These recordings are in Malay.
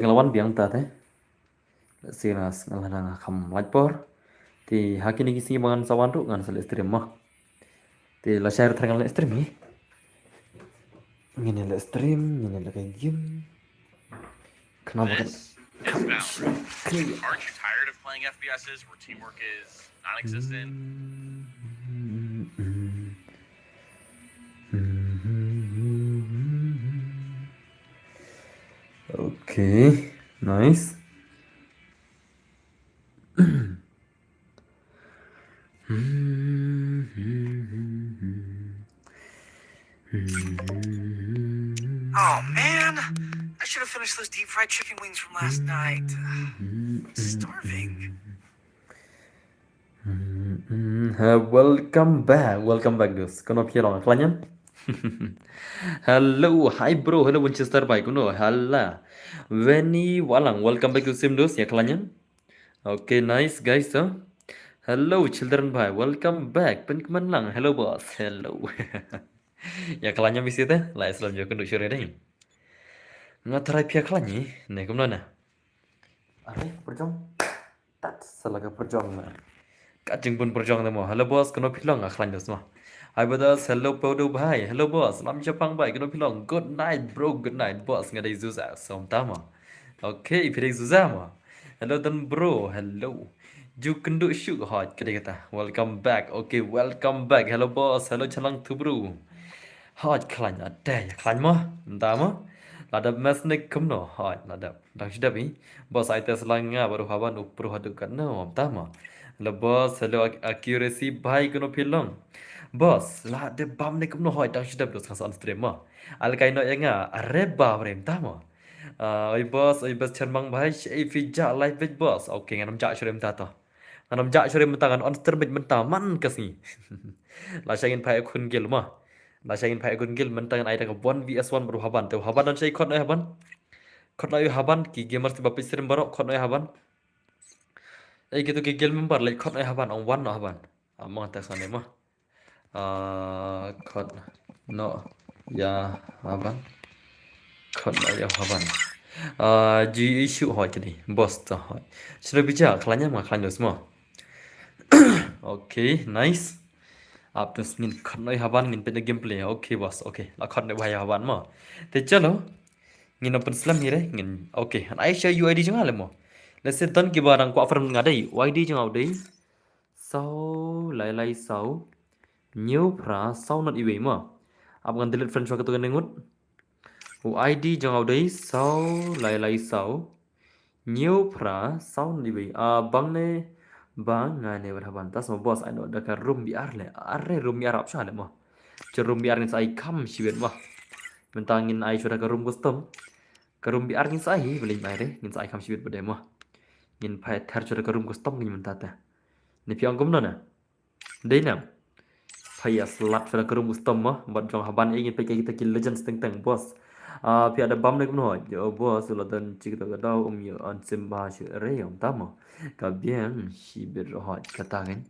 ngelawan biang ta te sinas ngalana kham lajpor thì hakini kisi mangan sawan tu ngan sel stream mah thì la share trangal stream ni ngene la stream ngene la kayak game kenapa kan This is Valorant. Aren't you tired of playing FPSs where teamwork is non-existent? Okay, nice. Oh man, I should have finished those deep fried chicken wings from last night. Starving. Welcome back guys. Kono pialong klanyan. Hello, hi bro, hello Winchester bye kuno. Halla. Veni walang, welcome back to Simdos ya klanyan. Okay, nice guys. Hello children bye, welcome back. Penkeman lang. Hello boss. Hello. Ya klanyan bisita, la islam jo kuno sure deh. Ngatarai pia klanyi, ne kumno na. Are perjong. Tat salaga perjong na. Kacing pun perjuang temu. Hello bos, kena pilong aklan dos mah. Hai brothers, hello Podo bhai. Hello boss, lam Jepang bhai, kena pilong. Good night bro, good night boss. Ngadai Zuza, som tama. Okay, pilih Zuza mah. Hello dan bro, hello. Ju kenduk syuk hot kedai kata. Welcome back. Okay, welcome back. Hello boss, hello chalang tu bro. Hot klan ada ya klan mah. Entah mah. Ladap mesnik kumno hot ladap. Dak sudah bi. Boss aita selanga baru hawan upru haduk kan no. Entah mah. Hello boss, hello accuracy bhai kuno pilong. Boss, lah de bam ne kuno hoy dang shidap dos kan stream ma. Al kai no yanga are ba vrem ta ma. Oi boss, oi bas chermang bhai shei fija live with boss. Okay nganam ja shrim ta to. Nganam ja shrim tangan on stream menta man kasi. La shangin bhai kun gil ma. La shangin bhai kun gil mentangan ai dang 1 vs 1 baru haban. Tu haban dan shei kon oi haban. Kon oi haban ki gamer si bapis stream barok kon oi haban. Ay gitu gigil member like khot ay haban on one no haban. Among ta sane mah. Khot no ya haban. Khot no ya haban. Ji issue hỏi cái này boss to hỏi. Sudah bicara kalian mah kalian semua. Okay, nice. Aptus ngin khot no haban ngin pen gameplay. Okay boss, okay. La khot no bahaya haban mah. Te chalo ngin open slam ni re ngin. Okay, I share UID jangan le mah. Let's say tân kỳ barang qua phần ngã đây YD chẳng nào đấy sau lại sau nhiều pra sau nó đi về mà áp gần delete friend cho cái tôi cái ngút ID chẳng nào đấy sau lại sau nhiều pra sau nó đi về bang này này berhaban tas mau bos ano ada room biar le are room biar apa sih mà cho room biar ni saya kam sih bet mah mentangin ai cho ada room custom ke room biar ni saya beli mai deh ni saya kam sih bet bede mah nhìn phải theo cho cái room custom như mình ta ta này phía cũng đó nè đấy nè phải slot phải cái room custom mà bật trong haban ingin pakai kita kill legends teng boss phía ada bam này cũng nói yo boss là dan chỉ cái đâu yo on simba chứ rey ông ta mà cả bien si biết rồi kata kan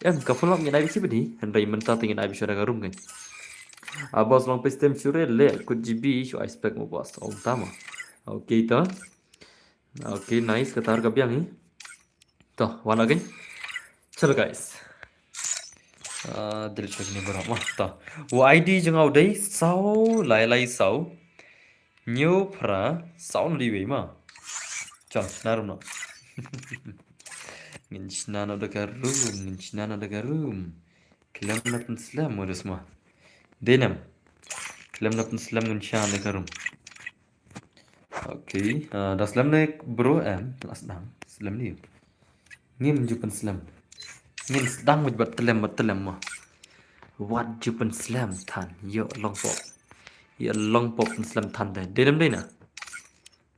em ka follow như này biết đi anh rey mình ta tingin ai bisa cái room kan boss long pistem sure le could gb so I expect mo boss ông ta mà okay to. Okay, nice. Kita harus gabiang ni. Tuh, one again. Chalo guys. Delete lagi ni berapa? Tuh. YD jengau deh. Sau, lai sau. New pra sau nanti way mah. Chal, narum no. Nginchna no dekat room. Kelam nak Islam modus mah. Denam. Kelam nak Islam nginchna dekat room. Okay, dah Islam ni bro last dang Islam ni. Ngim jupan Islam. Ngin sedang buat telam mah. Wat jupan Islam tan. Yo long pop. Yo long pop Islam tan dah. Dalam deh na.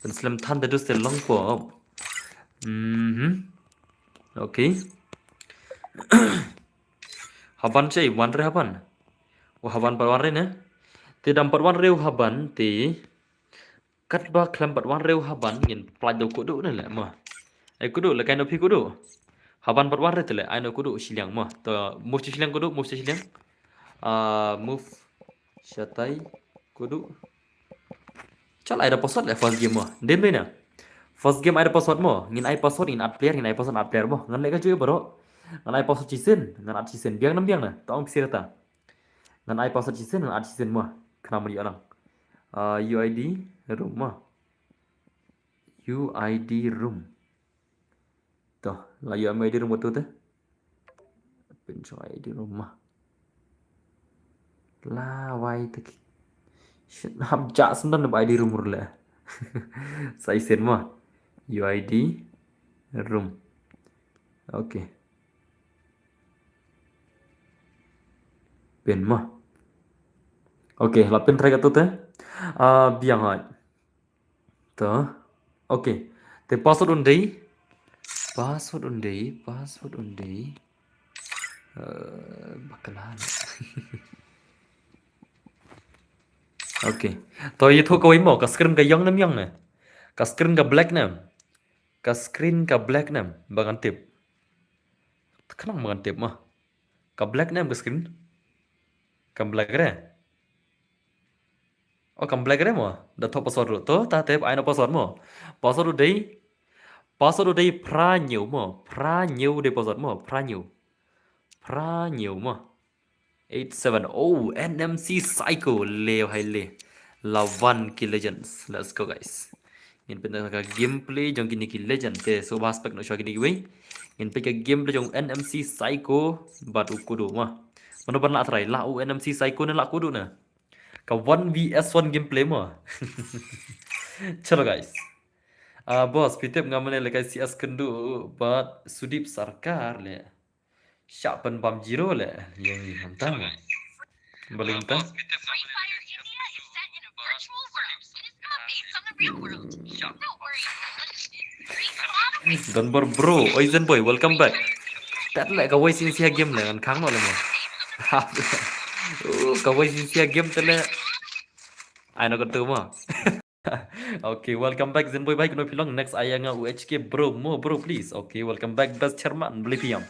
Islam tan dah tu long pop. Okay. Haban cai wan re haban. Haban par wan re na. Ti dapat wan re haban ti cắt ba klam bật wan rêu haban ngin plaj do kudu này lại mà ai kudu là cái nó phi kudu haban bật wan rêu thì lại ai nó kudu siliang mà to move siliang kudu move siliang move shatai kudu chắc lại là post lại phần game mà đến đây nè First game ada password mo, ngin ai password in ad player, ngin ai password ad player mo, ngan leka cuy bro, ngan ai password cisin, ngan ad cisin, biang na, tong pisir ta, ngan ai password cisin, ngan ad cisin mo, kenapa dia orang, UID room mo, UID room, toh, lah UID room betul tu, pinjau ID room mo, lah wai tu, shit, ham jak sebenarnya ID room murle, saya sen mo, UID room, okay. Pin mà ok là pin thay cái tốt thế biang hỏi tớ ok thì password undi bakalan ok tôi thu câu mỏ cả screen cái young nè cả screen cái black nè cả screen cái black nè bằng tiệp kenapa bằng tiệp mà cả black nè cái screen cái black cái oh cầm black đấy mà đã thọ password rồi tớ ta tép ai nó password mà password đấy pra nhiều để password mà pra nhiều mà 87 oh NMC Psycho leo hay le la one kill legends let's go guys in pena ka gameplay jong kini kill legend te so aspect no shaki ni in pe ka gameplay jong NMC Psycho bat ukudu ma mana ban la try la NMC Psycho na la kudu na ka 1vs1 gameplay mo chalo guys boss pitep ngamane le kai CS kendu but Sudip Sarkar le Syapan Bam Jiro le yang hantam boleh minta Donbor bro Oizen boy welcome back that lại ka wai sin sia game le kan khang no le mo ka wai sin sia game tele ai nó còn từ mà okay welcome back Zenboy bye kuno pilong next ayanga UHK bro mo bro please okay welcome back best chairman beli piam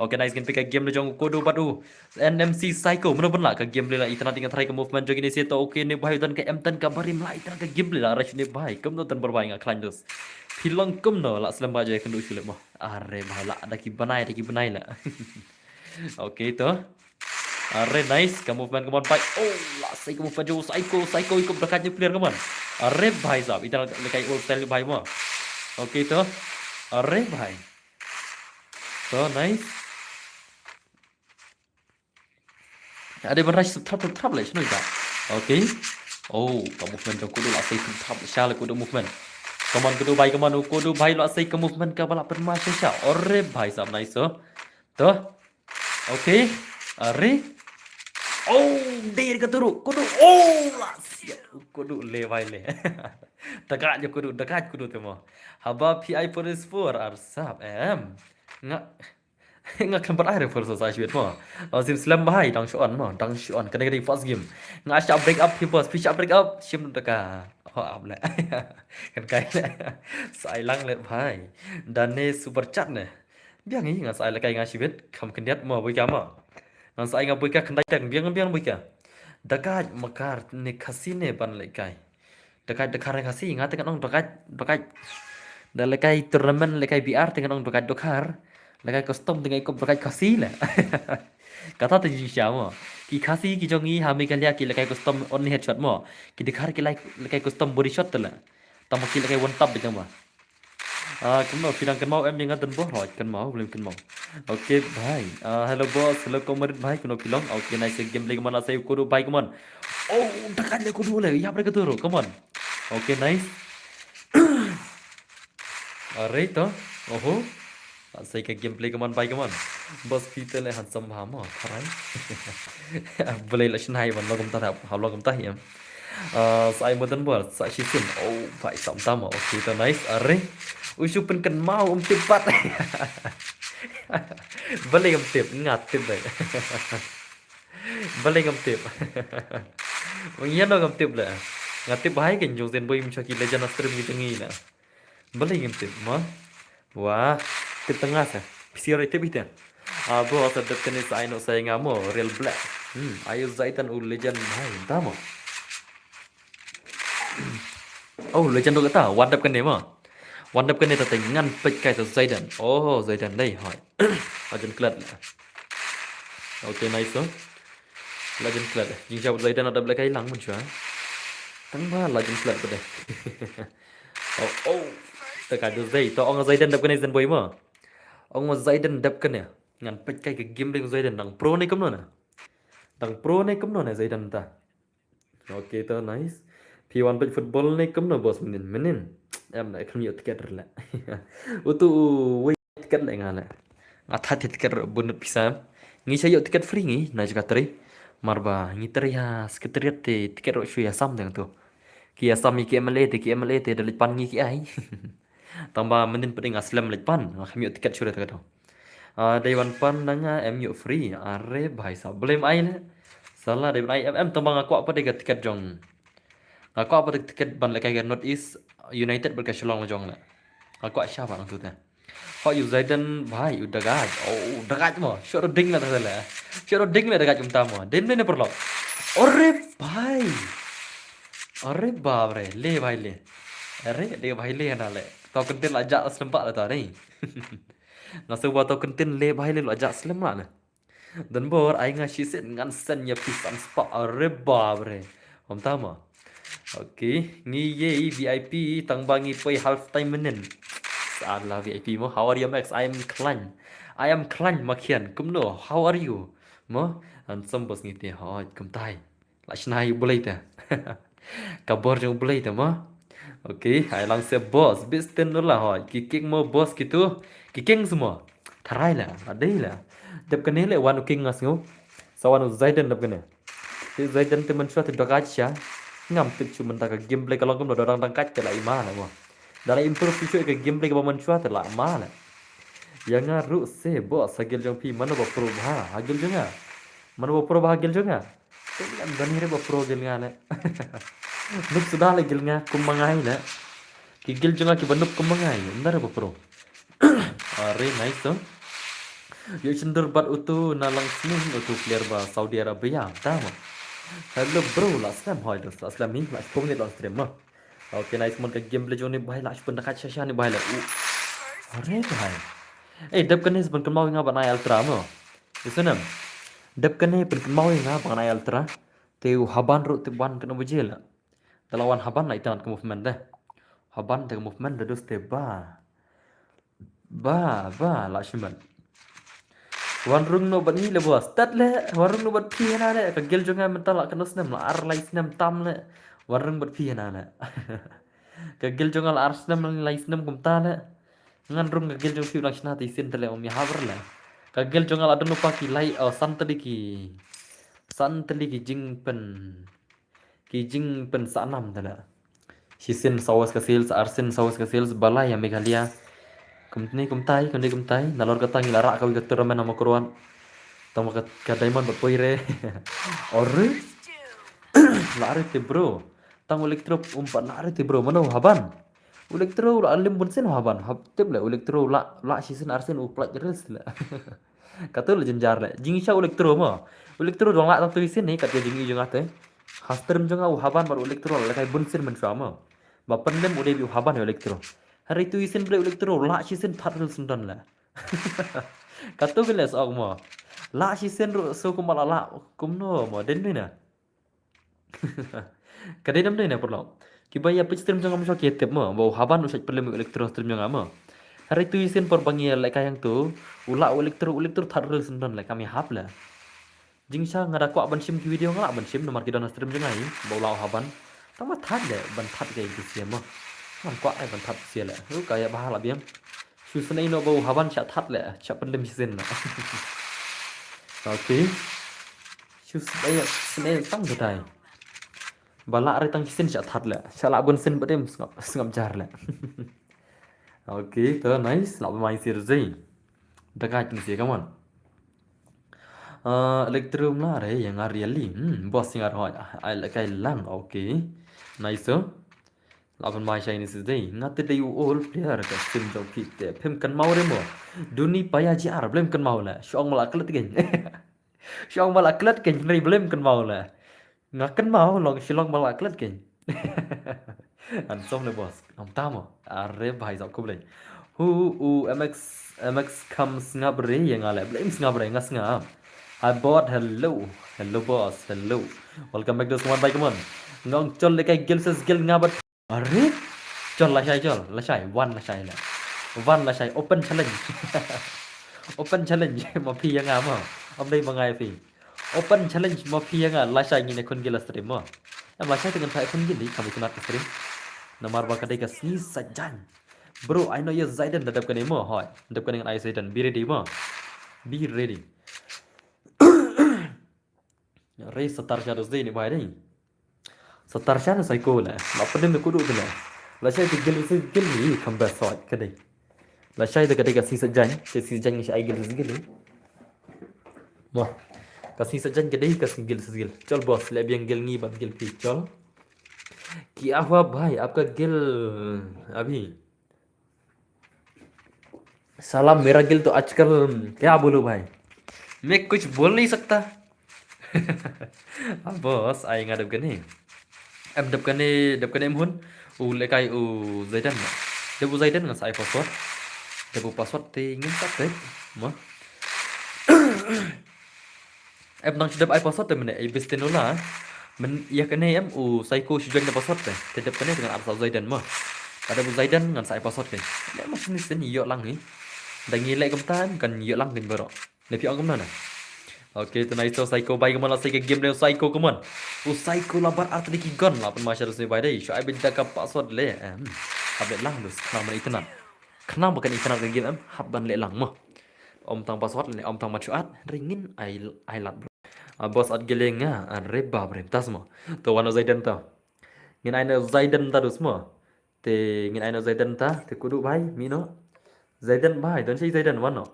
okay nice kan pick a game lo jong kodo badu NMC Psycho mana pun lah ka game le la itana tinggal try ka movement jog ini seto okay ne bhai dan ka em tan ka barim la itana ka game le la rash ne bhai kum no tan berbai nga klan dos pilong kum no la selam baje kan du shule mo are bhai la ada ki banai la okay to are nice ka movement come on bhai oh la sai ka movement jo Psycho ikut dekatnya player come on are bhai sab itana lekai old style bhai mo okay to are bhai so nice ada beras trap lah sini tak okay oh ka movement jo kudu la sai trap shala kudu movement come on kudu bhai la sai ka movement ka bala perma sha are bhai sab nice so to okay are oh der ka turu kudu oh la kudu le vai le dekat je kudu tu mo haba pi iPhone 4 arsap ngak kan berakhir for sa shit mo sim slam bahai dang shon kan dari first game ngak sha break up people speech break up shim taka ab le kan kai le sai lang le bhai dan ne super chat ne biang ni ngak sai le kai ngak shit kham kan det mo boi ka mo ngak sai ngak boi ka kan dai tak biang boi ka dekat makar ne khasine ban le kai dekat khasi ngak tengah nong dekat dan lekai turnamen lekai BR tengah nong dekat dokar lekai custom tengah ikut dekat khasi lah kata tu jadi siapa ki khasi ki jongi hami kalia ki lekai custom only headshot mo ki dekhar ki lekai custom body shot tu lah tamak ki lekai one tap betul mo kenal sidang kenal em yang ngatan boh right kenal belum kenal okay bhai hello boss hello comrade bhai kenal pilong okay nice gameplay kemana saya kudu bhai come on oh dekat le kudu le ya mereka turu come on okay nice alright to oho saya ke gameplay come on bhai come on boss kita le handsome hamo tharai boleh la shnai ban logam ta ha logam ta hiam sai modan bor sai shisin oh bhai som tam okay to nice are usu pen kan mau tipat boleh ngam tip ngat tip le boleh ngam tip mengian ngam tip le ngat tip bhai kan jong zen boy mchaki legend of stream gitu ngi la boleh ngam tip ma wah tip tengah sa pisir tip itu bo asa depan is I know saya ngamo real black ayo zaitan legend bhai tamo oh legend tu kata wadap kan demo วันดับกันเนี่ยแต่งันไปไกลตัวใจดันโอ้ใจดันได้หอย เอาจนเกลัดเลยโอเค nice เนาะเราจนเกลัดยิงชาวใจดันเอาดับเลยไกลหลังมันชัวทั้งบ้านเราจนเกลัดไปเลย โอ้แต่การดูใจตัวองค์ใจดันดับกันเนี่ยเซนบอยมั้งองค์ใจดันดับกันเนี่ยงันไปไกลกับเกมเล่นใจดันดังโปรในกำเนิดนะดังโปรในกำเนิดเนี่ยใจดันตาโอเคตัว nice พี่วันเป็นฟุตบอลในกำเนิดบอสมินินem lại không nhiều ticket rồi lại itu wait ticket lại ngà lại ngà thắt ticket rồi buồn được pisam nghĩ saya ticket free nghĩ này juga teri marba nghĩ teri ha sekretariat thì ticket rồi suy sam dengan tu kia sam ki MLA thì dari pan nghĩ ki ai tambah mending penting aslam lek pan kami nhiều ticket sudah tu day one pan nanya em nhiều free are bhai sah blame ai le salah day ai em tambah ngaku apa dia ticket jong ngaku apa ticket ban lek kayak North East United berkeselong lejong lah. Aku siapa maksudnya? Họอยู่Zayden भाई udah gaj. Oh, udah gaj mah. Shot ding lah tersalah. Shot ding lah dekat jumta mah. Den ne perlo. Ore भाई. Ore baap re. Le भाई le. Are de भाई le na le. Tau konten lajak selempak lah tau ni. Ngasu buat tau konten le भाई le lajak selempak lah. Dan bor ai ngasih sen ngan sen ya pisan spa. Ore baap re. Om tahu mah. Okay, ngi ye VIP tang bangi poi half time menen. Salah VIP mo. How are you Max? I am Klan makian. Kumno, how are you? Mo, an sambos ngi te ho kum tai. La snai boleh ta. Kabar jong boleh ta mo. Okay, hai lang se boss. Bisten lah ho. Kiking mo boss gitu. Kiking semua. Tharai lah, adai lah. Dap kene le wan king ngas ngo. Sawan Zaidan dap kene. Te Zaidan te man suatu dagat sya. Ngam tik cuma tak gameplay kalau kamu orang tangkat ke lai mana mo. Dalam improve feature ke gameplay ke baman chua te la mana. Yang ngaru se bos hagil jong pi mana ba pro ha hagil jonga. Mana ba pro hagil jonga. Telam gani re ba pro gil ngale. Nuk sudah le gil nga kumangai le. Ki gil jonga ki banup kumangai ndar ba pro. Are nice to. Yo cendur bat utu nalang snih utu player ba Saudi Arabia tama. Hello bro, last time hoy dos last time ni last pom ni last stream mah. Okay, nice mon ka gameplay jo ni bhai last pun dekat sasha ni bhai la. Are bhai. Dap kan ni pun mau nga banai ultra mo. Isunam. Dap kan ni pun mau nga banai ultra. Teu haban ru te ban kan bujela. Talawan haban lai tanat ke movement dah. Haban te movement dah dos te ba. La shiman. Warung no bat ni le bos. Tat le warung no bat phi na le ka gel jonga mental la kanus nem la ar lai nem tam le. Warung bat phi na le. Ka gel jonga la ar nem lai nem kum ta le. Ngan rung ka gel jong phi lang shna ti sin tele om ya haber le. Ka gel jonga la dun pa ki lai san tadi ki jing pen sa nam tele. Si sin sawas ka sales arsin sawas ka sales balai ya Meghalaya. Kum tai nalor kata ngilara kau gatur men nama kuruan tama ka diamond bat poire ore lare te bro tang elektro umpat lare te bro mano haban elektro la alim bun sen haban hab tep le elektro la season arsen uplat jeres le kata le jenjar le jing sha elektro ma elektro dong la tang tu sen ni kat jing jing ate hastrem jong au haban bar elektro la kai bun sen men sama ba pendem ude bi haban elektro hari tu isen beli elektro la isen thatrul sundan la kata gelas og mo la isen ru so kum la kum no mo den na kadai dam na perlo ki baya pistrim jang am so ke tep mo bo haban usaj perlu elektro stream jang am hari tu isen por bangi la kayang tu ula elektro thatrul sundan la kami hap la jingsa ngada ko ban sim ki video ngala ban sim nomor ki don stream jang ai bo la haban tama that le ban that ke ki sim moมันกว่าไอ้มันทัดเสียแหละรู้กายบ้าละเบี้ยมชูสนายโนบูฮาวันชะทัดแหละชะเป็นเล่มซินนะโอเคชูสนายตั้งตัวใดบาละอะไรตั้งซินชะทัดแหละชะละบนซินประเดี๋ยวสงบจาร์แหละโอเคตัว nice หลับไปเสียร์ซีตะกายจริงเสียกันมันelektrum lah re yang really bos yang arhoi ai la kai lang okay nice lawan mai shai ni sidai ngate dei all player ka sim jo kit te phem kan mau re mo duni paya ji ar blem kan mau la shong mala klet gen shong mala klet gen nei blem kan mau la ngak kan mau long shilong mala klet gen Ăn xong rồi boss. Ông tam à? Are भाई साहब खूब ले. Hu MX comes ngabre yang ale. Blame ngabre ngas ngam. Hi bot, hello boss, hello. Welcome back to Smart Bike, come on. Ngong chol le kai gil ses gil ngabat. Are? Chol la shay, one la shay, open challenge. Open challenge มาพี่ยังงามอ่ะเอาได้มาไงพี่ Open challenge มาพี่ยังอ่ะลาชายนี่ในคนกินละสตรีมอ่ะแล้วลาชายdengan sayaคนกินนี่kami kena stream nomor bakal dekat sini saja bro I know you Zaidan dadap kan emo hoy dadap kan dengan I Zaidan be ready mo be ready race setar shadows ni bahaya ni setar shadow psycho lah apa dia nak kudu tu lah laa shay tigil ni kambas hoy kadai laa shay dekat si saja si saja ni shay gil Wah, kasih saja gede kasih gil चल बॉस ले भी गिल नहीं बन गिल पी चल क्या हुआ भाई आपका गिल अभी साला मेरा गिल तो आजकल क्या बोलूं भाई मैं कुछ बोल नहीं सकता अब बॉस आएगा đập cái này em muốn u lại cái u dây đan đập u dây đan là sai password đập u password thì nghiêm tắc đấy mà em đang đập ai password thì mình lại biết tên nó là mình ya cái này em u psycho sudah đập password đấy thì đập cái này dengan apa dây đan mà ada u dây đan dengan sai password đấy nếu mà xin xin nhiều lăng ấy đánh như lại công ta cần nhiều lăng gần bờ đó để phía ông nào Ok, tonight so psycho bay kemana lagi game dia psycho kemana? Psycho labar art di kigon lah penmasyar saya bay deh. Saya binta ke password le. Update lang dus. Kenapa internet? Kenapa bukan internet ke game? Habban le lang mah. Om tang password le om tang macuat ringin ai lat bro. Bos at gelenga reba brem tas mah. Tu wana Zaidan ta. Ngin aina Zaidan ta dus mah. Te ngin aina Zaidan ta te kudu bay mino. Zaidan bay don si Zaidan wana.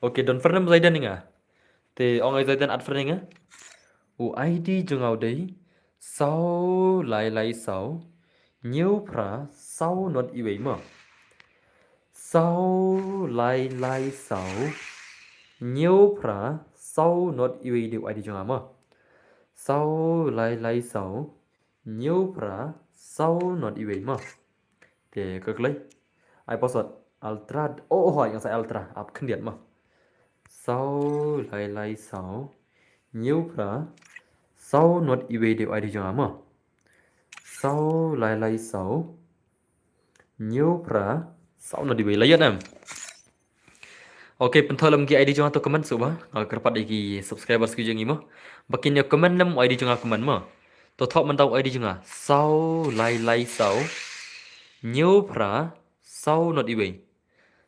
Ok, don fernam Zaidan ni ngah. Thì ông ấy tên adfriend á ID cho ngầu đấy sau lại 6 nhiều pra sau not ý mà sau lại 6 nhiều pra sau not ý điều ID cho ngầu mà sau lại 6 nhiều pra sau not ý mà thì cực lấy ai password ultra hỏi yang saya ultra up khẩn điện mà sau lại 6 nhiều pra sau not iwe điều ID cho mà sau lại 6 nhiều pra sau not iwe lấy em Ok penthol lagi ID cho atau comment suba kerpat lagi subscribers ku jangi mo bakin yo comment nam ID cho comment mo to thọ man tau ID cho sau lại 6 nhiều pra sau not iwe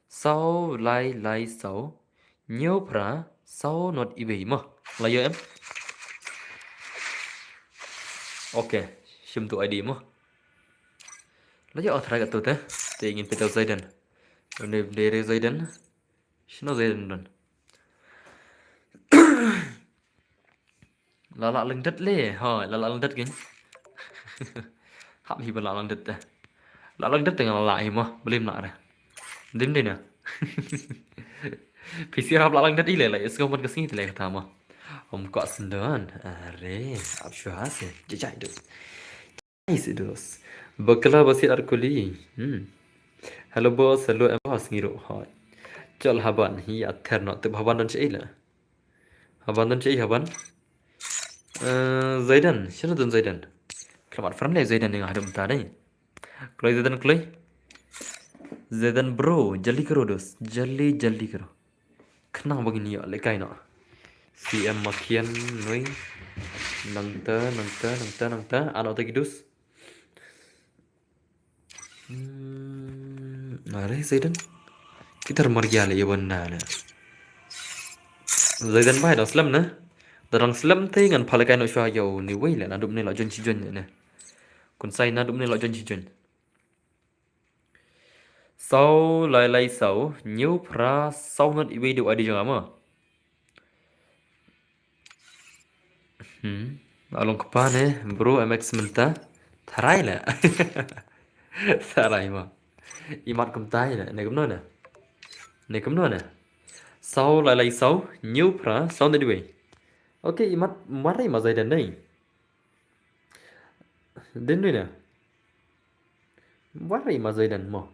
sau lại 6 nhiều pra sau not iwe mà là giờ em ok xem tụ ID mà lấy giờ thay cái tụ thế thì ingin petel Zaidan ini dari Zaidan sino Zaidan don lala lưng đất lê hỏi lala lưng đất kính hạm hi lala lưng đất đây lala lưng đất dengan lala mà belum lại này đếm đây nè PC hap lalang dat ile lai sekarang ke sini lai kata mah om kok sendan are absyah se jajai dus nice dus bakla basit arkuli hello boss hello em boss ngiro hoy chal haban hi ather no te haban don chei la haban Zaidan sino don Zaidan klamat friend lai Zaidan yang hadam ta dai kloi Zaidan kloi Zaidan bro jali karo dus jali karo kenang begini ya lekai no CM makian noi nangta ano tagidus are Zaidan kita margia le yabanda na Zaidan bai do slam na darang slam te ngan phalakai no shwa yo ni wei le na dum ne lo jon chi jon ne kun sai na dum ne lo jon chi jon sau lại 6 nhiều pra sau nó đi điều ID cho mà along kepa ne bro MX menta tharai la tharai mà imat kum tai la này cũng nói nè sau lại 6 nhiều pra sau nó đi ok imat marai mà dây đến đây đến đây nè Wari ma Zaidan mo.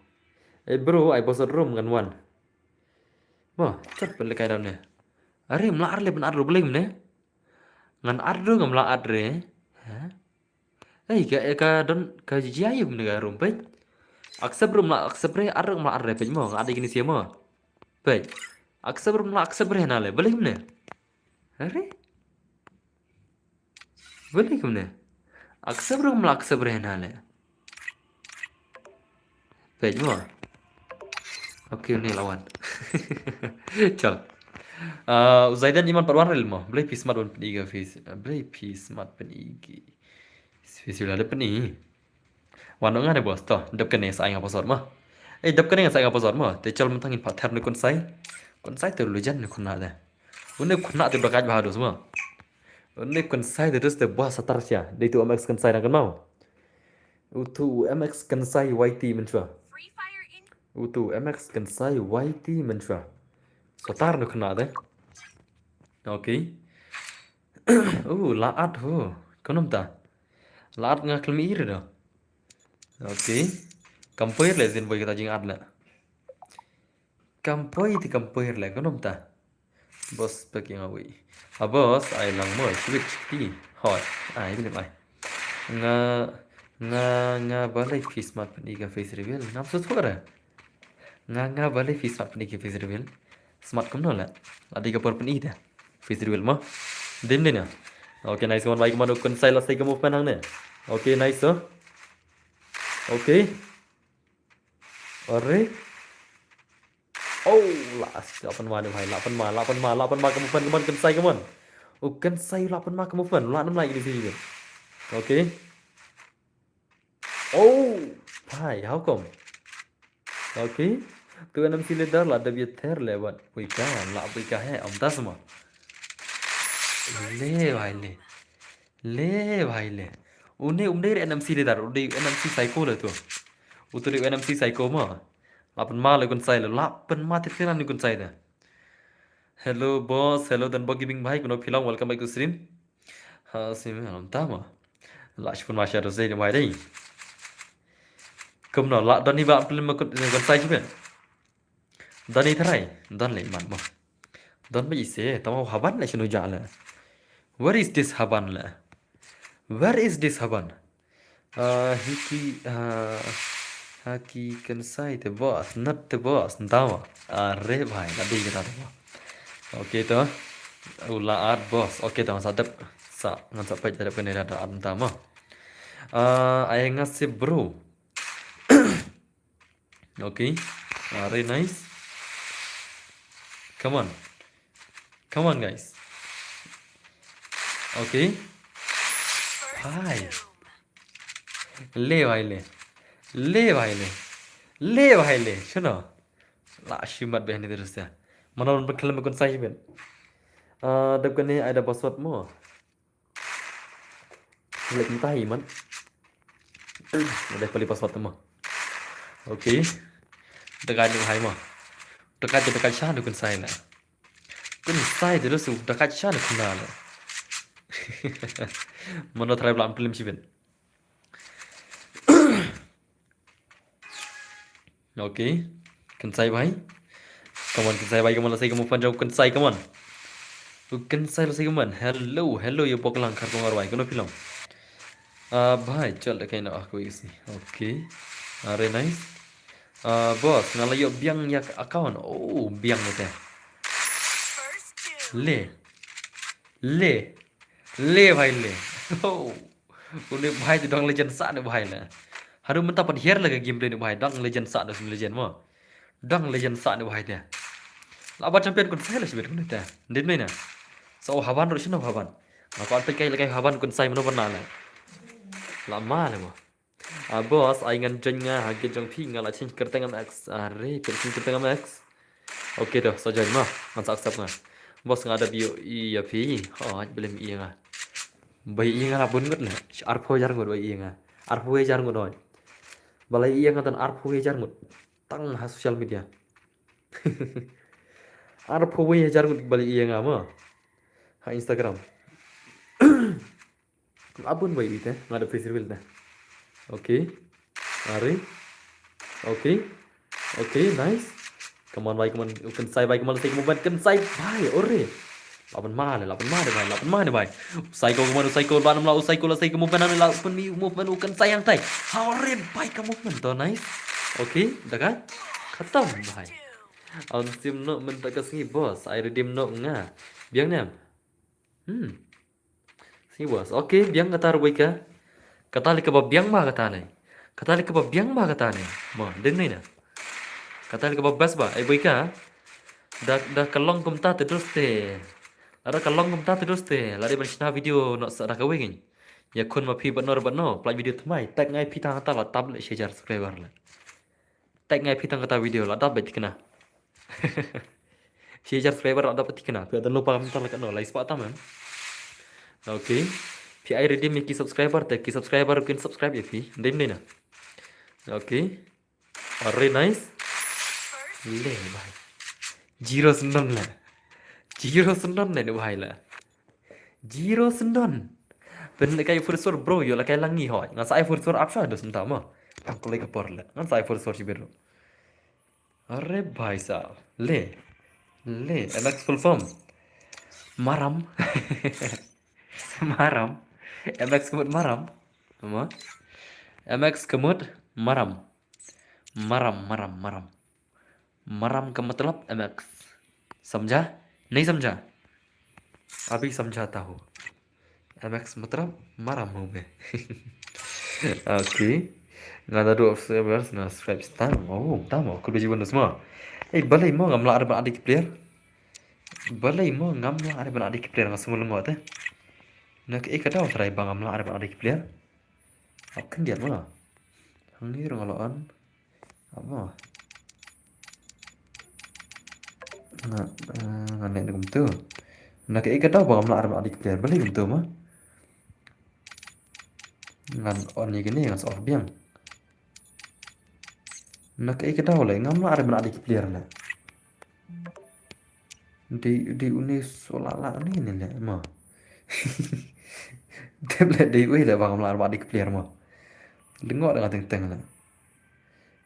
Bro, I was at room kan wan. Mo, chat balik kaya ne. Are mlaar le ben ardo beli ne. Ngan ardo ngam la adre. Ha? Ka don ka jiayu ne ga room pe. Accept room la accept re ardo ngam la adre pe mo. Ada gini sia mo. Pe. Accept room la accept re na le beli ne. Are? Beli ne. Accept room la accept re na le. Pe mo. Oke ini lawan. Chal. Zaidan iman parwan rel mo. Blai pismat wan peniga face. Blai pismat penigi. Face ada peni. Wan nga ne bos to. Dap kene sa nga pasor mo. Dap kene sa nga pasor mo. Te chal mentangin pather ne kon sai. Kon sai te lujan ne kon na da. Une kon na te bakaj bahado semua. Une kon sai te terus te bos satar sia. De tu MX kon sai na kan mau. Utu MX kon sai YT menchua. Utu MX kon sai YT menchua. Satar ne kon na da. Okay. Laat ho. Konom ta. Laat nga kelmi ire do. Okay. Compare le zin boy kita jing ad la. Compare ti compare le konom ta. Bos pagi ngawi. Bos ai lang mo switch ti. Hot. Ai bin mai. Nga balai face mat pani ka face reveal. Nam so thora. Nga balai face mat pani ka face reveal. Smart kom no la. Adi ka por pani ta. Face reveal mo. Dim ni na. Okay, nice one. Baik mano kon sai la sai ka move panang ne. Okay, nice so. Okay. Ore. Oh, last 8 ma ni bhai, 8 ma ka move pan kon sai ka mon. Kon sai 8 ma ka move pan. La nam lai ni si. Okay. Oh, bhai, how come? Okay. Tu enam si ledar la da biet ther le wat. Puika hai am das ma. Le bhai le. Le bhai le. Une umde enam si ledar, ude enam si psycho le tu. Uturi enam si psycho ma. 8 ma le kon sai le 8 ma te ni kon sai da. Hello boss, hello dan bogibing bhai kuno philang welcome back to stream. Ha sim am ta ma. Lash pun masya do sei mai dai. Kum no la don ni ba film kon sai chiben. Don ni thrai, don le man mo. Don ba ise tamo haban la shinu jala. Where is this haban la? Where is this haban? Haki can say the boss, not the boss. Dawa. Are bhai, la di kita tu. Okay to. Ula art boss. Okay to sadap sa ngan sampai ada penera ada antama. Ay ngasih bro. Okay. Very nice. Come on guys. Okay. Hi. Le bhai le. Suno. La shimat behni terus ya. Mana orang berkelam kon sai ben. Dap kene ada password mo. Lek entai man. Ada pali password mo. Okay. Dekat ni hai mo. Dekat sha kon sai na. Kon sai terus dekat sha kon na. Mana try pelan film sih ben. Okay. Kon sai bhai. Come on, Kansai bhai, come on, let's move on. Kansai, come on. Kansai, let's come on. Hello, you poklang karkong arwai. Kono film. Bhai, chal kain na aku isi. Okay. Very nice. Boss, nala yo biang yak account. Oh, biang ite. Le bhai le. Oh. Une bhai dong legend sa ne bhai la. Haru mentah pat here laga gameplay ne bhai. Dong legend sa ne legend mo. Dong legend sa ne bhai dia. Laban champion kun sai la sibet kun ta. Dit mai na. So haban ro shino haban. Aku ante kai lagai haban kun sai mano bana la. Lama le mo. Boss ai ngan jenga ha ge jong phi ngala chin kerteng am x. Are chin kerteng am x. Okay to so jai ma. Man sa accept na. Boss ngada bio I ya phi. Oh belum I nga. Bai I nga bun ngut la. Arpho jar ngut bai I nga. Arpho jar ngut oi. Balai I nga tan arpho jar ngut. Tang ha social media. Arpho jar ngut balai I nga ma. Ha Instagram. Abun bai ite ngada face reveal ta. Okay. Are Okay. Okay, nice. Come on, भाई, come on. Kensai, भाई, come on, take movement. Kensai, भाई, अरे. Lapan mana, भाई. Psycho, come on, psycho, banam lah, psycho lah, psycho movement, anu lah, movement, Kensai yang tay. अरे, भाई, का movement तो nice. Okay, dah kan? Khatam, भाई. On Steam no mentak kasi boss. I redeem no nga. Biang nam. Si boss. Okay, biang kata rubai ka. Kata li ka ba biang ba kata ni. Kata li ka ba biang ba kata ni. Mo, din ni na. Kata li ka ba bas ba. Ay boy ka. Dah kalong kumta terus te. Ada kalong kumta terus te. Lari bersihna video nak sa ka wingin. Ya kun ma pi banor bano. Play video tmai. Tag ngai pi tang kata la tablet share subscriber la. Tag ngai pi tang kata video la dapat kena. Share subscriber la dapat kena. Pi ada lupa minta la kano. Lai spot tamam. Okay. Pi ai ready mi ki subscriber te ki subscriber kin subscribe ya pi. Dim ni na. Okay. Very nice. Le भाई. 09 lah. 09 này nữa भाई là. 09. Bên lại cái first bro yo là cái lăng nghi hỏi. Ngan sai first up sa dos entah mah. Aku lagi kapor lah. Ngan sai first si bro. Arre भाई साहब. Le. MX full form. Maram. Maram. MX kemud maram. Apa? MX kemud maram. मरम का मतलब MX समझा नहीं समझा अभी समझाता हूँ MX मतलब मरम हूँ मैं okay nggak ada dua subscribers nah subscribe tamo kudu jiban semua balai mo ngamla ada adik player balai mo ngamla ada adik player nggak semua ngot nak kata try bang ngamla ada adik player akan dia mah ini ngaloan apa nggak ada gitu. Nak kata bang ngamla ada adik player balai gitu mah ngan on ni gini ngan off biang nak kata oleh ngamla ada adik player lah di unis solala ni lah mah dia di unis lah bang ngamla ada adik player mah dengar dengan teng-teng lah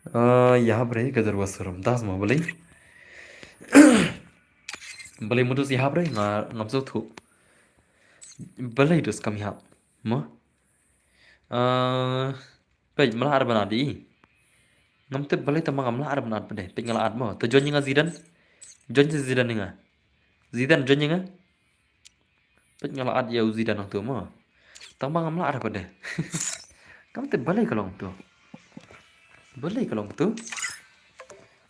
यहाँ पर है गदर वसरम दास मो बले मुदुस यहाँ पर ngam थु बले dus kami hap mo pe malah ada benar di ngam te bale tamang ngam lah ada benar pede pe ngala ad mo to jon nga Zidan nga Zidan jon nga pe ngala ad ya Zidan nang tu mo tamang ngam lah ada pede ngam te bale kalong tu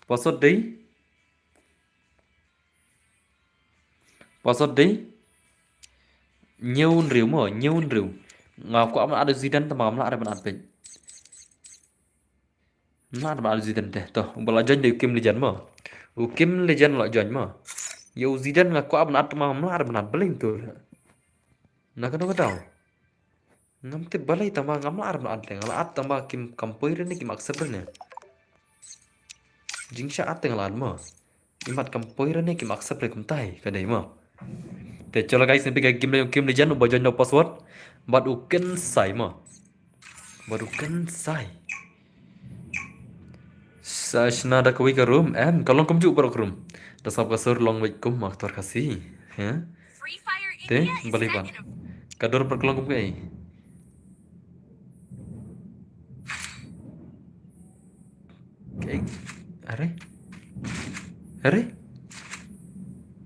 Pasot dei nhእውን rìu ngọc có ông ada Zidane tama ông ada benar pej ada benar Zidane teh toh belajar dari Kim Legend mo Kim Legend lo jon mo yo Zidane ngak ko abna tama ông ada benar beling tu nak kena tahu ngam te balai tama ngam ada benar teh ngala at tama Kim kampoi ni Kim aksep ne jingsha at teng lan mo imat kampoi ni Kim aksep le kum tai kadai mo te chalo guys ni pika Kim Legend uba join no password But uken sai mà Sashna ada kawai ke room kalau kamu juga room dah sab kasur long wait kum maktor kasih ya te baliban kador perkelong kum kai are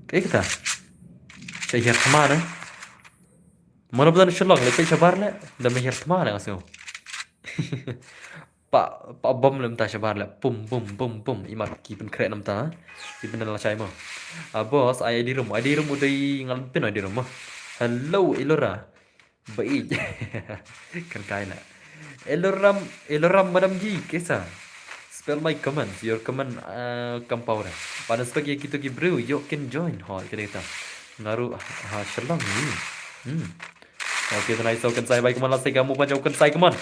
kayak kita saya kemana mana betul shalong lepas sabar le dah mehir tma le ngasih pak bom le mta sabar le pum imat ki pen kret namta ki pen la chai mo boss ai di room udai ngal pen di room hello Elora bai kan kai la Eloram madam ji kesa spell my comments your comment compound pada sebagai kita ki bro you can join hall kita ngaru ha shalong ni okay तो नाइस ओकन साई भाई कमान लासे कामु पंजा ओकन साई कमान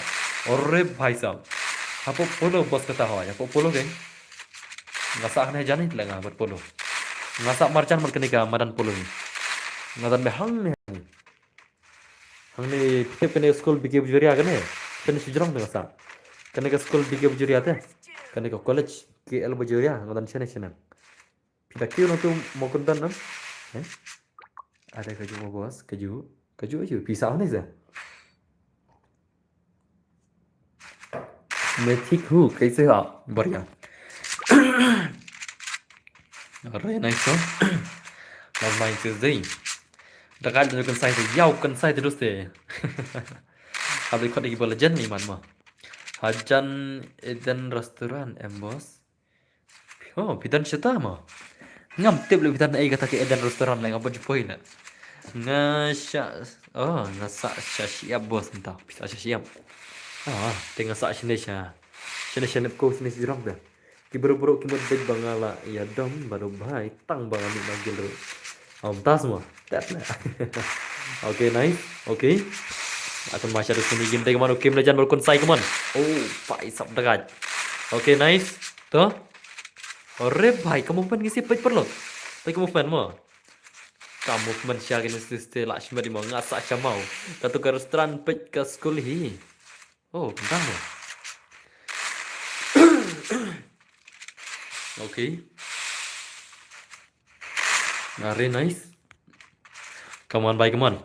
अरे भाई साहब आपो पोलो बस कता हो आपो पोलो के ngasa ne jani tlenga ber polo ngasa marchan mar kenika madan polo ni ngadan be hang ne pite pene school bige bujuri agane pene sujrong de ngasa kenika school bige bujuri ate Kan ke college KL Bajoria ngotan sana. Kita kira tu mau kontan nam. Ada keju mau bos, keju aja pisau nih sah. Metik hu कैसे हो बढ़िया rồi này số làm mày từ gì đặc biệt là con sai thì giàu con sai thì đúng thế habis kau di bola jen nih man mah Hajan Eden restoran boss oh pitan cerita mah ngam tip lebih pitan ai kata ke Eden restoran lain apa jupoi lah ngasya oh ngasa siap bos entah bisa siap tengah sak sini sini ko sini siram dah kiburu-buru kimot beg bangala ya dom baru bhai tang bang ambil magil ro tas semua that lah okay nice okay atau masih ada sini game tengah manu game legend balkon sai keman oh pai sab dekat okay nice tuh ore bhai kamu pen ngisi pej perlo tapi kamu pen mo kamu pen siakin istri lakshmi di mau ngasak camau katu ke restoran pej ke school hi oh bentar mo okay very nice come on bye come on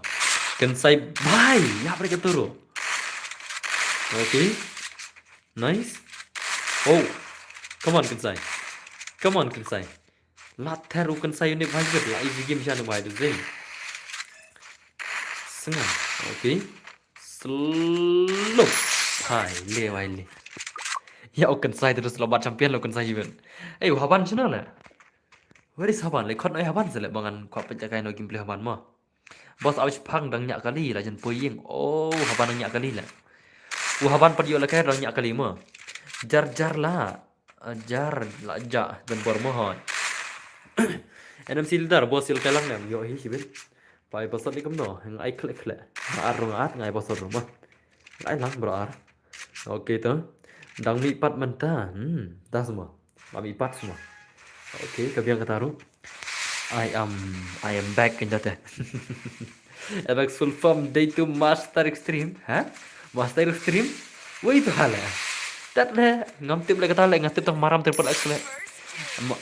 can say bye ya mereka turu okay nice oh come on can say lat teru can say ini bhai gede lah easy game siapa bhai tu zeng senang okay slow hai le ya can say terus lompat champion lo can say even haban cina lah where is haban le khot ai haban sele bangan kwa penjagai no gameplay haban mah bos awis phang dang nyak kali lah jen poying oh haban dang nyak kali lah haban pergi oleh kai dang nyak kali mah jar lah jar la ja dan bor mohon NMC leader bos sil kelang nem yo hi sibin pai bosot ni kamno hang ai klik arung at ngai bosot rumah ai lang bro ar oke tu dang mi pat menta dah semua mi pat semua oke kebiang kataru I am back in that MX full form day to master extreme master extreme woi itu hal dat le ngam tip le kata le ngatip tang maram triple X le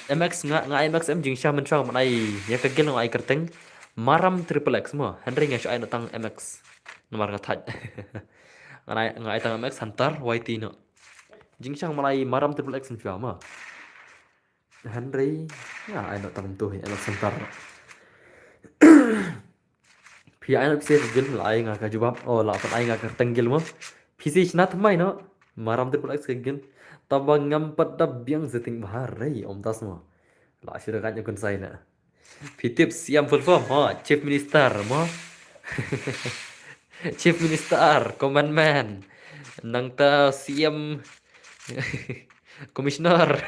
MX nga MX em jing sha men chang man ai ya ka gel ngai kerteng maram triple X mo Henry ngai ai tang MX nomor ngathaj ngai tang MX hunter YT no jing sang malai maram triple X sha ma Henry ya ai no tang tu MX hunter phi ai no se gel lai nga ka jawab oh la pan ai nga kerteng gel mo PC chna thamai no maram triple X gel tabang ngam padab biang zeting bahari om tas mo la shira kan yakun sai na pitip siam full form chief minister mo chief minister command man nang ta siam commissioner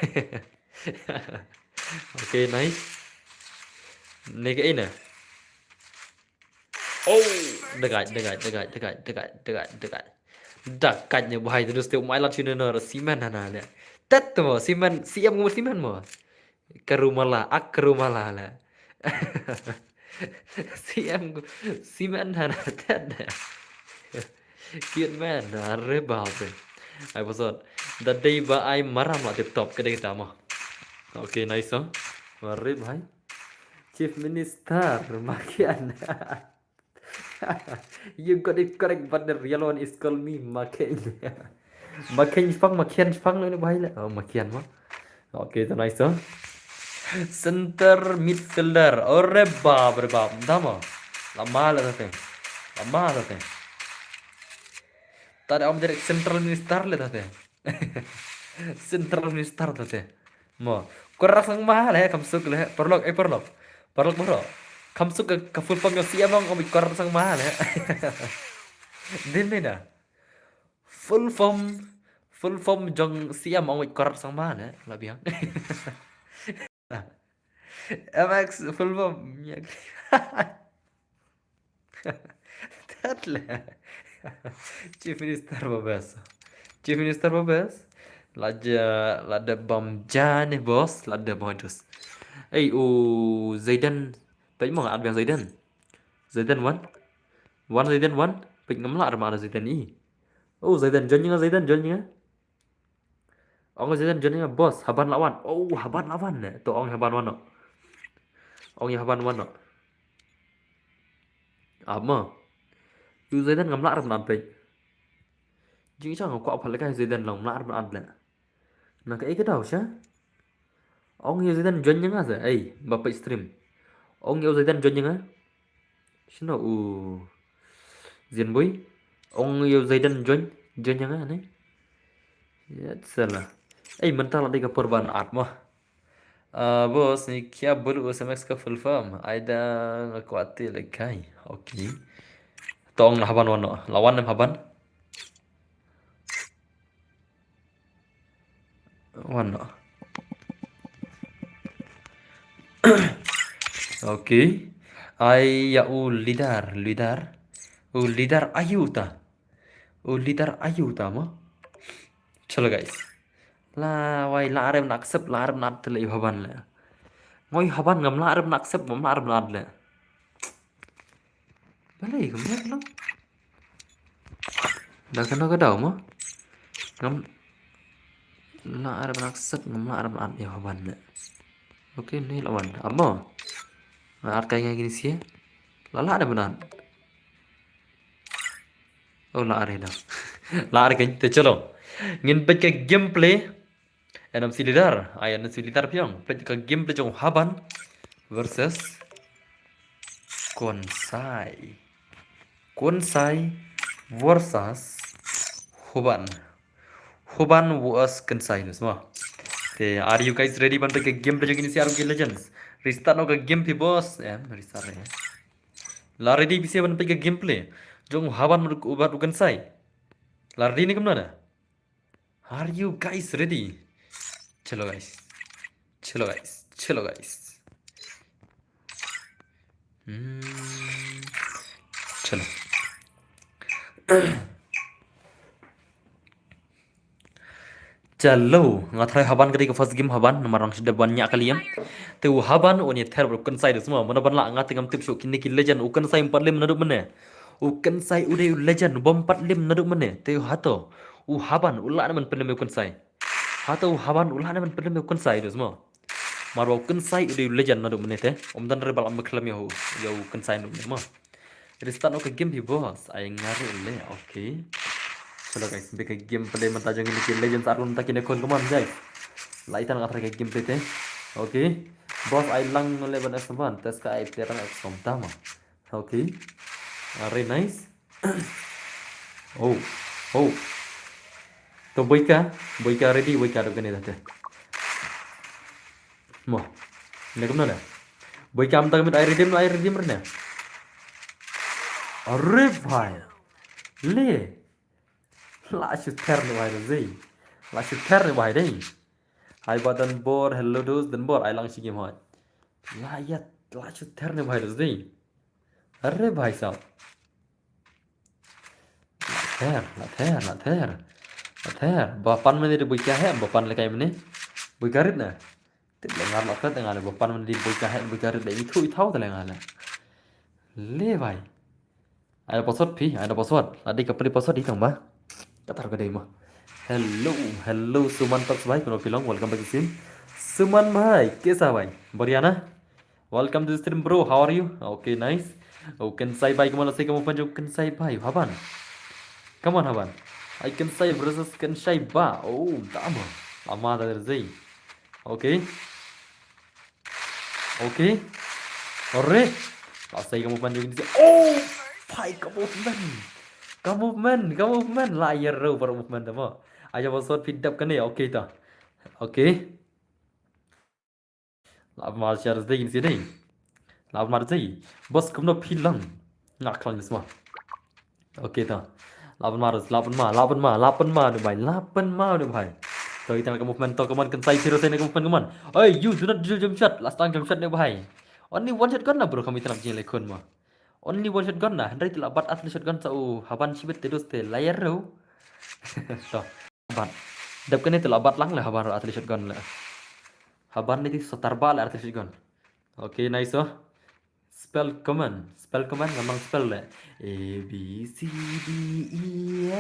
okay nice nega ina oh dekat dekatnya bahaya terus tiap malam cina nara siman hana le tet mo siman siam ngomong siman mo ke rumah lah siman hana tet kian man are bahasa ai pasal the day ba ai maram lah tip top kedai kita mah okay nice mari bhai chief minister makian you got it correct but the real one is called me makian spang lo ni bhai la makian mah okay so nice center midfielder ore bab dama lama lah tate tadi om direct central minister le tate central minister tate mo kurang sang mahal ya kamsuk le perlok bro kamsuk ke full form yo siamang om kurang sang mahal ya din na full form jong siam om kurang sang mahal ya lebih MX full form tatla chief minister babes lada bom jane bos lada modus Zaidan tadi mau nggak Zaidan one pik ngam lah ada Zaidan i Zaidan jualnya Ong Zaidan John bos Haban lawan. Oh, Haban lawan ne. Tu Ong Haban wano. Ong Haban wano. Ama. Yu Zaidan ngam lar nan pe. Jing chang ko phal kai Zaidan long lar nan le. Na cái đâu chứ? Ông yêu Zaidan John nhá sa. Ei, bapak stream. Ông yêu Zaidan John nhá. Sino Zian boy. Ông yêu Zaidan John John nhá ne. Ya salah. Mental nanti ke perubahan art mah. Bos, ni क्या बोलूं SMX का full form? Aida ngekuati lekai. Oke. Tong haban wano. Lawan nem haban. Wano. Oke. Ay ya lidar. Lidar ayuta. Lidar ayuta mah. चलो गाइस ला Y alarm नाक्सप लारम नाट तले हबन ले ngoi haban ngam laarem naksep ngam laarem nad le balai kum ya lo dah kena ke dau mo ngam laarem naksep ngam laarem nad ya haban le oke ni lawan amo art kayak gini sih lala ada benar oh la are dah la are kan te chalo ngin pet ke gameplay NMC leader ay NMC leader piang pet ke gameplay jong haban versus Konsai versus Huban was Konsai nu semua te are you guys ready ban ke gameplay jong ini si Ark Legends restart no ke game pi bos restart ya la ready bisa ban ke gameplay jong Haban ubat Konsai la ready ni kemana are you guys ready चलो गाइस चलो गाइस चलो चलो ngathrai haban kali ke first game haban namarang sudah banyak kali yang tu haban oni ther bukan sai semua mana ban la ngat ngam tip show kini ki legend ukan sai 4 lim naduk mene ukan sai udah legend bom 4 lim naduk mene tu hato haban ulah man penem ukan sai hato haban ulah man penem ukan sai semua marwa ukan sai udah legend naduk mene te dan rebal am klam ya ukan sai naduk mene restart ke game hi bos ay ngari le okay चलो गाइस बेके game play मता जंग के legends are उन तकिने कोन कमान जाय लाइटन गाथर के game play ते ओके बॉस आई लंग ले बन समान तस का आई प्लेयर ना समता मा ओके अरे नाइस ओ तो बोइका रेडी बोइका तो कने दते मो नेकम ना बोइका am तक में आई रिडीम रने अरे भाई ले la shooter ni bahai zai la shooter ni bahai dei hai badan bor hello dos dan bor ai lang shi game hoy la yat la shooter ni bahai zai arre bhai sahab la ther bapan mene de buika hai bapan le kai mene buika rit na te lengar la khat ngal bapan mene di buika hai buika rit dei thui thau te lengar le bhai ai password phi ai password adi kapri password di tong ba Katar ke mah. Hello Suman Talks bhai kono pilong welcome back to stream. Suman bhai कैसा भाई बढ़िया ना welcome to the stream bro how are you okay nice Kensai bhai kemana sih kamu panjang Kensai bhai Haban come on Haban I Kensai versus Kensai ba tama lama dari zai okay ore pasai kamu panjang ini bhai kamu movement layar ro per movement mo aja password feed up kane okay ta okay lab mar share dei in sini lab mar dei bos kumno philang ngak klang semua okay ta lapan ma ni bhai to itang ka movement to kaman kan sai zero sai ka movement kaman oi you do not drill jump shot last time jump shot ne bhai only one shot kan na bro kami tanam jeng lekon ma only one shotgun nah henry tidak bat atlet shotgun sau haban sibet terus te layar ro to bat dap kene tidak bat lang lah haban atlet shotgun lah haban ni setar bal atlet shotgun okay nice spell command gampang spell lah A B C D E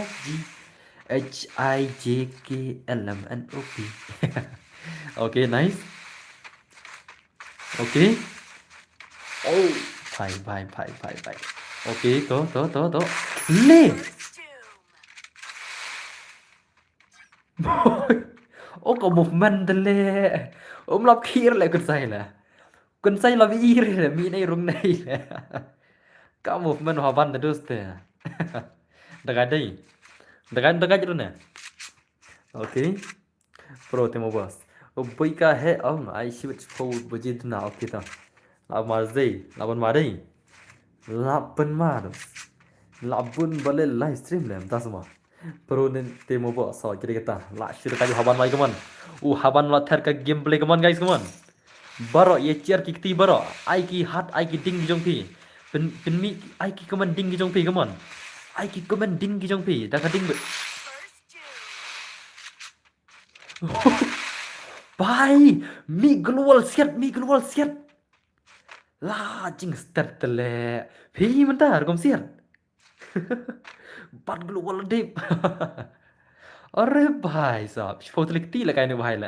F G HIJKLMNOP. Okay, nice. Okay. Oh, phải. Okay, to. Lê. Ô có một mình tên lê. Ôm lọc kia lại con say là. Con say là vì là mi này rung này là. Có một mình hòa văn là đứa tè. Dekat đây. Dekat chứ nè. Okay. Pro temo boss. Oi ka hai ông ai switch forward bajid na okay ta. Laban mà đây. Labun bale live stream lem ta semua. Pro temo boss so jadi kita. La shir ka haban mai kaman. Haban la ther ka gameplay kaman guys kaman. Baro ye chair ki kti baro. Ai ki hat ai ki ding jong pi. Pen mi ai ki kaman ding jong pi kaman. Ai ki kaman ding jong pi. Da ka ding. Bye, mi global set. La jing start tele. Phi mentar kom siat. Bat global deep. अरे भाई साहब स्पोर्ट लिखती लगाए ने भाई ला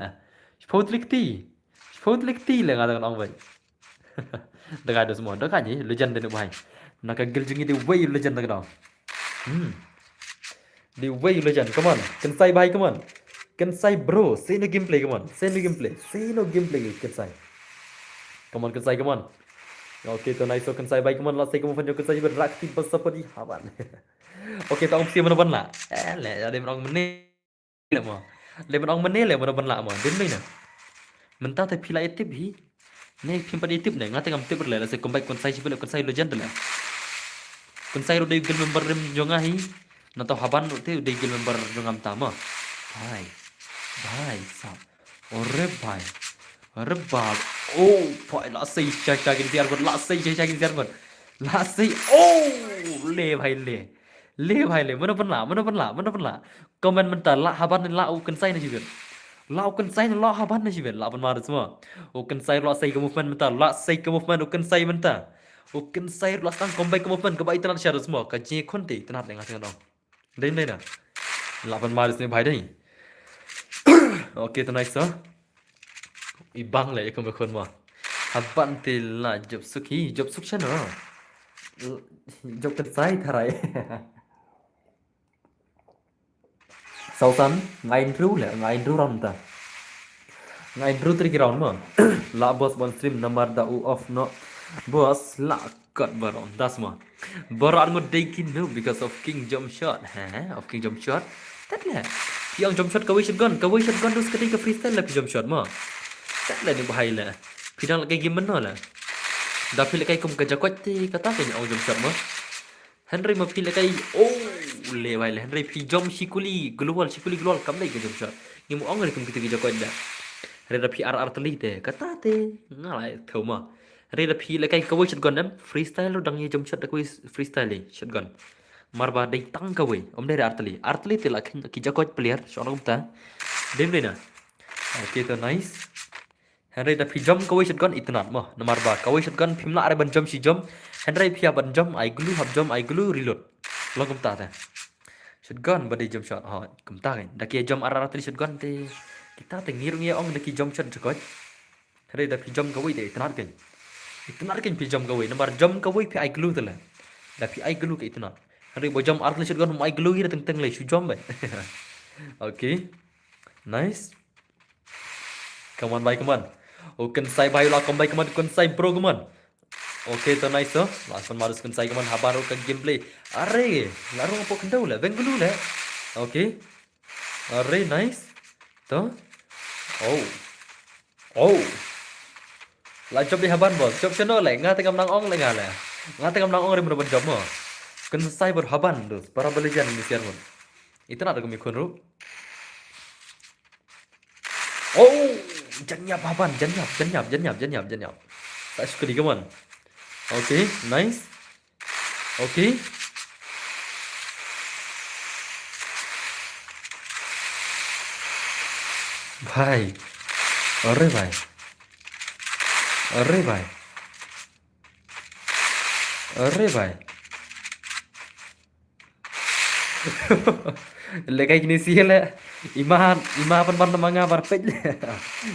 स्पोर्ट लिखती लगा दे नong भाई dekat ada semua dekat je legend dia भाई nak gil jengi di way legend dekat dong di way legend come on kensai भाई come on kensai bro say no gameplay come on say no gameplay kensai come on okay to nice so kensai भाई come on la say kamu fan jo kensai berakti bersepedi haban okay tong sia mana ban la le ada orang menit le mo le orang menit le mana ban la mo đến đây nè mình ta thấy phi lại tiếp hi này phim pada tiếp này ngata ngam tiếp le la say comeback konsai legend le konsai ro dei gel member rem jonga hi na to haban ro te dei gel member jongam tama भाई साहब अरे बाप ओ भाई ला सही चाचा के दियार ला सही ओ ले भाई ले mana pernah komen mentar la haban la u kan sai na jiber la u kan sai la haban na jiber la ban mar semua u kan sai la sai ke movement mentar la sai ke movement u kan sai mentar u kan sai la sang comeback ke movement ke bai tanat share semua ka je konti tanat dengan tengah dong đây nè la ban mar semua भाई đây okay tonight so ibang lại không phảiคนmà haban thì là job suk channel job kan sai tharai sau sẵn ngay intro ron ta ngay intro tri round mà la boss bon stream number da u off no boss la cut baron das mà baron ngot day kin no because of king jump shot tất là khi ông jump shot kawai shotgun terus ketika freestyle là jump shot mà tất là điều hay là khi đang là cái game nó là đã phi là cái công cái jacket thì cái tác cái ông jump shot mà Henry mà phi là cái le vai le Henry phi jump shikuli global kam dai ke jump shot nhưng mà ông người cùng cái jacket đã Henry là phi RR tali te kata te ngalai thau mà Henry là phi là cái kawai shotgun em freestyle lo dang ye jump shot kawai freestyle shotgun marba dai tang kawai om dai artli te la ki jacket player shonong ta dem dai na okay to nice Henry da phi jump kawai shotgun itnat mo nomor 3 kawai shotgun phim la are ban jump si jump Henry phi ban jump ai glue reload lo kum ta ta shotgun badi jump shot ha kum ta kan da ki jump arara tri shotgun te kita te ngir ngia ong da ki jump shot jokot Henry da phi jump kawai te itnat kan phi jump kawai nomor jump kawai phi ai glue tala da phi ai glue ke itnat Henry bo jump artli shotgun ai glue hi teng le su jump okay nice come on Oken sai bayu la comeback kaman kon sai pro kaman. Okay to nice so. Langsung marus kon sai kaman habaru ka gameplay. Are, laro apa kendau la, bengulu la. Okay. Are nice. To. Oh. La job di haban bos. Job channel la nga tengam nang ong la nga la. Nga tengam nang ong re mun job mo. Kon sai ber haban dos. Para belajar ni siar mon. Itu nak kami kon ru. Oh. Janyap haban, janyap. Tak suka di kaman. Okay, nice. Okay. Bhai. Arre bhai. le kai kini sia le ima pan manga bar pej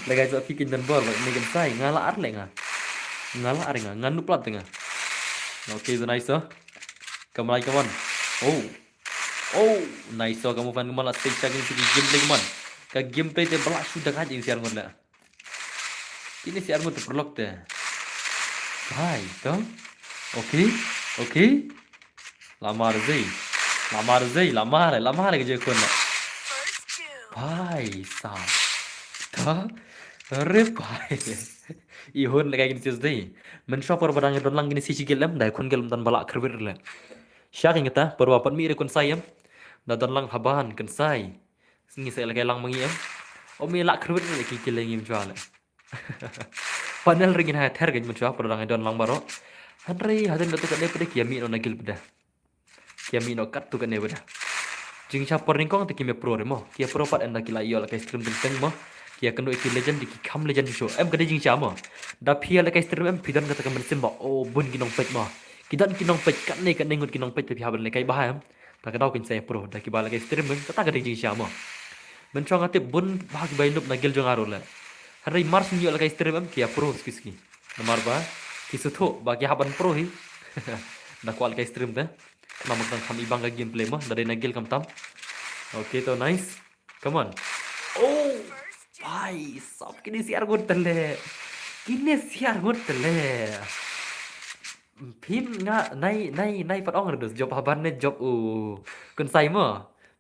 le kai so fikin dan bor ni kan sai ngala ar le ngala ar nganu plat tengah. Okay, so nice oh. Come on. Oh, nice oh, kamu fan kamu lah stay lagi segi gameplay kamu. Ka gameplay te balak sudah kaji siar ngon lah. Ini siar ngon te perlok te. Hai, toh. Okay. Lamar kerja kon lah. Bhai sahab. Toh. अरे भाई ihun kayak gini sih men shopper barang don lang gini sisi gelem dai kun gelem dan balak kerbir le shaking kita perwapan mi rekon sayam da don lang haban kan sai singi sai lagi lang mangi o mi lak kerbir le ki geleng im jwale panel ringin ha ther gin men shopper barang don lang baro hanrei haden tu kan ne pede kiami no nagil peda kiami no kat tu kan ne peda jing shopper ring kong te ki me pro re mo kia pro pat enda kila yo la kai stream teng mo kia kendo iki legend iki kam legend show em kada jing chama da phia la kai stream em pidan kata kan sim ba o bun kinong pet ma kidan kinong pet kan ne ngut kinong pet phia ban le kai ba em ta ka daw kin sai pro da ki ba la kai stream men kata kada jing chama men chong ate bun bhag bai nup na gel jong aro la hari mars ni la kai stream em kia pro ski namar ba ki su tho ba ki haban pro hi da kwal kai stream ta namak tang kham ibang ga gameplay ma da na gel kam tam okay to nice come on oh भाई सब किने शेयर करतले phim nga nay phát ong được job haban ne job kun sai mo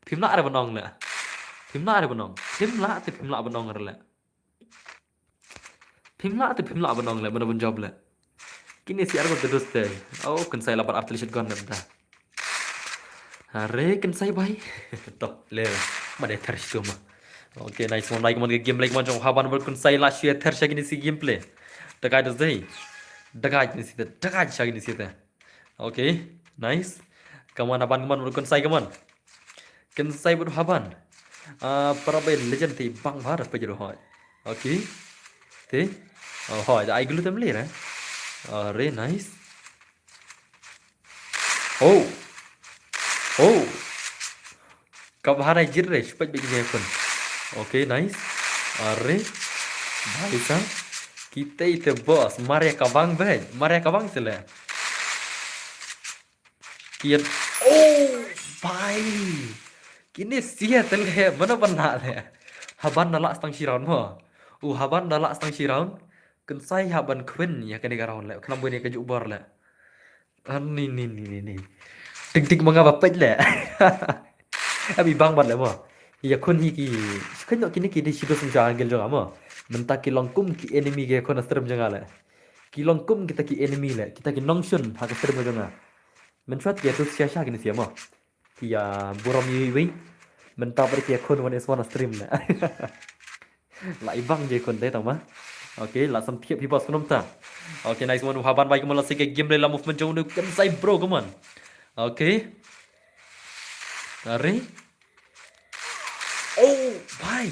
phim la ada bonong le phim la te phim la bonong le bener ben job le kini siar ko terus te kun sai la par artificial gun ta hare kun sai bai to le ma de thar ma. Okay, nice one. Like one game like one trong haban ber kun sai la share thar shagini si gameplay. Dakai dos dei. Dakai shagini si te. Okay, nice. Come on haban ber kun sai come on. Kun sai ber haban. Para bay legend ti bang bharat pe jero hoy. Okay. Te. Hoy ai glu tem le ra. Re nice. Oh. Kap harai jirre spek bi je kun. Okay, nice. Are, baik kita itu bos. Maria Kabang sila. Kian, baik. Kini sia telhe mana pernah le. Haban nalak stang shiraun mo. Haban nalak stang shiraun. Kun sai haban queen ya kene garaun le. Kenapa ini kejuk bar le. Ni. Tik mengapa pej le. Abi bang bat le mo. Ya kon hi ki khen kini ki di sido sung angel jong ama menta ki longkum ki enemy ge kon astrum jong ale ki longkum kita ki enemy le kita ki nongshun ha ka astrum jong a men chat ke tu sia sha kini sia ma ki ya buram yi wi menta par ki kon wan is one stream le la ibang je kon de tang ma okay la sam thiep hi boss konom ta okay nice one haban bai ko la se ke game le la movement jong nu kan sai bro come on okay are bye.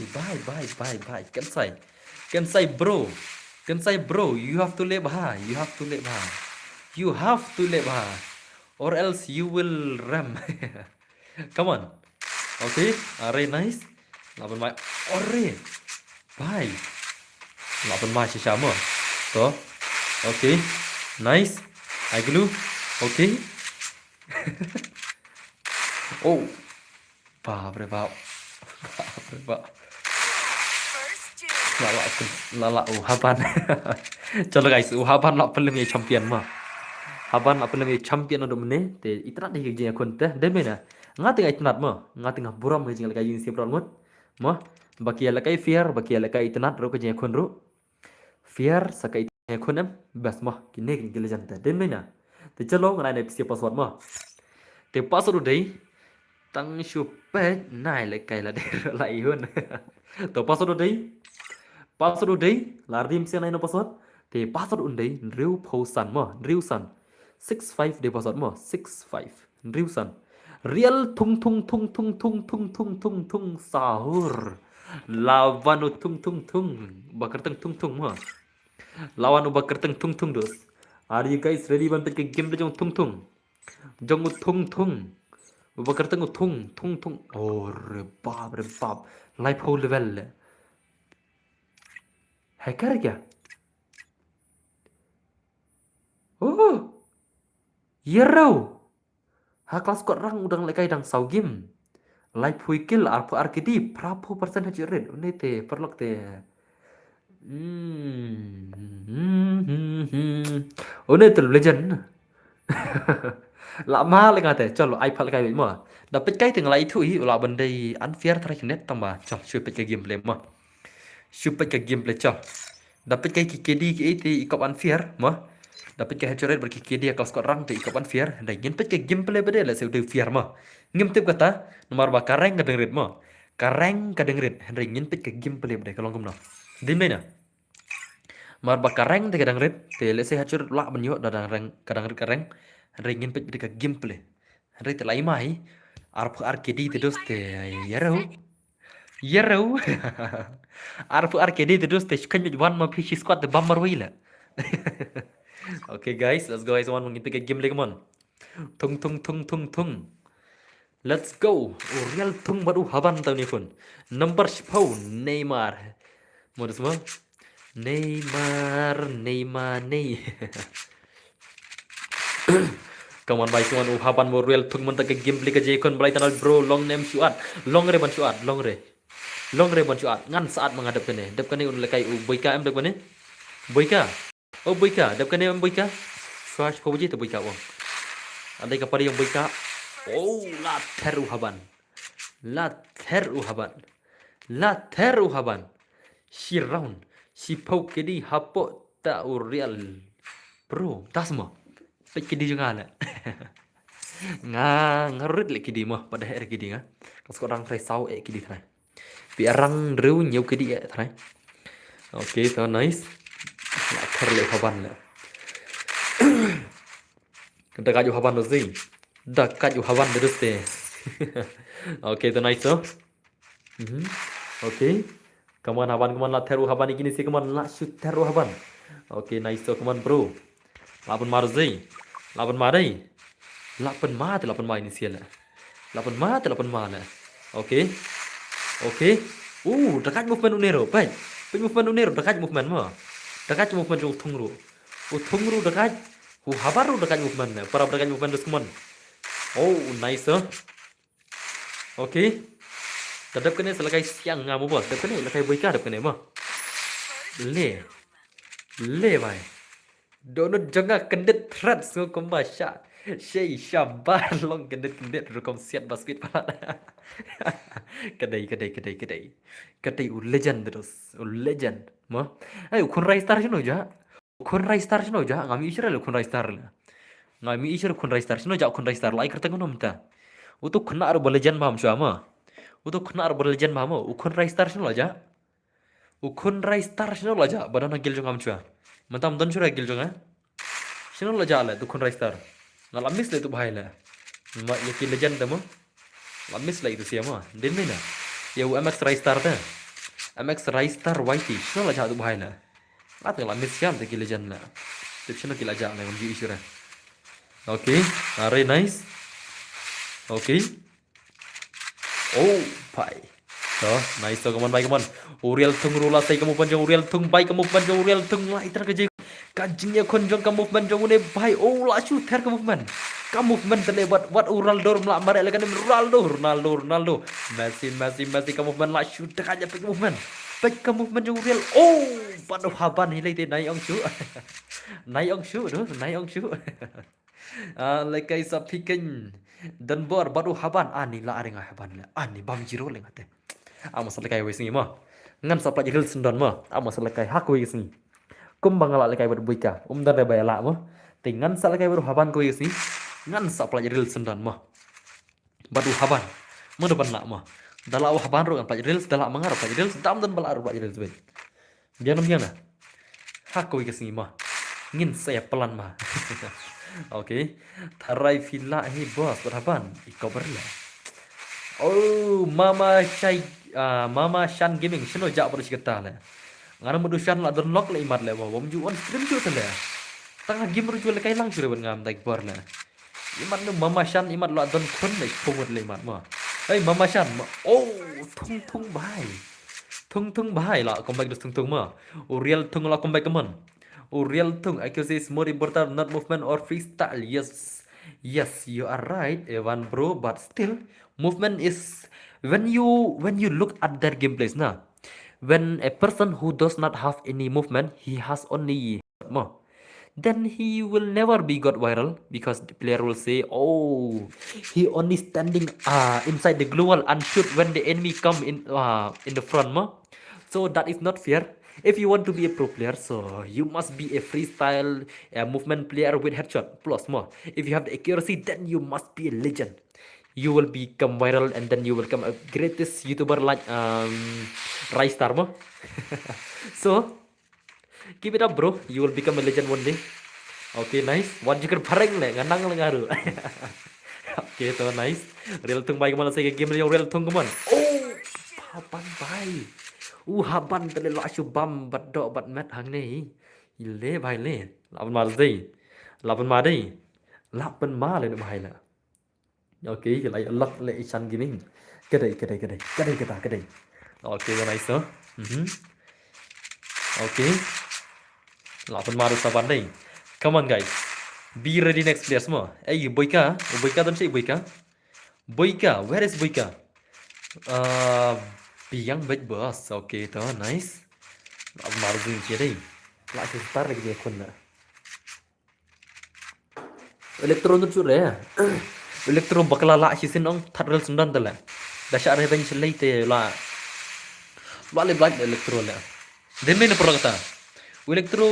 Can say bro. You have to live high. Or else you will ram. Come on. Okay. Are nice. Lapan mai. Ore. Bye. Lapan mai si sama. So. Okay. Nice. I glue. Okay. Wow. Lala haban. Chalo guys, haban la film ye champion ma. Haban la film ye champion do mene te itrat de je kon te de mena. Ngati ga itnat ma, ngati nga buram ge jing la yin si pron mut. Ma baki la kai fear, baki la kai itnat ro ko je kon ro. Fear sa kai je kon em bas ma kine ge le jan te de mena. Te chalo ngai ne psi password ma. Te password dei tăng super này lại cày là để lại hơn tổ password đấy là rim xe này nó password thì password đấy riu posan mà riu san 65 để password mà 65 riu san real thung sahur lavanu thung bakar thung mà lavanu bakar thung dos are you guys ready banget ke game jong thung bakar tengok tung. Oh, rebab. Life whole level. Hacker क्या? Oh, Yero. Ha kelas kok rang udang lekai dang sau game. Life wikil apa arkedi prapo persen haji red. Ini te perlok te. Oh, ini terlalu legend. Lạ ma lại ngate cho lo iPad cái mà đập cái từng lại thui là bên đây unfair thay net tầm mà cho chơi cái gameplay mà super cái gameplay cho đập cái KD cái thì có unfair mà đập cái headshot bagi KD kalau sekarang thì có unfair dan những cái gameplay beda là sẽ được fair mà nghiêm túc kata nomor ba kareng kedengerin mà kareng kedengerin dan những cái gameplay beda kalau ngomong di mana nomor ba kareng thì kedengerin thì let's say headshot lạ bên nhớ dan kedengerin kareng ringin pet beda gameplay hari telai mai arpu arcade terus te yero arpu arcade terus te kan mit one ma fish squad the bomber wheel. Okay guys, let's go guys, one mungkin ke game lagi mon. Tung. Let's go. Real tung baru haban tahun ni pun. Number 10 Neymar. Mau semua? Neymar. Come on, guys, one uhapan mo real tung monta ke gameplay ke jekon balai tanal bro long name syuat long re ban syuat ngan saat menghadap kene dep kene un lekai u boyka em dep kene boyka dep kene em boyka swash ko buji te boyka wong andai kepada yang boyka oh la ter uhaban si round si pau kedi hapo ta real bro tas mo kidi juga lah. Ngarut lagi kidi mah pada hari kidi ngah. Kalau orang try sau kidi thai. Biarang reu nhiều kidi thai. Okay, so nice. Lại thar le haban lah. Kita kaju haban tu sih. Dah kaju haban terus deh. Okay, so nice so. Okay. Kaman haban lah teru haban ini sih kaman lah shoot teru haban. Okay, nice so kaman bro. Lapan marzai. Lapan ma inisial lah. Lapan ma lah. Okay. Dekat movement unero. Baik. Movement unero dekat movement mah. Dekat movement jauh tungru. Tungru dekat. Habaru dekat movement. Para dekat movement deskuman. Oh, nice. Okay. Dadap kene selesai siang ngamu bos. Dadap kene selesai boyka dadap kene mah. Le bhai. Dono jangka kendit threat so kumbasha. Shay shabar long kendit rukom siat basket pala. Kedai legend terus. Legend. Mah. Ayo kun rai star sino ja. Ngami isra le kun rai star la. Ngami isra kun rai star sino ja kun rai star la iker tengono mta. Utu kena ar legend maham chama. Ukun rai star sino ja. Badan agil jong am chua. Mentam don chura gil jonga. Sino la jala tu kun rai star. Na lamis le tu bahai la. Ma yaki legend demo. Lamis la itu siapa? Din mana? Ya MX rai star ta. MX rai star YT. Sino la jala tu bahai la. At lamis siam te ki legend la. Tu sino ki la jala on ji isura. Okay, very nice. Okay. Oh, bye. So, nice so kaman. Uriel tung rula say kamu panjang Uriel tung lah itra kerja kajingnya konjong kamu panjang une bai oh lah shoot ter kamu terlebat what Ronaldo melak marek lagi Ronaldo Messi kamu lah shoot aja pe kamu panjang Uriel oh padu haban hilai te nai ong shu lekai sapiken dan bor baru haban ani la aringa haban la ani bam jiro lengate amo selesai wes ni mah ngan sa plaj hil sendon mah amo selesai hak wes ni kum bangala lekai berbuika dan bay la mah tingan sa lekai baru haban ko wes ni ngan sa plaj hil sendon mah baru haban mo depan la mah dala haban ro kan plaj hil dala mangar plaj hil dam dan bala plaj hil ben biana hak ko wes ni mah ngin saya pelan mah okay tarai villa ini bos berhaban ikober la oh mama shan gaming sino jak baru sikata la ngana mudu shan la don lock la imat la bom ju on stream ju tala tengah game ru ju la kai lang sure ban ngam tak bor la Imat nu Mama Shan imat lo don kun le pungut le imat mo. Hey Mama Shan. Oh, tung bai. Tung bai la comeback dus tung mo. Real tung la comeback man. Real tung accuracy is more important not movement or freestyle. Yes. Yes, you are right, Evan bro, but still movement is when you look at their gameplays now. When a person who does not have any movement, he has only more, then he will never be got viral because the player will say, "Oh, he only standing inside the glue wall and shoot when the enemy come in the front." Mo. So that is not fair. If you want to be a pro player, so you must be a freestyle movement player with headshot plus more. If you have the accuracy, then you must be a legend. You will become viral and then you will become a greatest YouTuber like Raistar mo. So keep it up, bro. You will become a legend one day. Okay, nice. One you can pareng le, nganang le ngaru. Okay, so nice. Real tung bai kemana saya game real tung kemana? Oh, haban bai. Haban tele la shu bam bat do bat met hang ni. Ile bai le. Lapan ma dei. Lapan ma dei. Lapan ma le bai la. Okay, lại lắc lại săn gaming. Cái đây. Okay, nice đó. Okay. Lapan ma được saban đây. Come on guys. Be ready next player semua. Hey, Boyka don't say Boyka. Boyka, where is Boyka? Biang big boss. Okay, đó nice. Lapan ma được gì đây? Lại cái start lagi dia kon na. Elektron tu cure. Elektron bakal la si sin ong thatrel sundan tala. Dasar re ben chelai te la. Wale black elektron la. Demme ne progata. Elektro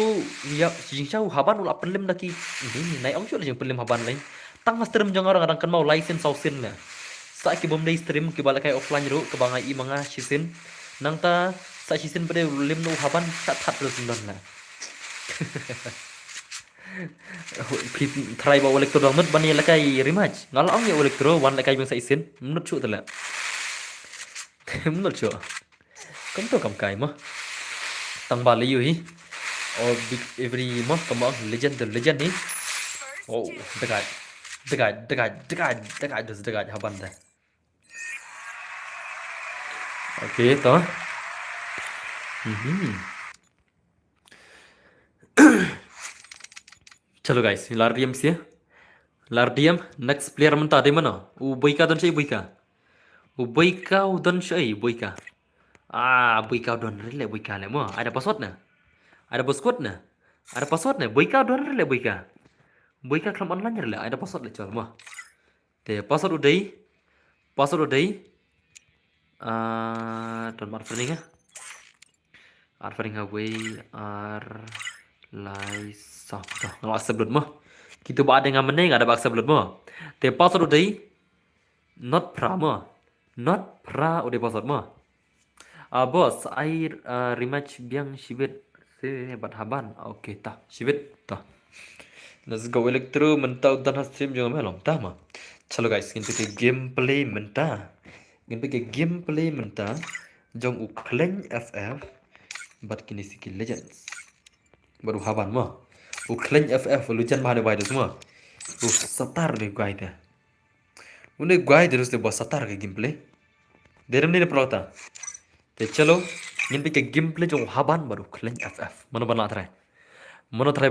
ya jingshau haban ula pelim laki. Ini naik ong cure jing pelim haban lain. Tang stream jang orang kan mau license sausin la. Sa ki bom dei stream ki bala kai offline ro ke bangai i manga sisin. Nang ta sa sisin pada lim no haban sa thatrel sundan la. Try bawa elektro dong mut bani lakai rematch ngal ong ya elektro wan lakai bang sa isin menurut cu tala menurut cu kam to kam kai mo tang bali yu hi oh big every mo kam ong legend ni oh dekat dus dekat haban dah okay to चलो गाइस लार्डियम से लार्डियम next player म्हणता दे मनो बोयका दोन बोयका उदन शई बोयका बोयका उदन rile boyka le mo ada password na ada password na boyka udan rile boyka kelam online rile ada password le chal mo te password udai don marfering away Soft. Nggak sebelum mah. Kita bawa dengan meneng ada baksa sebelum mah. Te password udah not pra mah. Not pra udah password mah. Bos, air rematch biang shibit se bat haban. Okay, tah shibit tah. Let's go elektro mentau dan stream jangan melom tah mah. Chalo guys, kita ke gameplay mentah. Jong Uklen FF bat kini sikit legends. Baru haban mah. Uklen FF lucan mana bayar semua. Satar deh guide dah. Udah guide terus deh buat satar ke gameplay. Derem ni perlu te chalo ingin bikin gameplay jong haban baru Uklen FF. Mana try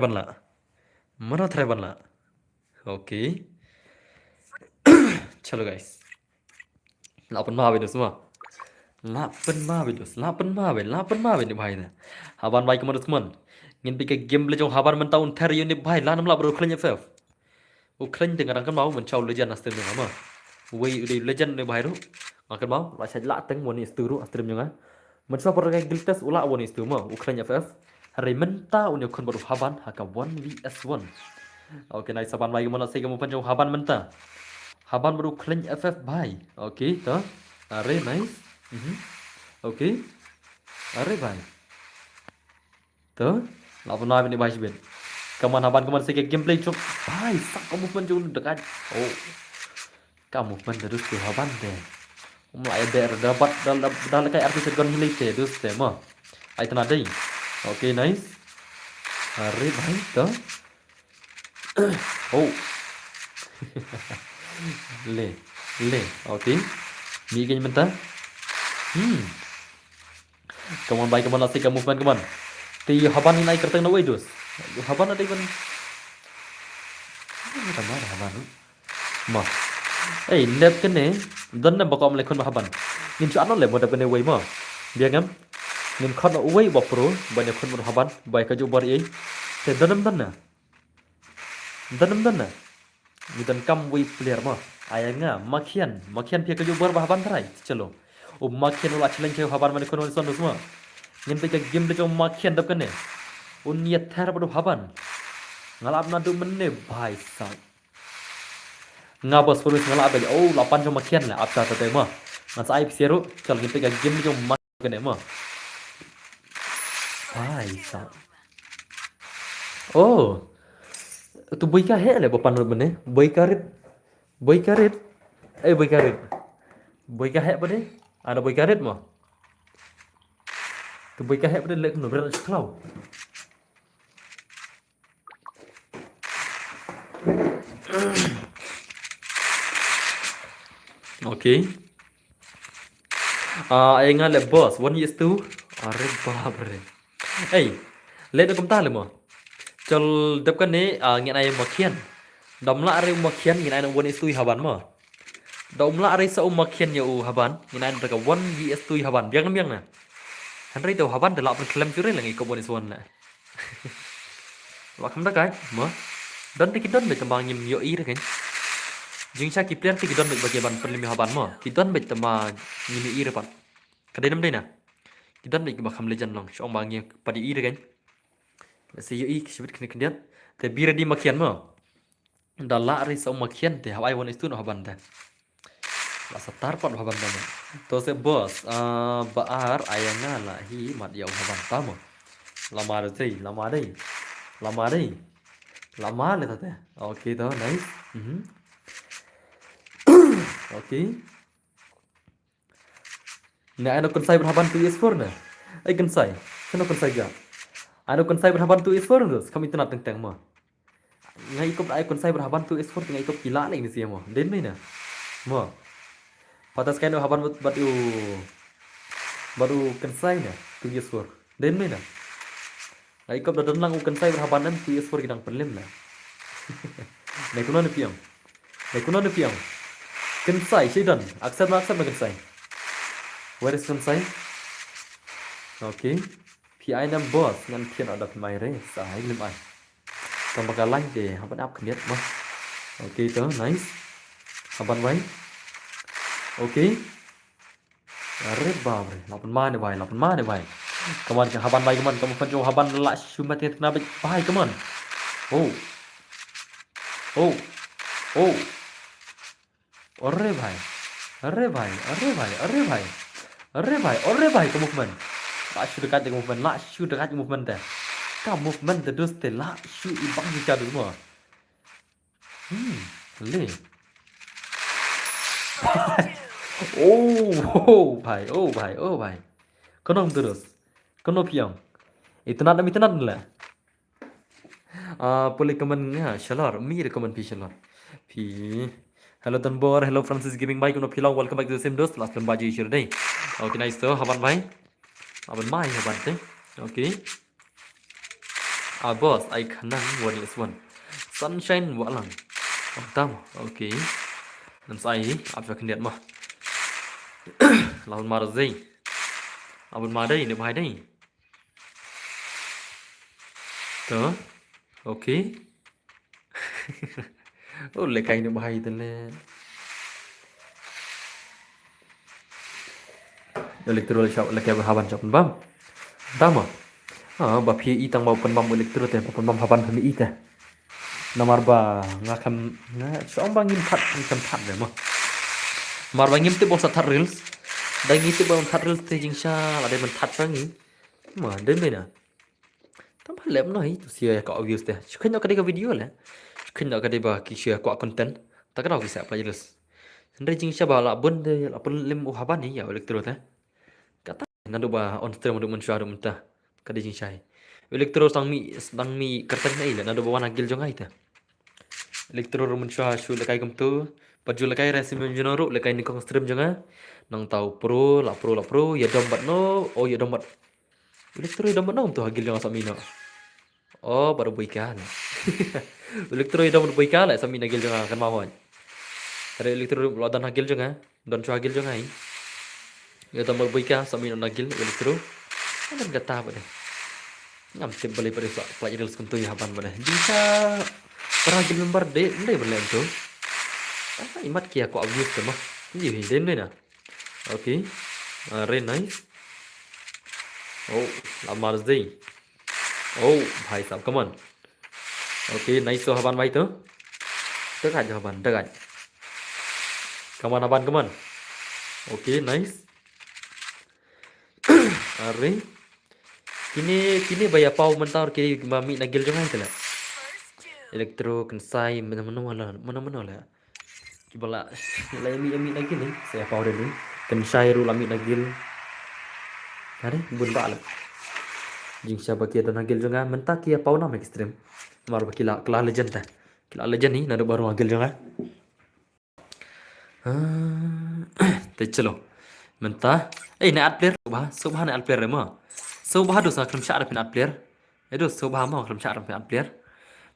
banla. Okay. Chalo guys. Lapan mah video semua. Lapan mah ni bayar dah. Haban baik kemana teman. Ingin bikin gameplay jong haban mentahun ter unit bai lanam la baru Uklen FF. Uklen dengan kan mau mencau legend stream dengan mah. Way udah legend ni bai ru. Akan mau la saya la teng woni sturu stream dengan. Mencau pergi guild test ula woni stu mah Uklen FF. Hari mentah unik kon baru haban haka 1vs1. Okay, nice haban bai kemana saya kamu pencau haban mentah. Haban baru Uklen FF bai. Okay, toh. Are nice. Okay. Are bai. Toh. Lapan nabi ni bahas ben. Kaman saya gameplay cok. Hai, sak kamu movement dekat. Oh, kamu movement terus tu haban deh. Mulai ada dapat dalam kayak artis gon hilik deh terus deh mah. Ai tanah deh. Okay, nice. Hari baik dah. Oh. Le, okay. Bigyan niyo menta. Come on, bye, come on, let's take a movement, come on. Thì haban ini naik kertas na way dos. Haban ada ikan. Tama ada haban. Ma. Nep kene. Dan na bakal melekon haban. Nin chu anon le mo dapat ne way ma. Biar ngam. Nin khon way ba pro banyak kon mo haban. Baik ka ju bar ei. Te danam dan na. Ni dan kam way player ma. Ayanga makian pia ka ju bar ba haban trai. Chalo. Makian ulah challenge haban mane kon son dos ma. Ngem te game de jom makian dap kene. Niat thar ba haban. Ngalap na du mene bhai sa. Ngabos purus ngalap aja. 8 jom makian lah apsa ta ma. Mas ai pisiru chal ngem te game de jom mak kene ma. Bhai sa. Tu boy ka he le bapan mene. Boy karit. Boy ka he ba de? Ada boy karit ma. Tu boy ka he ba de le no beran sklau. Okay. Ayang le boss 1 years 2. Are babre. Le do komta le mo. Chol dep kan ni ngin ay makian. Domla are makian ngin ay 1 years 2 haban mo. Domla are sa makian ya haban ngin ay daga 1 years 2 haban. Biang na. Henry tu haban de la pen klem cure lang iko 1 years 1 la. Wa kham da kai mo. Don ti kidon be tambang nyim yo i kan. Jing sa ki player ti kidon be bagi ban perlimi haban mo. Kidon be tama nyim i repan. Kadai nam dai na. Kidon be ba kham legend long. Shong bang nyim padi i kan. Si yo i kishbit kene kendian. Te bira di makian mo. Dalla ari sa makian te hawai 1 years 2 no haban da. La satar pat haban da. To se boss baar ayanga la hi mat yau haban tamo. Lama le tate. Okay to nice. Okay. Na ano kon sai berhaban 2 years 4 na. Ai kon sai. Kano kon sai ga. Ano kon sai berhaban 2 years 4 dos. Kami tenat teng mo. Ngai ikop ai kon sai berhaban 2 years 4 ngai ikop gila le ni sia mo. Den mai na. Mo. Patas kaino haban baru kon sai na 2 years 4. Den mai na. Ngai ikop dadan lang kon sai berhaban nan 2 years 4 kidang perlim na. Ngai kuno ni piang. Kensai Shidan. Accept na kensai. Where is kensai? Okay. PI nam boss ngan pian ada mai re sai lim ai. Tong bakal lain de haban up keniat mah. Okay to nice. Haban wai. Okay. Are babre. Lapan ma ne bai. Come on haban bai come on. Kamu panjo haban la shumat ket na bai come on. Arre bhai ke movement. La shoot dekat movement dah. Ka movement terus te la shoot ibang juga tu semua. Le. Bhai. Kono terus. Kono piang. Itna lah. Boleh komen ya, shalor. Mi komen pi shalor. Pi. Hello Tanbor, hello Francis Gaming Bike, no pilong, welcome back to the same dos. Last time baji share day. Okay, nice to haban bhai. Haban mai haban te. Okay. Boss, I khanang 1 is 1. Sunshine walang. Tam. Okay. Dan sai apa kendiat mah. Lawan marzai. Abun madai ni bhai dai. To. Okay. Lekai ni bahaya tele. Elektro shop lekai haban shop bam. Tama. Ba phi i tang mau pen bam elektro te pen bam haban phami i te. Nomor ba ngakam shom bangin phat ngam phat de mo. Mar bangim te bo sa thar reels. Dai ngi te bo thar reels te jing sha la de man that sangi. Ma de me na. Tam lem noi tu sia ka views te. Khenyo ka de ka video la. Kena ka deba ki share kwa content tak kena bisa apply jelas sendiri jing sya bala bun de la pun lim haban ni ya elektro ta kata nando ba on stream do mun share munta ka de jing shay elektro sang mi kertas na ila nando ba wana gil jong ai ta Elektro rumun syah shu lekai kum tu. Paju lekai resim jonoro lekai nikong stream jonga. Nang tahu pro ya dombat no. Oh ya dombat. Elektro ya dombat no tu hagil jonga samino. Oh baru boikan. Elektro ya dombat boikan lah samina gil jonga kan mawon. Ada elektro lodan hagil jonga. Don shu hagil jonga ai. Ya dombat boikan samino nagil elektro. Kan gata apa deh. Ngam tip balik pada pelajar kum tu ya haban pada. Bisa peragil member deh boleh tu. Apa imat kia aku abuse tu mah. Ini hidden deh na. Okay. Very nice. Oh, lama dah. Oh, भाई साहब come on. Okay, nice so haban भाई tu. Dekat je haban, dekat. Come on haban, come on. Okay, nice. Are. Kini bayar pau mentar kiri mami nagil jangan tu lah. Elektro kensai mana lah. Cuba lah. Lami nagil ni. Saya pau dulu. Kensai ru lami nagil. Ada bun bal. Jing siapa kia dan nagil jangan mentak kia pau nama ekstrem. Mar bakila kelah legend dah. Kelah legend ni nado baru nagil jangan. Te chalo. Mentah. Nak player subah nak player mah. Subah dos nak kelam syar pin player. Dos subah mah kelam syar pin player.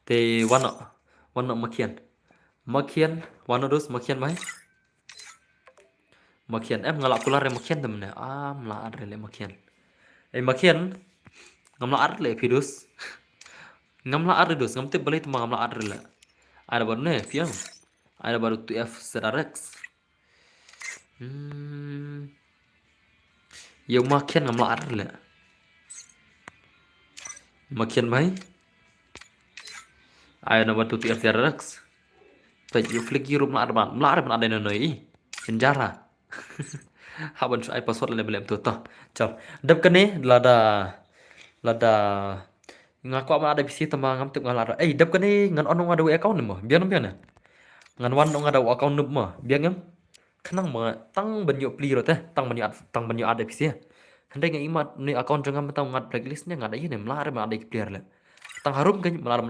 Te wano makian wano dos makian mai. Makian ngalak kular makian temen mla adre le makian. Makian ngamla adre le pidus. Ngamla adre dos ngamte balik tu ngamla adre le. Ada baru ne piang. Ada baru tu F Serarex. Yang makian ngamla adre le. Makian mai. Ada nama tu F Serarex. Tapi you flick you mla adre ada nenoi. Penjara. Haban su ai password le belem tu toh. Chal. Dap kene lada ngaku ama ada bisi tama ngam tip ngalara. Dap kene ngan onong ada account mo. Biar na. Ngan wan ong ada account nup mo. Biar ngam kenang mo tang banyu pli ro teh. Tang banyu ada bisi. Handai ngai imat ni account jangam tang ngat blacklist nya ngada ye melar ma ada player le. Tang harum kan melar.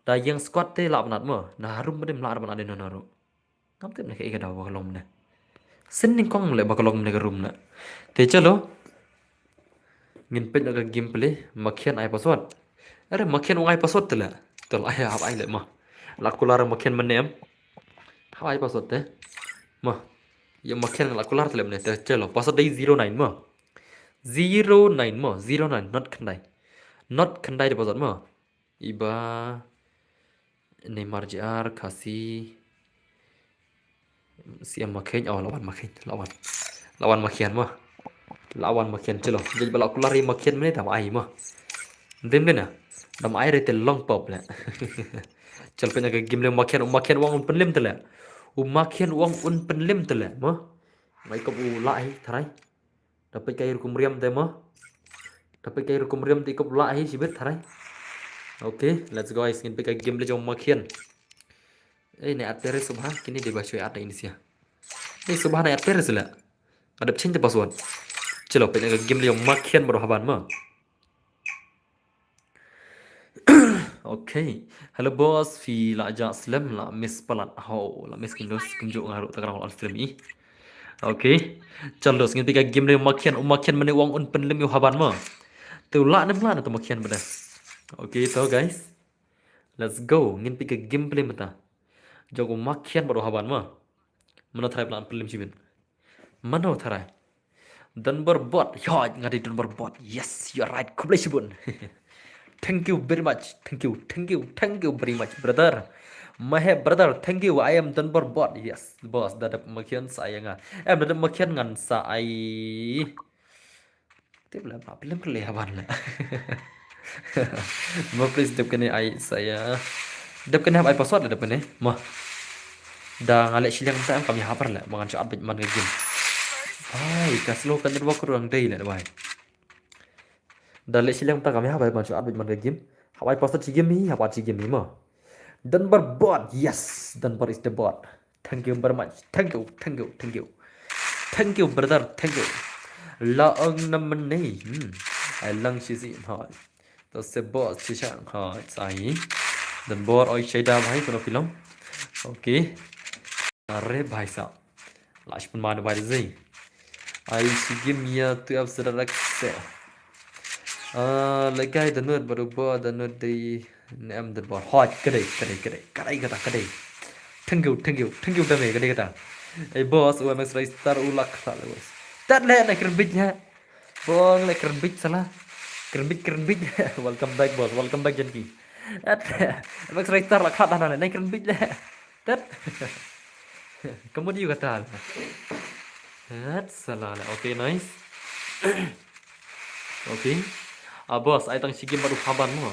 Da yang squad te la banat mo. Na harum bade melar banat de naro. Ngam tip na ke ga daw kolom ne. Senin kong le bakalong ne room na. Te chalo. Ngin pet nak gameplay makian ai password. Are makian ong ai password tela. Tol ai hab ai le mah. Lakular makian menem. Hab ai password te. Mah. Ya makian lakular tela ne te chalo. Password dai 09 mah. 09 mah. 09 not khandai. Not khandai de password mah. Iba Neymar JR kasih siam makian lawan makian mah. Lawan makian chalo. Jadi balak kulari makian mana tam ai mah. Dem na. Dam ai rete long pop la. Chal penya ke game le makian wang penlim tela. Makian wang penlim tela mah. Mai ko lai tharai. Dapat kai rukum riam te mah. Dapat kai rukum riam ti ko lai sibet tharai. Okay, let's go guys. Ngin pe game le jom makian. Ni atere subah kini dia baca ada ini sia. Subah na atere sila. Ada change password. Chalo pe game le makian baru haban mah. Okay. Hello boss fi la ja slam la miss palat ho la miss kindos kunjuk ngaru takrang al stream i. Okay. Chalo ngin pe game le makian mane wang un penlim yo haban mah. Tu la na tu makian benda. Okay, so guys. Let's go. Ngin pe gameplay mata. Jago makian baru haban mah. Mana tharai plan pelim cibin. Mana tharai. Dan berbot. Ya, ngadi dan berbot. Yes, you are right. Kublesibun. Thank you very much. Thank you very much, brother. My brother, thank you. I am dan berbot. Yes, boss. Dadap makian saya nga. Dadap makian ngan saya. Tip lah, pelim pelih haban lah. Ma please dap kene ai saya. Dap kene ai password dap kene. Mah. Da ngalek silang ta kami hapar la mangan chat man game. Ai kaslo kan dua kurang dai la bai. Da lek silang ta kami hapar man chat man game. Hawai password ci game ni, hawai ci game ni mah. Dan berbot. Yes, dan ber is the bot. Thank you very much. Thank you. Thank you brother. Thank you. La ong nam ni. Ai lang chi si ha. To se boss chi chang ha sai. Dan bor oi shaida bhai kono film. Okay. Arre bhai sahab. Lashman man bhai zai. Ai sigim ya tu ab sadarak se. Legai the nut baru bo the nut di nem the bor hot kadai kata. Thank you dame kadai kata. Hey boss, OMX Rai Star ulak salah bos. Tak le nak keren bit nya. Bong le keren bit salah. Keren bit. Welcome back boss. Welcome back Janki. At OMX Rai Star lah khat nak keren bit le. Tat. Kamu dia kata. At salah le. Okay nice. Okay. Boss, ai tang sigim baru haban mo.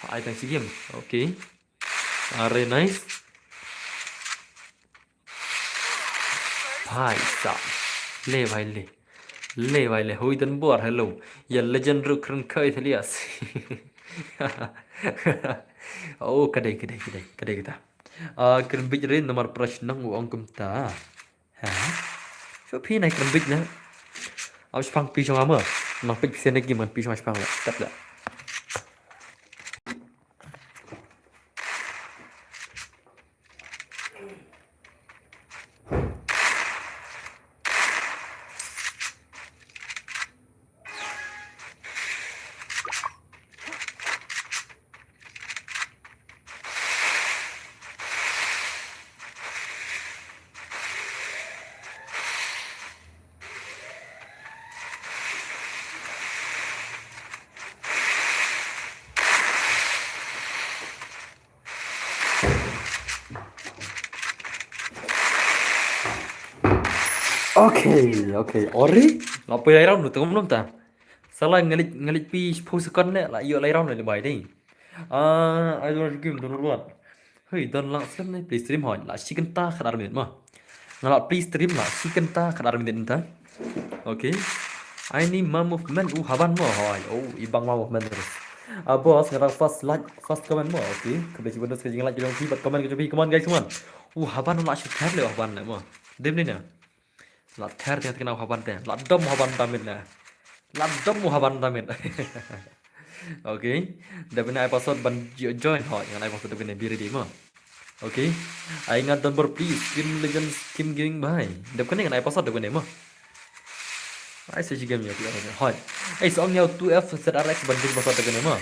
Ai tang sigim. Okay. Are nice. Bhai sahab. Le bhai le hui dan bor hello ya legend ru kren kai thalias. Oh kadai kita kren bit rin nomor prashnang u angkum ta ha so phi này kren bit na au spang pi chong ama nok pik sen gi man pi chong spang la tap la. Okay. Ori, apa yang ram nu tengok belum ta? Salah ngelit pi posekon ne la yo lai ram le bai dei. I don't give don luat. Hei, don lang slam ne please stream hoi la chicken ta khadar minit ma. Ngala please stream la chicken ta khadar minit ta. Okay. I need ma movement haban mo hoi. Oh, ibang ma movement terus. Boss ngara fast comment mo. Okay. Kebeji bonus ke jingla jilong pi comment ke pi come on guys come on. Haban la shoot le haban le mo. Dem ni na. La ther tiat kena haban te. La dom haban damit na. La dom haban damit. Okay. Dabina episode ban join hoi ngan episode dabina biri di mo. Okay. Ai ngat don ber please Kim Legend Kim Gaming bhai. Dab kene ngan episode dabina mo. Ai se game ya hoi. Ai song nhau 2F ZRX ban jing episode dabina mo.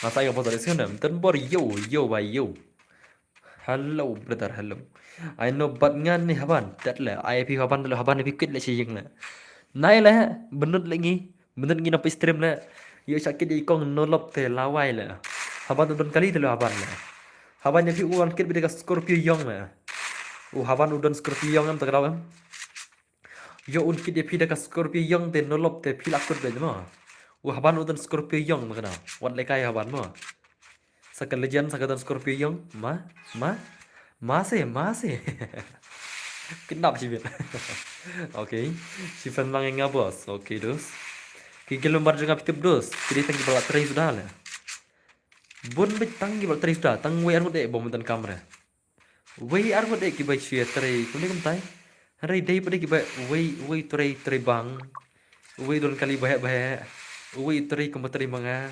Masa yang episode sekarang dan bor yo bhai yo. Hello brother hello. I know but ngan ni haban dat la IP haban la haban ni kit la si jing la nai la benut lagi benut ngi na stream la yo sakit di kong nolop te lawai la haban don kali te la haban ni uan kit bi de Scorpio yong la haban udon Scorpio yong am ta kraw yo un kit de pi de Scorpio yong te nolop te pi lakut be ma haban udon Scorpio yong ma kana wat le kai haban ma sakal legend sakal Scorpio yong masih kenapa sih okay si fan lang yang bos okay dos kiki lembar juga pitip dos kiri tangki balak teri sudah lah bun bit tangki balak teri sudah tang we armo de bom dan kamera we armo de ki bai share teri kuni kum tai hari dei pada ki bai we teri bang we don kali bahaya we teri teri manga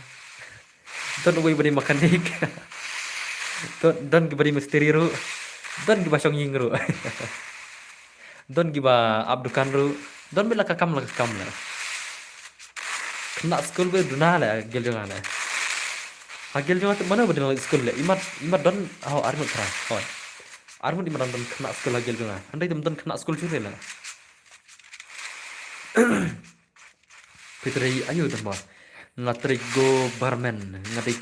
don we beri mekanik don ki beri misteri ru don giba song ying ru don giba abdukan ru don bila kakam la kena school be duna la gel jong ala gel jong mana be duna school le imat don armut tra hoi armut di mana don kena school gel jong andai don kena school chure la pitri ayo don ba natrigo barman ngate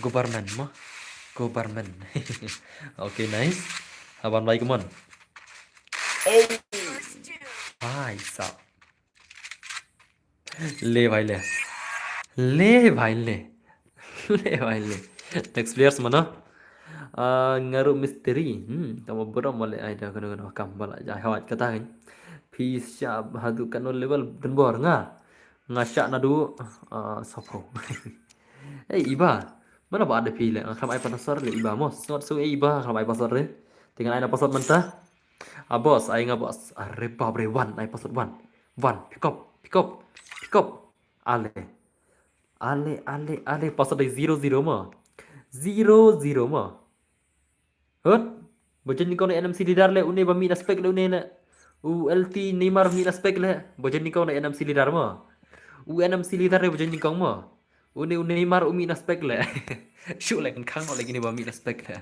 Gobarman mo. Okay, nice. Haban baik mon. Bhai sahab. Le bhai le. Next players mana? Ngaru misteri. Kamu beram boleh ada kena kam bala jahawat kata kan. Peace syab hadu kanu level dan bor ngasyak nadu sopo. Iba. Mana ba ada pile kam ai pasar le iba mos not so iba kam ai pasar le tinggal ai pasar mentah bos ai bos repa bre one ai pasar one pick up ale Ale pasal dari 0-0 mah. 0-0 mah. Hut. Bajan ni kau na NMC lidar le une ba min aspek le une na. ULT Neymar min aspek le. Bajan ni kau na NMC lidar mah. NMC lidar le bajan ni kau mah. Une Neymar min aspek le. Syuk le kan khang no lagi ni ba min aspek le.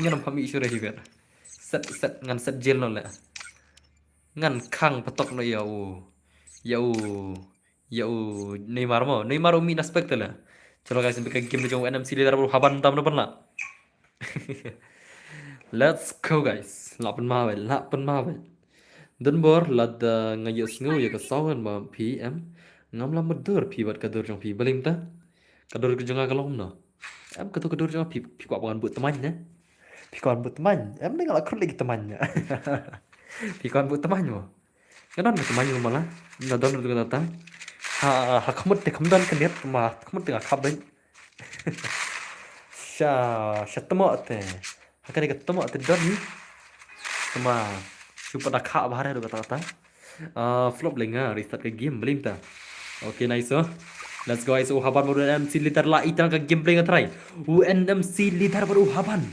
Ngan pami syure hiber. Set ngan set gel no le. Ngan khang patok no yau. Yau Neymar mah. Neymar min aspek le. Chalo guys, sampai ke game ni jong NMC lidar baru haban tam na pernah. Let's go guys. Lapan mawel. Dan bor lad ngayok singu ya ke sawan ma PM. Ngam la medur pi bat kadur jong pi balim ta. Kadur ke jonga kalong no. Em kadur jong pi kwa bangan but teman ya. Pi kwa but teman. Em ni ngalak lagi temannya. Pi kwa but teman mo. Kadon teman mo malah. Na don du datang. Ha khamut te khamdan kan net ma khamut te khab ben. Sha temo te. Hakane ka temo te don ni. Sama super dah kak bahar ada kata-kata. Flop lenga restart ke game belim ta. Okay nice oh. Let's go guys. Haban baru NMC litar la itang ke game play try. NMC litar baru haban.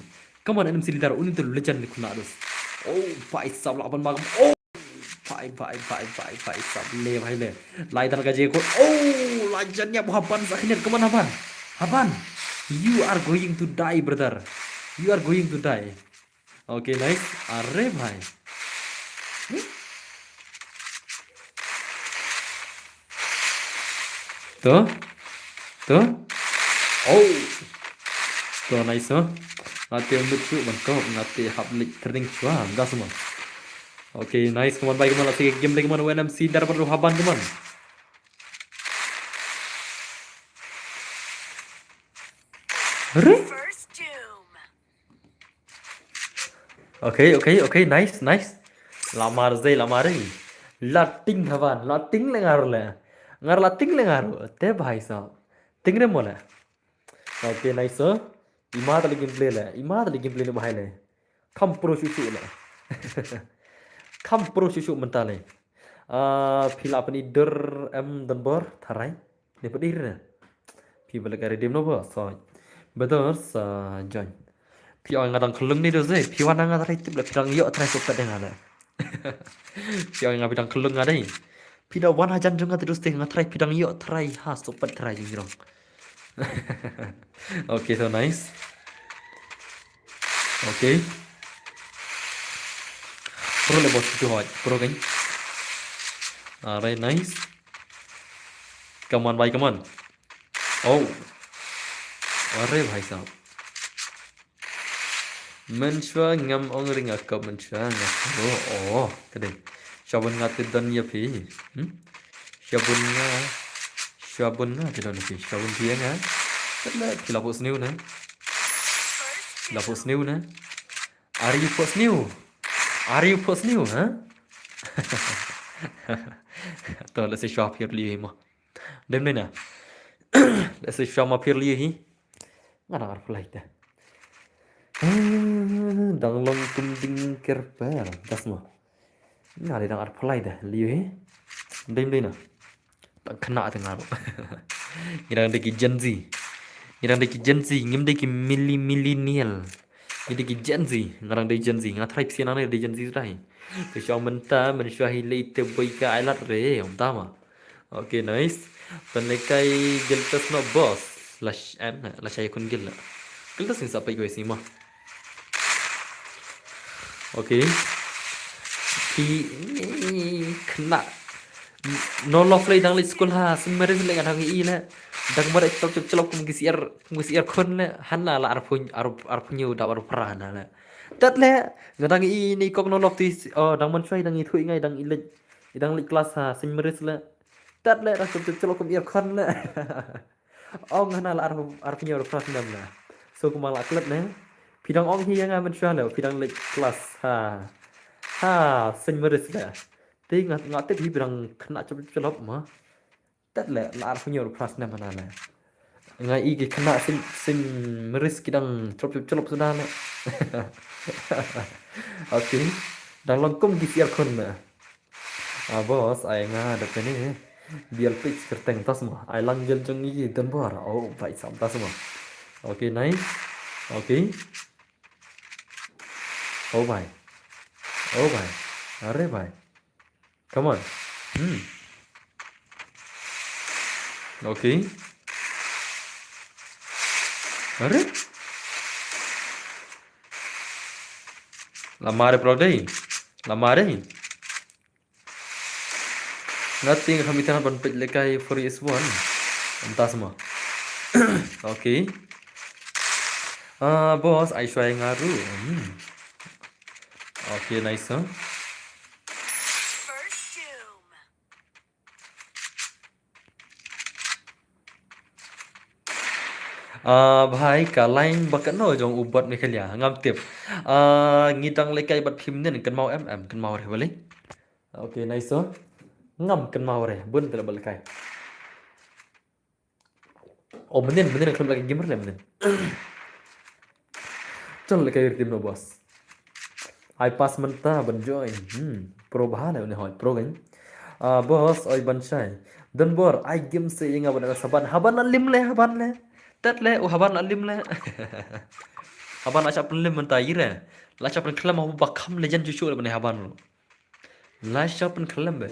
Come on NMC litar uni tu legend ni kuna adus. Oh, fight sab laban magam. Oh, fight sab le bhai le. Lai tan ka je ko. Oh, legendnya haban sakhinet come on haban. Haban. You are going to die brother. You are going to die. Okay nice. Arre bhai. Tuh. Oh. Tuh nice oh. Ngati untuk cu bangkok ngati hablik kering cua enggak semua. Okay nice teman baik teman lagi game lagi mana NMC dar perlu haban teman. First doom. Okay nice. Lamar zai. Lating haban, lating lengar le. Ngar lating lengar. Te bhai sahab. Tingre mola. Okay nice oh. Imad lagi gameplay le bhai le. Kham pro shushu le. Kham pro shushu mental le. Phila apni dur em dan bor tharai. Ne pedir ne. Phi bala gare dem no bo so. Betul sa join. Phi oi ngadang khulung ni do zai. Phi wana ngadang tip le phirang yo trai sokat dengan le. Phi oi ngadang khulung ngadai. Pida wan hajan jong terus teh ngatrai pidang yo try ha sopat try jong. Okay so nice. Okay. Pro le bos tu hoj. Pro kan. Alright nice. Come on bhai come on. Oh. Arre bhai sahab. Menshwa ngam ong ring akap menshwa ngam. Oh kadai. Shabun ngati dan ya phi. Shabun nga tidak nabi. Shabun dia nga. Kadai kilapus new na. Kilapus new na. Are you post new huh? Tuh let's say shop here liye mo. Dem na. Let's say shop ma here liye hi. Ngana ar play ta. Dang long tum ding kerpel. Das mo. Nga dang ar play dah liu he. Dem na. Tak kena tengah. Ngirang deki Gen Z. Ngim deki millennial. Ini deki Gen Z. Ngarang deki Gen Z. Ngatrai psi nang deki Gen Z rai. Ke syau menta mensyahi leite boika ailat re om tama. Okay nice. Penekai geltas no boss. Lash saya kun gel. Geltas ni sampai gue sih mah. Okay. Kena no love lay dang lay school ha semeres lay ngadang I la dang mare celok kumgisiar kon la hanna la arpunyu da baru perana la tat le ngadang I ni kok no love tis dang man choi dang I thui ngai dang I dang lay kelas ha semeres la tat le da celok kumgisiar kon la ong hanna la arpunyu da perana la so kumala klet ne pidang ong hi nga man choi la pidang lay kelas ha semeres la Tapi ngat tip hibrang kena celop mah. Tak le lar punya pras na mana le. Ngai igi kena sin meris kidang celop sudah le. Okay. Dang longkum di siar kon na. Bos ai nga ada ni. Biar pitch kerteng tas semua. Ai lang jel jeng ini dan buar. Oh, baik sam tas semua. Oke, nice. Oke. Oh, bye. Oh, bye. Are bye. Come on. Oke. Are? Lama ada produk ini. Lama ada ini. Nothing kami tanah ban pitch lekai for is one. Entah semua. Oke. Bos, I try ngaru. Oke, nice, huh? First doom. Bhai cả lain bakat no jong ubat me khalia ngam tip ngidang lekai bat phim nen kan mau kan mau re balik. Oke, nice, huh? Ngam kan mau re bun tela balikai. Oh, bener klub lagi gamer lah bener. Chal lekai tim no bos. I pass mentah ban join. Pro bahan ne hoi pro kan. Bos oi ban sai. Dan bor I game se inga ban saban haban lim le haban le. Tet le haban lim le. Haban acha pen lim mentah ira. La cha pen klam mau bakam legend cucu le ban haban lo. La cha pen klam be.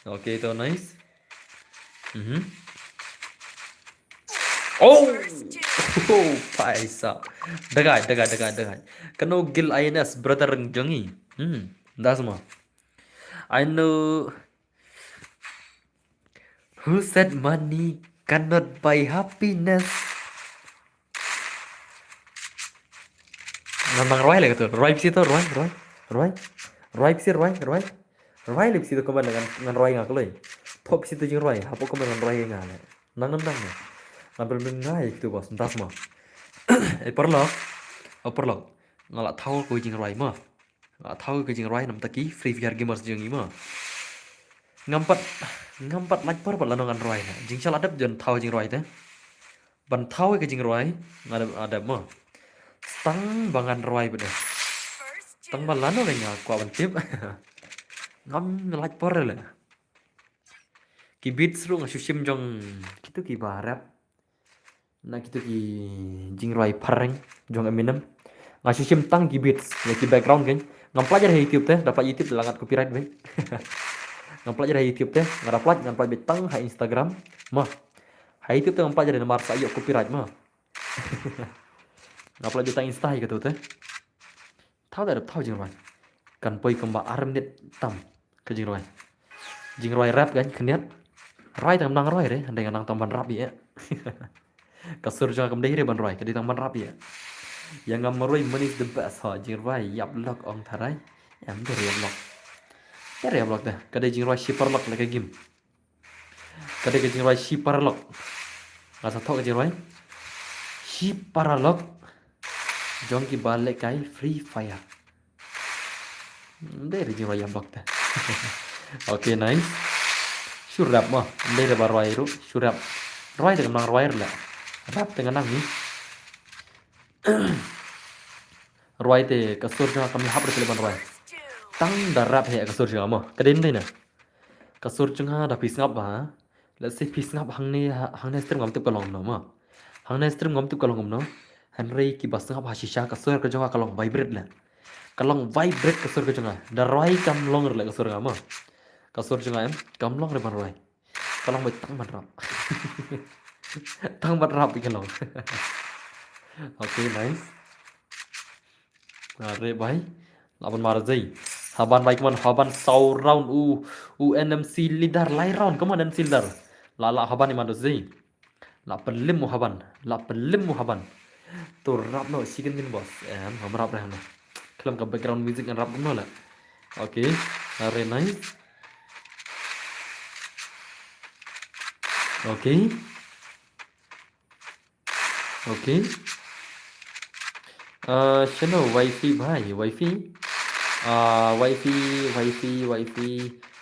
Oke, itu nice. Oh, paisa. Dagai. Kano gil INS brother jongi. Dah semua. I know who said money cannot buy happiness. Nambang Roy lagi tuh. Roy sih tuh Roy lebih situ kemana dengan Roy ngak loy. Pop situ jeung Roy. Apa kemana Roy ngak. Nang. Ngambil mengai gitu bos. Entah semua. Perlok. Ngalak tahu ko jeung Roy mah. Ngalak tahu ko jeung Roy nam taki Free Fire gamers jeung ima. Ngampat like par bala nongan Roy. Jeung sal adap jon tahu jeung Roy teh. Ban tahu ke jeung Roy ngadap mah. Stang bangan Roy bener. Stang balano le ngak ko ban tip. Ngam like par le. Ki beat seru ngasusim jong kitu ki barap. Nah gitu ki jing Roy pareng jong Eminem ngasusim tang ki beats ya ki background kan ngam pelajar di YouTube teh dapat YouTube langat copyright baik. Ngam pelajar di YouTube teh ngadapat ngam pelajar tang ha Instagram mah ha YouTube teh ngam pelajar di nomor saya copyright mah. Ngam pelajar tang Insta gitu teh tahu jing Roy kan poi kemba arem net tam ke jing Roy rap kan keniat Roy tang nang Roy deh andai nang tamban rap ya. Kasur jangan kemdeh ban Roy kadi tang ban rap ya. Yang ngam Roy money is the best ha jing Roy yap lock ong tharai em der yap lock. Der yap lock dah kadi jing Roy shipper lock like game. Kadi jing Roy shipper lock. Ngasa thok jing Roy. Shipper lock. Jong ki balik kai Free Fire. Der jing Roy yap lock dah. Oke, nice. Surap mah der ban Roy ru surap. Roy dengan nang Roy lah. Rap dengan nang ni. Roy te kasur jangan kami hap dari ban Roy. Tang darap he kasur jangan mah. Kadin deh na. Kasur jangan ada pis ngap ha. Let's say pis ngap hang ni stream ngam tu kalong no mah. Hang ni stream ngam tu kalong no. Henry ki bas ngap hasisha kasur ke jangan kalong vibrate lah. Kalong vibrate kasur ke jangan. Da Roy kam long lah kasur ngam mah. Kasur jangan kam long dari ban Roy. Kalong bai tang ban rap. Tang ban rap ikan long. Oke, nice. Are bhai. Laban mar jai. Haban baik man haban sau round u NMC leader lai round kaman dan leader. La haban iman jai. La pelim mu haban. Tu rap no chicken din boss. Ham rap dah no. Kelam ka background music and rap no la. Oke. Are nice. Oke. Channel wifi bhai, wifi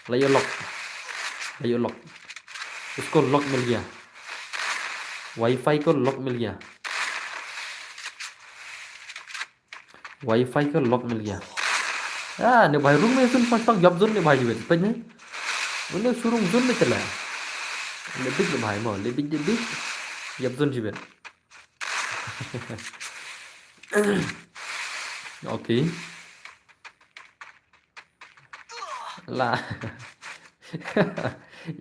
layer lock उसको लॉक मिल गया वाईफाई को लॉक मिल गया ने भाई रूम में सुन फंस जब जुन ने भाई जीवन पे ने उन्हें शुरू जुन में चला Lebih ke bahaya mah, lebih. Ya betul sih Ben. Oke. Lah.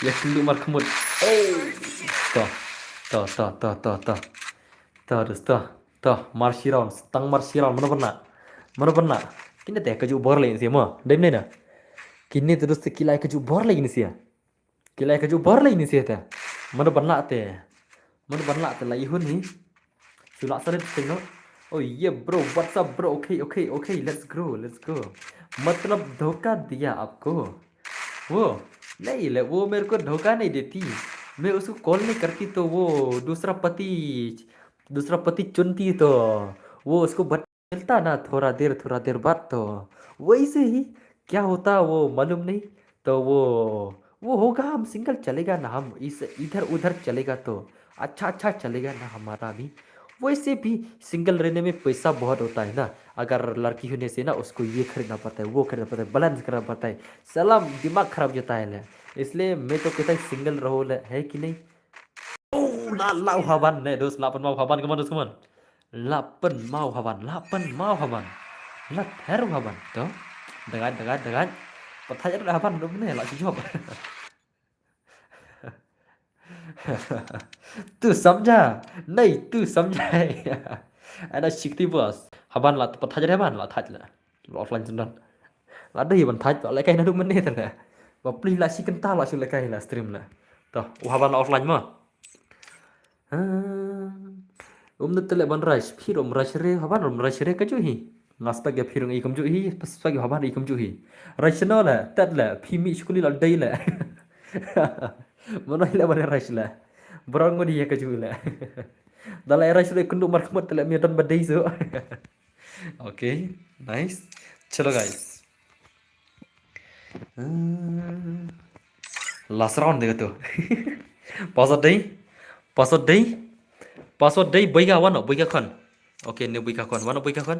Ya kelu mar kemut. Toh. Toh, toh, toh, toh, toh. Toh, terus toh. Toh, marsiron, stang marsiron, mana pernah. Kini teh keju bor lagi sih mah. Dem nih nah. Kini terus kilai keju bor lagi nih sih ya. Kilai keju bor lagi nih sih teh. Mana pernah teh. Mana pernah teh lah ihun nih. Sulak sarit tengok. Oh iya bro, what's up bro? Okay, let's go. मतलब धोखा दिया आपको वो नहीं ले वो मेरे को धोखा नहीं देती मैं उसको कॉल नहीं करती तो वो दूसरा पति चुनती तो वो उसको मिलता ना थोड़ा देर बाद तो वैसे ही क्या होता वो मालूम नहीं तो वो होगा हम सिंगल चलेगा ना हम इस इधर उधर चलेगा तो अच्छा चलेगा ना हमारा भी वैसे भी सिंगल रहने में पैसा बहुत होता है ना अगर लड़की होने से ना उसको ये खरीदना पड़ता है वो खरीदना पड़ता है बैलेंस करना पड़ता है सलाम दिमाग खराब जाता है इसलिए मैं तो कहता है सिंगल रहो है कि नहीं Oh, lau haban ne dus lapan mau haban kemana dus kemana? Lapan mau haban. Lat heru haban. Tuh. Dengan. Pertanyaan udah haban belum nih, lah jawab. तू समझा नहीं तू समझा ada sikti bos haban lat pertanyaan haban lat haj lah offline sundan lat deh ban haj lại cái nó đúng menit lah và please là si kental lah sulle kai lah stream lah toh haban offline mah Tele ban rush phir rush re haban rush re ka chu hi nas pa ge phir ngi kam chu hi pas pa ge haban i kam chu hi rush no la tat la phi mi skuli la dai la Mana ila ban rush la Borong mo dia ka chu la Dala rush re kundu mar khamat la mi don badai so Okay nice chalo guys last round deh tu password day boyga wano boyga kon okay ne boyga kon wano boyga kon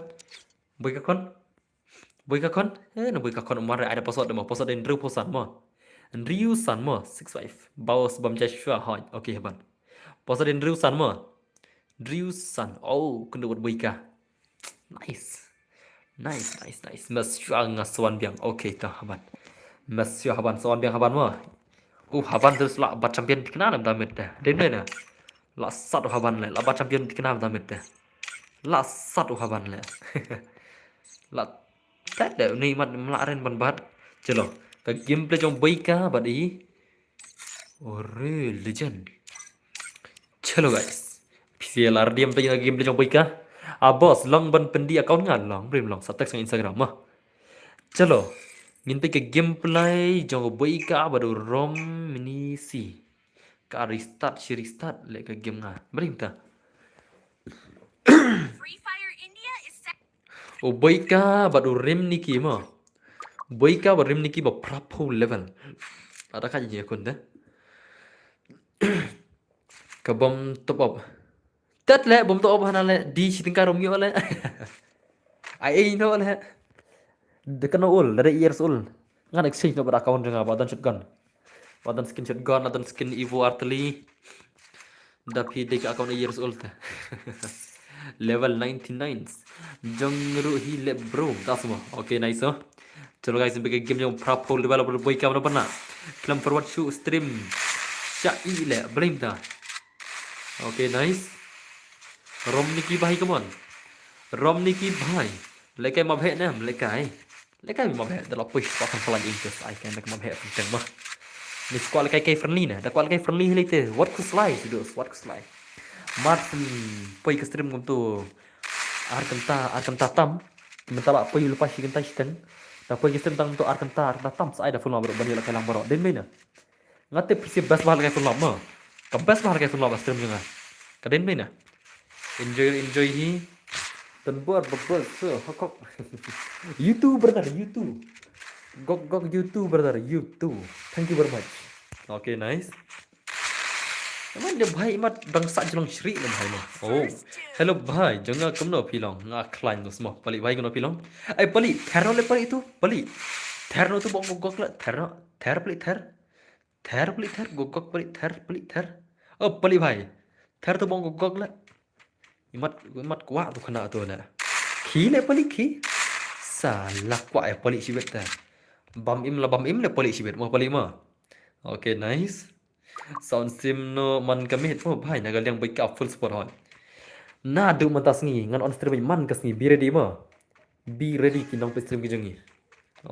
no boyga kon umar ada password mo password in ru posan mo Ryu san mo 65 bawas bam Joshua hoi okay ban password in Ryu san mo Ryu san oh kena buat boyga nice Monsieur ngaswan biang okay tah ban Monsieur haban soan biang haban mo haban terus lah bat champion kenal nam damit dah den na la satu haban le la bat champion kenal damit dah la satu haban le la tat de ni mat melaren ban bat chalo ka gameplay trong baika bat ý ore legend chalo guys PCLR diam tu yang gameplay trong baika boss long ban pendi account ngan long brim long satek sang Instagram mah chalo Minta ke gameplay jangan baika baru rom mini si ka restart le ke game nga berinta Free Fire India is set. o baika baru rem niki mo baika baru rem niki ba prapo level ada kan je kon da ka bom top up tat le bom top up hana le di sitingka rom yo le ai no le Dekan ul dari years ul ngan exchange no ber account dengan badan shotgun badan skin shotgun badan skin Evo Artillery dapi dek account years ul ta level 99 jangru hi le bro das semua okay nice so chalo guys sampai game yang proper level boy ka mana pernah film forward shoot stream syai le blim ta okay nice Romniki bhai come on Romniki bhai lekai ma bhe nam lekai ma bhe dalam push pakai pelan Inggris I can lekai ma bhe tentang mah ni squad lekai friendly nah da squad lekai friendly lite what ku slide what ku slide Martin poi ke stream ngum tu arkanta tam mentala poi lepas kita siten da poi ke stream tang tu arkanta tam sai da full nomor banyak lekai lang borok den mena ngate prisi best bahal lekai full nomor ka best bahal lekai full nomor stream juga ka den mena enjoy hi dan buat bebel so hakok YouTube brother YouTube gok YouTube brother YouTube thank you very much okay nice Emang dia bhai mat bangsa jelang Shri le bhai mo oh hello bhai jangan kamno pilong nga klain no semua pali bhai kono pilong ai pali therno le pali itu pali therno tu bong gok la ther pali ther थेर पली थेर गोगक पली थेर ओ पली भाई थेर तो बंग गोगक ले मत कुआ तो खना तो ले खी ले पली खी salah kuat ya palik sibet dah bam im le palik sibet mau palik mah okay nice sound sim no man kamit mo bhai na gal yang baik up full support hon na du man tas ngi ngan on stream man kas ngi be ready mah be ready ki nong pe stream ki jengi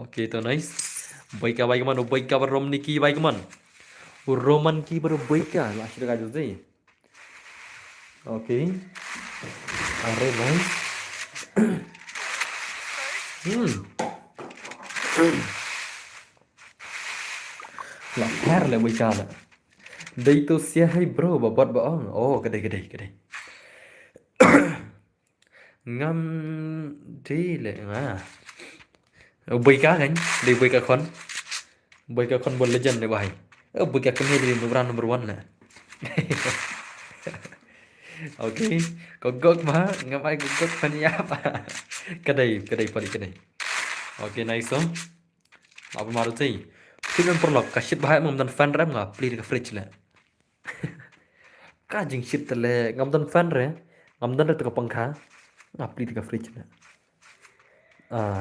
okay to nice baik man baik ka rom niki baik man roman ki baru baik ka lah sudah ka juzai okay are nice là thar lại bây giờ nè đây tôi sẽ hay bro bà bật bảo cái đây ngâm đi lại mà bây cá gánh đi bây cá con bol legend này bài bây cá cái này đi number one nè ok có gốc mà ngâm ai cũng gốc phân nháp cái đây phần cái này ok nice so apa maru sih kita perlu kasih bahaya ngomong fan rem nggak beli ke fridge lah kajing shit tele ngomong fan rem ngomong itu ke pengkha nggak beli ke fridge lah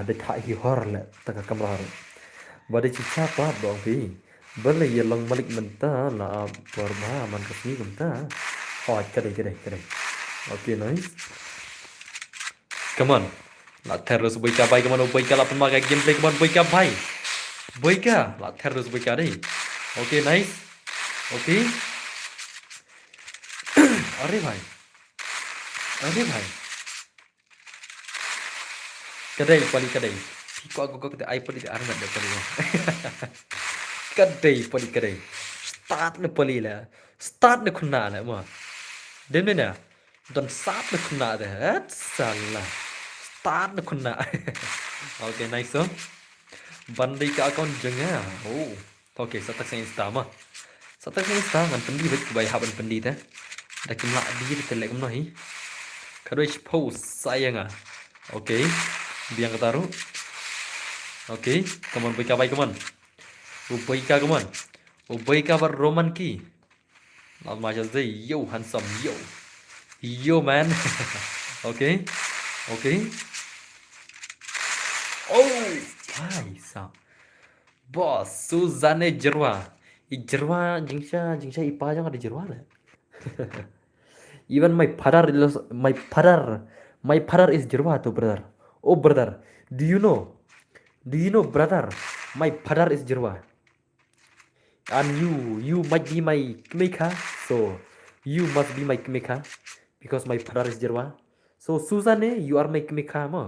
để thải hi hor lah tak ke kamar và để chỉ cha pa dong phi beli ya long malik menta là perma man kesini menta cái đây ok nice come on là terus baika bay kemana baika lah pemakai gameplay kemana baika bay baika lah terus baika deh oke nice oke अरे भाई kedai kiko aku kedai iPad di arah ada pali kedai start le kunna lah mah den mana dan start le kunna dah salah start le kunna okay nice so bandi ka account jenga okay satak sa insta ngan pendi bet bai haban pendi ta dah kimla di telek noi kadoi post sayang okay biang kataru okay come on baika come on baika bar roman ki lal majal dei yo handsome yo man okay hai sao boss Suzanne Jerwa jingsha ipa jangan ada Jerwa lah even my father is Jerwa to brother brother do you know brother my father is Jerwa and you might be my Kimika so you must be my Kimika because my father is Jerwa so Suzanne you are my Kimika ma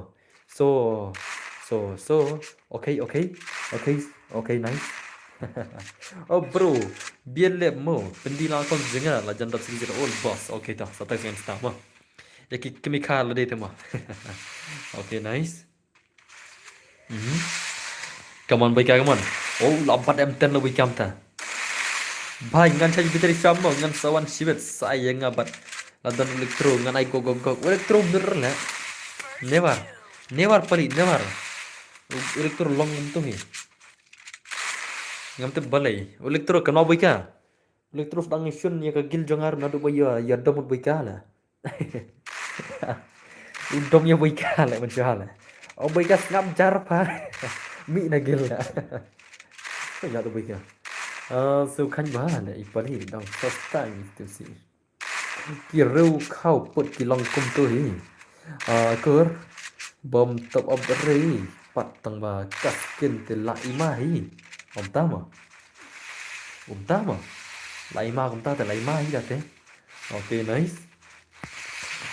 so okay nice bro biar lep mo pendila kon jenga la janda sigi old boss okay ta satak sen sta ma ya ki Kimika la dei ma okay nice come on baik come on lambat M10 lo baik ta bhai ngan cha bitari sama ngan sawan sibet saya ngabat ladan elektro ngan ai gog elektro bener la never pali never elektro long untung ni ngam te balai elektro kena baika elektro sedang isun ya kagil jangar nadu baya ya domut baika la udomnya baika la mencahala baika ngam jar pa mi nagil la ya tu baika so khanh ba la ipali dong first time to see ki reu khau put ki long kum tu hi kur bom top of the ray pat tang ba kaskin te la imahi om tama la ima om ta te la imahi da te okay nice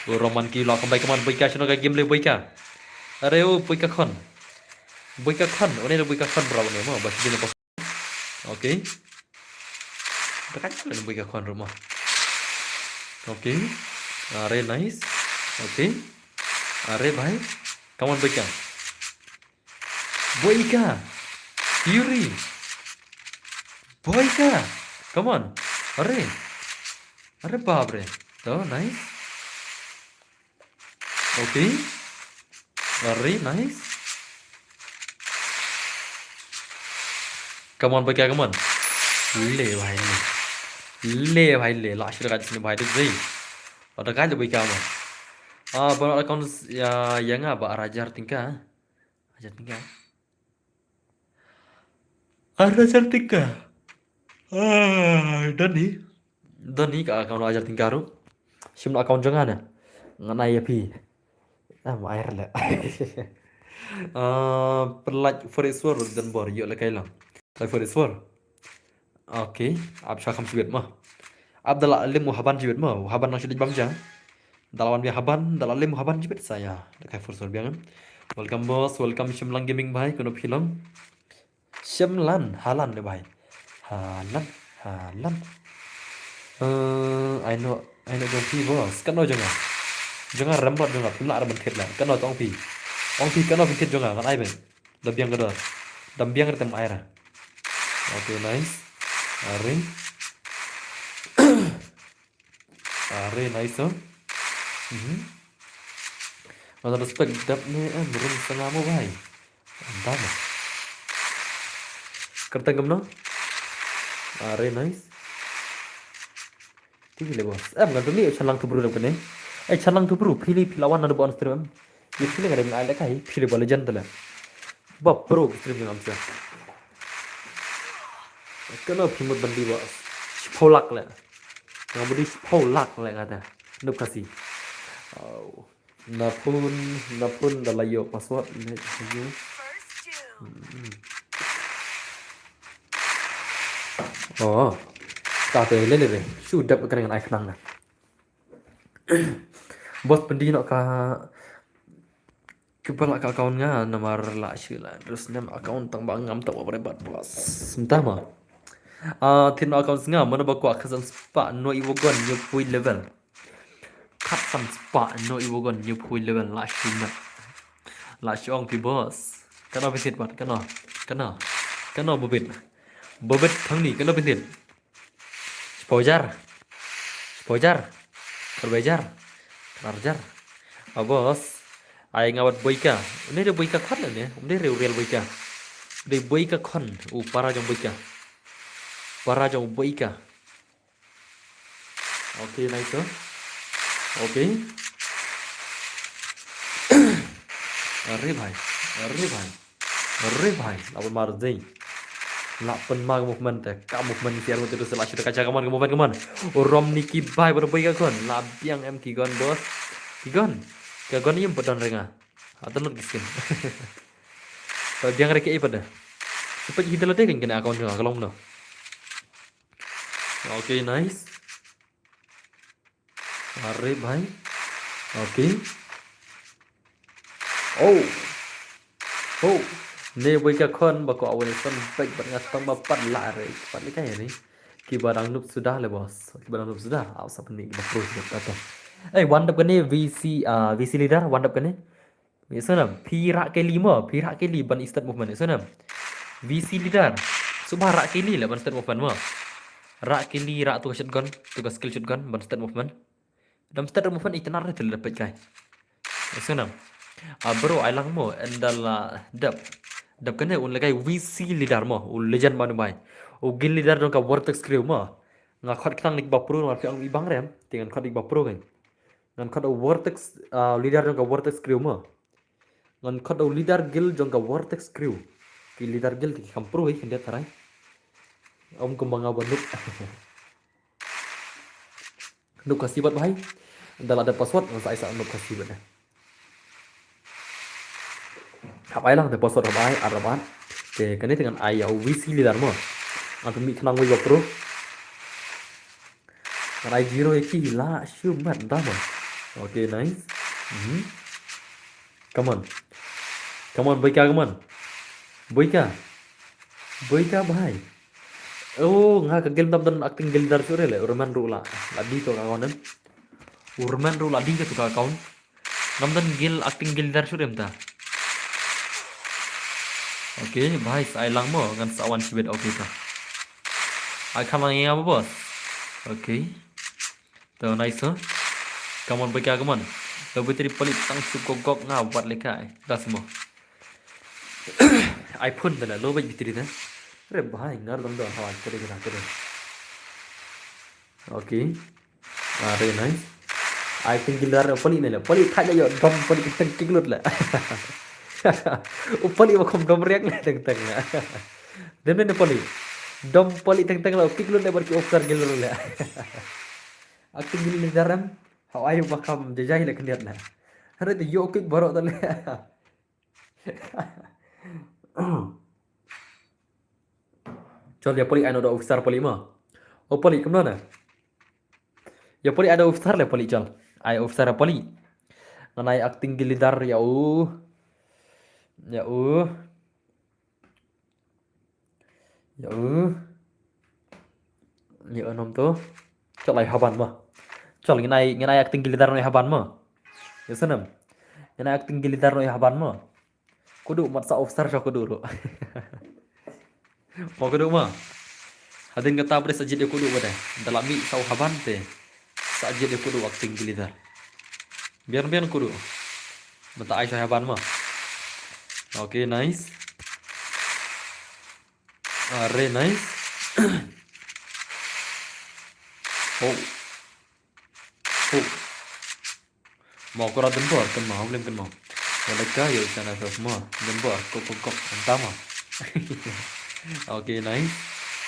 roman ki lo kambai kaman baika chno ka game le baika are baika khon one le baika khon bro ne mo bas din pas okay dekat le baika khon rumah okay are nice okay are bhai come on baika Yuri baika come on are babre to nice okay are nice come on baika come on ले भाई ले भाई ले लास्ट का जिसने भाई तो सही और तो kali bagi kamu baru account yang apa Rajar tingkah Rajar tingkah Rajar tingkah Doni ka account Rajar tingkah ru sim account jangan ya ngan ai pi mau air lah pelat Foreswar dan bor yuk lah kailang like Foreswar oke ab syakam sibet mah Abdallah Alim Muhaban jibet mah Muhaban nang sudah bamja Dalawan biang haban Dalalim Muhaban jibet saya dekai Foreswar biangan welcome boss welcome Shimlang Gaming bhai kono film Shimlan Halan deh bhai Halan I know dong pi bos kan no jangan rembot jangan pula ada bentit lah kan no tong pi kan no bentit jangan kan ai ben dambiang kedor dambiang tem air okay nice are nice oh Masa respect dapnya belum setengah mau bhai entah mah kertas gemno are nice Tinggi le bos bukan tu ni chalang tu bro kan chalang tu bro pilih lawan ada bonus stream ni pilih ada yang ada kai pilih bola jantan lah bab pro stream dengan amsa kena pimut bandi bos polak lah nggak boleh polak lah kata nup kasih napun dalam yo password ni First two. oh tak ada le sudah dengan ai kenang lah bos pendi nak kepala akaunnya nomor lah sila terus nama akaun tang bangam tak apa berat bos entah mah tin akaun senga mana baku akasan spa no iwogon new point level cut some spa no iwogon new point level lah sila lah siong pi bos kena besit bat kena bobet thang ni kena besit Spojar Kerbejar bos ai ngawat boika ini ada boika kon lah ni ini real boika de boika kon para jong boika okay nice okay अरे भाई lawan Marzai nak penmag movement ka movement siar mo terus la shita kaca kaman movement rom niki bai berbaik kon labiang em kigon bos kigon yem pedon renga atau not giskin biang reke pada cepat kita latih kan kena account juga kalau no okay nice अरे भाई okay oh ne boika kon bako awal son baik banget tambah 4 lah re 4 ni kayak ni ki barang noob sudah le bos ki barang noob sudah aw sa pening ba pro sudah atau one up kan ni VC leader one up kan ni misalnya pirak ke 5 ban start movement misalnya VC leader subah rak ke 5 lah ban start movement mah rak ke 5 rak tu shotgun tugas skill shotgun ban start movement dalam start movement itenar tu dapat kai misalnya bro ailang mo endala dap kan un lagai VC leader mo legend manu bai gil leader dong ka vortex crew mo nga khat khang nik ba pro ma phiang ibang rem tingan khat nik ba pro kan ngan khat vortex leader dong ka vortex crew mo ngan khat leader gil dong ka vortex crew ki leader gil ti kam pro hi kan dia tarai kumbang abon nuk kasih buat bai endala ada password saya sa nuk kasih buat apa ilang de password apa araban ke kani dengan ayau VC leader mo atau mi kenang wi pro rai zero iki la shumat dah mo okay nice come on boika bhai nga ka gel dan acting gel dar sure le urman rula ladi to ka kawan urman rula di ka to ka kawan namdan gel acting gel dar sure mta okay bhai sai lang mo ngan sawan sibet okay ta ai khamang ya bos okay to nice come on boika come on lo betri pelit tang sukogok nga wat lekai das mo iPhone dah lo bet betri ta Re bahai ngar dong dong hawa kere kere. Oke. Very nice. I think gildar poli ne la. Poli thaja yo dom poli teng kiklut la. Poli ma khom dom riak la teng teng la. Dem ne poli. Dom poli teng teng la kiklut le bar ki ofsar gilur la. Acting gildaram how ayu bakam jajai la kendiat la. Hare de yo kik barok ta la. Chol ya poli ano do ofsar poli ma. Oh poli kemana? Ya poli ada ofsar le poli chol. Ai ofsar poli. Nganai acting gilidar ya ya ya ya nom tu chol ai haban ma. Chol nganai acting gilidar no haban ma. Ya sanam. Nganai acting gilidar no haban ma. Kudu mat sa ofsar cho kudu ro. Mau kudu ma. Hadin kata pres sajid dia kudu pada. Dalam mi sa haban te. Sajid dia kudu acting gilidar. Biar kudu. Mata Aisyah haban ma. Okay, nice. Are nice. Oh. Oh. Mau kau raden bor kan mau belum kan mau. Mereka yuk sana semua. Dan bor kok pertama. Okay, nice.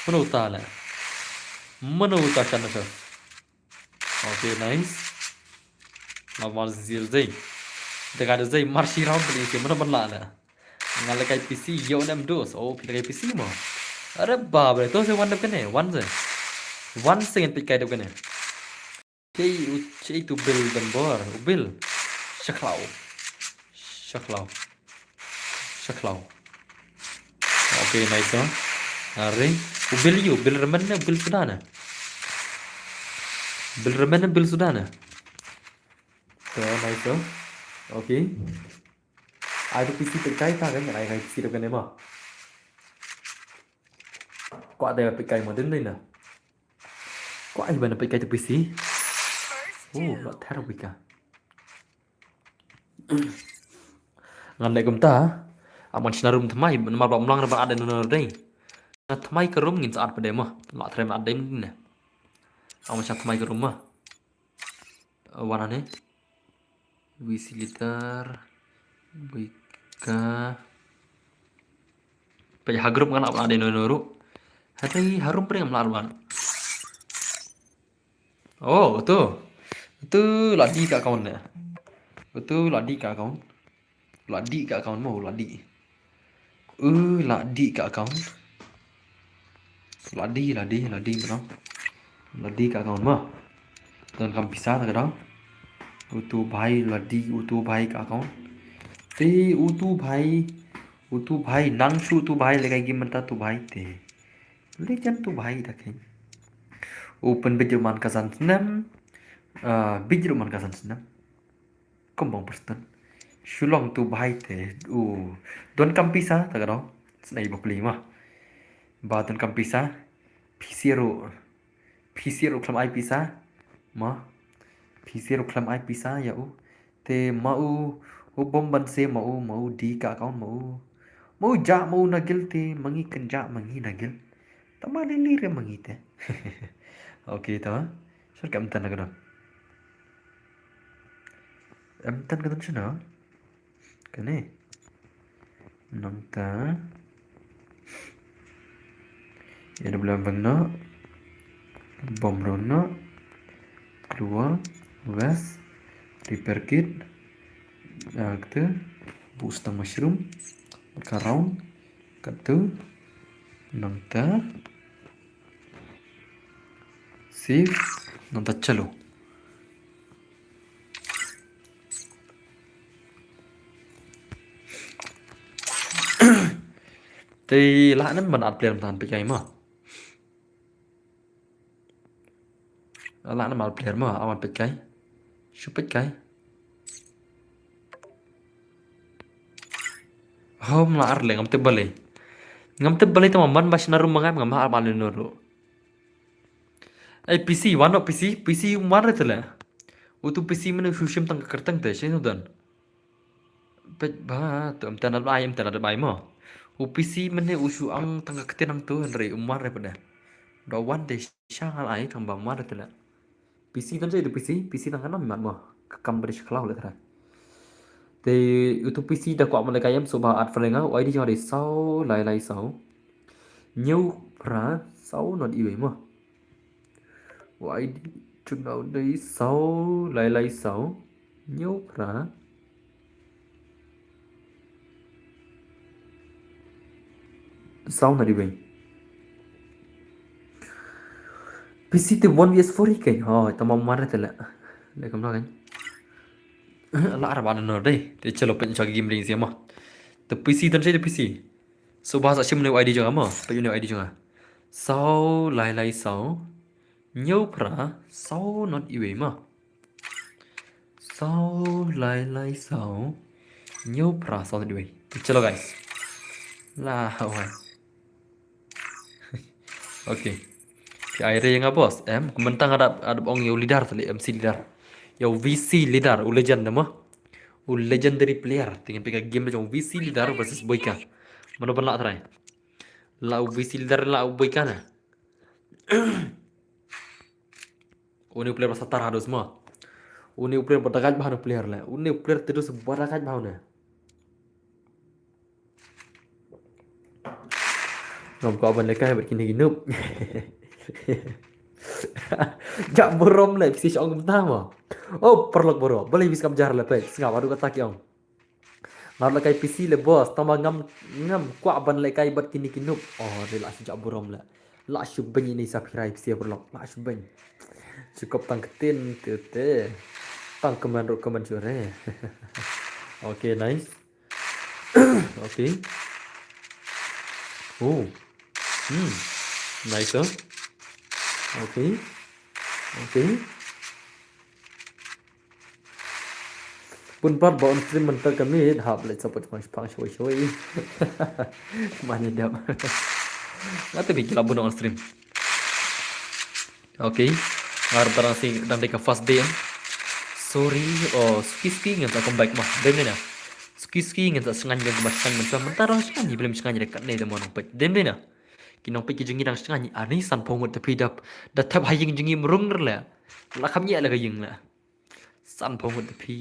Menuta lah. Menuta sana sah. Okay, nice. Normal zil zai. Dekat zai marsi round beli ke mana berla lah. Ngalai kai PC yo nem dos. Oh, pilih kai PC mau. Are baab re. To se one kan hai. One second pick kai kan hai. Cei tu bil dan bor. Bil. Shaklau. Okay, nice oh. Are. Bil remen na bil sudah na. Bil remen na bil sudah na. So nice oh. Okay. Ai tu PC pick kai ta kan ai kai PC kan em à. Kok ada pick kai mà đến đây nè. Kok ai bạn pick kai tu PC? Oh, lot terrible ka. Ngan lai ta. Aman sinarum thamai ma ba mlang ba ada no dei. Na thamai ke rum ngin saat pada mah. La trem ada ni. Aman sa thamai ke rum mah. Wana ne. VC liter. Bika. Pe hagrup kan ada no ru. Hati harum prem larwan. Oh, tu. Itu ladi kat kawan ni. Itu ladi kat kawan. Ladi kat kawan mau ladi. Ladi kat kawan. Ladi betul. Ladi kat kawan mah. Dan kam pisah tak ada. Utu bhai ladi utu bhai kat kawan. Te utu bhai nangshu tu bhai lekai gimana tu bhai te. Lejan tu bhai tak kan. Open Benjamin Kasan senam. Benjamin Kasan senam. Kembang Preston. Shulong tu bhai te. Don kam pisah tak ada. Senai bapli mah. Ba don kam pisah. P0 klam ai pisah. Ma. P0 klam ai pisah ya te mau bom ban se mau di ka kaun mau ja mau nagil te mangi kenja mangi nagil. Tama lili mangi te. Okay ta. Sir kam tan nagado. Am tan gadon sina. Kane. Nang ta. Ya belum bangna. Bom rona. Keluar. West. Repair kit. Kita boost mushroom. Round. Katu. Nang ta. Save. Nanta chalo. Thì lại nó mình ăn tiền thằng bị cái mà. Lại nó mà tiền mà ăn bị cái. Số bị cái. Hôm là ăn ngam tebal. Ngam tebal itu man mas narum mangam ngam har malin nuru. PC one of PC one itu lah. Utu PC mana susim tang kertang teh sih nudan. Pet bah tu am tanah bayam tanah bayam mah. PC mana usu ang tangga ketenam tu Henry umar pada. Dawan de shangal ai thang bang mar tu la. PC tan itu PC tang kanam mat mo. Kam beri sekolah le thara. Te itu PC dah kuat mulai kayam subah at frenga wai di jang de sau lai sau. Nhiều pra sau nó đi về mà vậy chừng nào đi sau lại sau nhiều pra sau nó đi về PC từ 1vs4 cái thôi tao mong marah thế để không nói là bạn nó đây để chơi lộc bên cho game đi xem mà từ PC tân chơi từ PC so bahasa sim neu ID jangan mah pe neu ID jangan sau lai sau nhiều pra sau not iwe mà sau lai sau nhiều pra sau not iwe chalo guys lah hoài ok cái air yang apa bos em mentang ada orang yang leader tadi MC leader yang VC leader legend nama legendary player dengan pegang game macam VC leader versus Boyka mana pernah try lau VC leader lau Boyka na Uni player pasal tarah dos semua. Uni player berdekat bahan player lah. Uni player terus berdekat bahan na. Ngom kau abang lekai berkini ginup. Jak borom lah PC ong pertama. Oh perlu borom. Boleh bisa kejar lah pe. Sengap baru kata kiong. Ngar lekai PC le bos. Tambah ngam kuat abang lekai berkini ginup. Oh dia lah sejak borom lah. Lah syubeng ini sapirai PC berlok. Lah syubeng. Cukup tangketin tete tang keman cure. Okay, nice. Okay. Oh. Nice. Okay. Pun part bawa stream mental kami hap let support pang showy. Mana dia. Ngata bikin labu on stream. Okay. Ngar tarang sing dan deka first day sorry ski ngata come back mah dem na ski ngata sengan yang kebasan macam mentarang sengan ni belum sengan dekat ni demo nong pet dem na kinong pet jengi dang sengan ani san pongot tapi dap datap haying jengi merung la la kamnya la kaying la san pongot tapi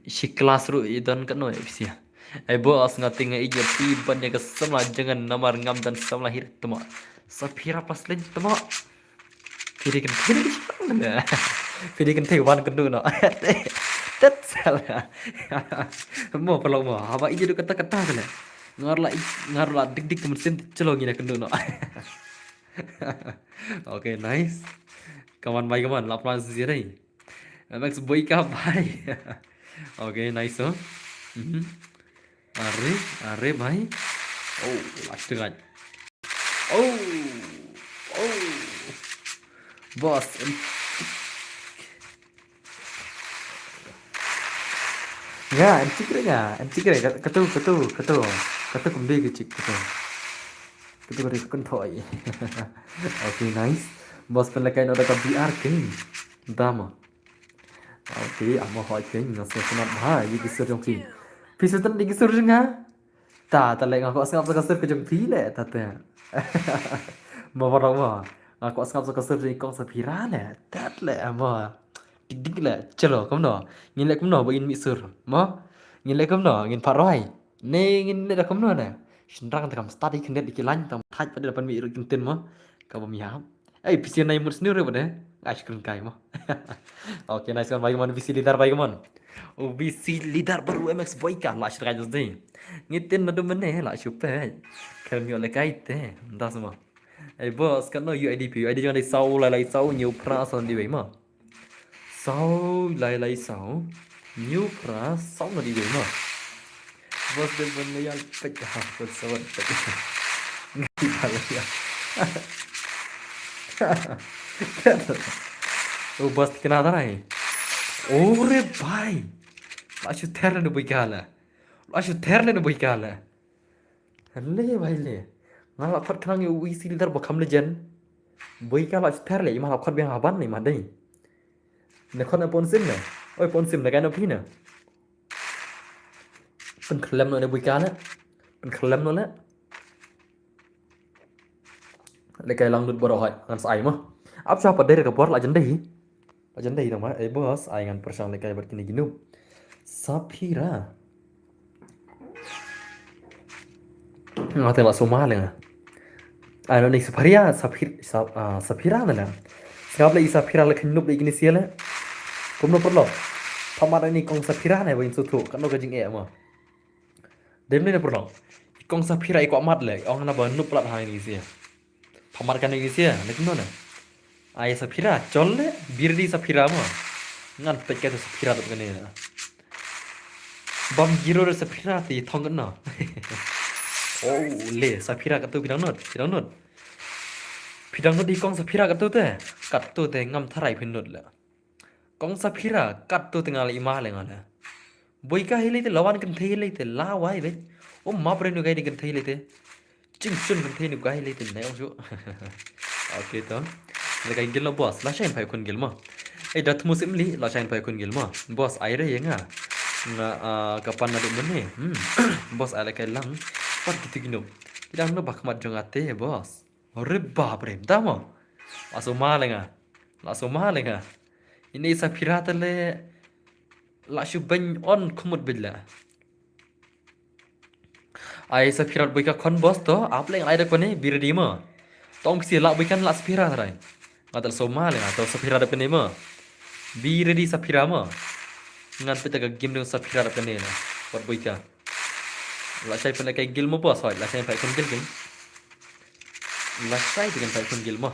si kelas ru idan kan no sia ai bos ngating ai je pi ban ya kesamla jangan namar ngam dan samla hir temo sapira pas len temo Pidi kan teh wan kendu no. Tet salah. Mo perlu mo. Apa ije du kata kala. Ngar la dik mesin celo ngina kendu no. Okay, nice. Kawan laplan sirai. Max Boyka bye. Okay, nice oh. Are bye. Oh, last dengan. Oh. Bos ya encik ketu kumbi kecik ketu kari kentoy. Okay, nice. Bos pelakai ada ke BR king dama. Okay, amo hoi king ngasih senat bahai gisur jong king pisutan digisur nga ta lek ngako sengap sekasur ke jong pile tata mau warna aku asal kasar ni kau sapira le tat le ama dik le chalo kam no ngin le kam no bagin mi sur mo ngin le kam no ngin paroi ne ngin le kam no na shinrang takam study knet dikilan tam thaj pada depan mi irin tin mo ka bam yam PC nai mus ni re bade ash kun kai mo. Okay, nice kan bagi mon PC leader bagi mon VC leader baru MX Boyka lah shiraj dei ngitin na dumene la super kan mi ole kai te ndas mo. Bos kan no UID jangan đi sau lại sau nhiều pra son đi vậy mà sau lại sau nhiều pra sau là đi vậy mà bos bên bên này yang pecah pesawat ngerti kali ya. Oh bos kenapa nih ore bhai langsung terne boy kala le bhai le ngalap khat khang yu VC leader bakam legend Boyka la ter le ma khat biang haban ni ma dei ne khon pon sim ne pon sim ne kan opi ne pen khlem no ne Boyka na klem nó lẽ lấy cái lăng đứt bờ rồi ngàn sai mà áp sao pada dari kapor la jendai dong mah bos ai ngan persang lấy cái bật kini ginu Sapphira ngate la suma lenga ano ni Sapphira nala Singap lagi Sapphira la khinup lagi ni sia la kumno perlo pamara ni kong Sapphira này bain sutu kan no gajing e ma dem ni perlo kong Sapphira i ko amat le ong na ba nup lat hai ni sia pamar kan ni sia lekin no na ai Sapphira chol le birdi Sapphira ma ngan pet ka Sapphira tu kan ni na bam giro re Sapphira ti thong kan no oh le Sapphira ka tu pidang not di kong Sapphira ka tu te kat tu te ngam tharai phin not la kong Sapphira kat tu tingal ima le ngala boi ka hele te lawan kan thei le te la wai be o ma pre nu gai ni kan thei le te ching sun kan thei nu gai le te nai ong su okay to le kai gil no boss la shain phai kun gil ma ai dat musim li la shain phai kun gil ma boss ai re yenga na kapan na dum ne boss ala kai lang pat kitigino kidang no bakmat jongate boss ore bap re tamo la soma lenga ini Sapphira tele la shu ben on khumut billa ai Sapphira bika kon boss to apleng ai da kone birdi ma tong si la bikan la Sapphira tharai ngadal soma lenga to Sapphira da kone ma birdi Sapphira ma ngan peta ka game dong Sapphira da kone na pot bika la sai pen kai gil mo boss hoi la sai pai kon gil la sai dengan pai kon gil mo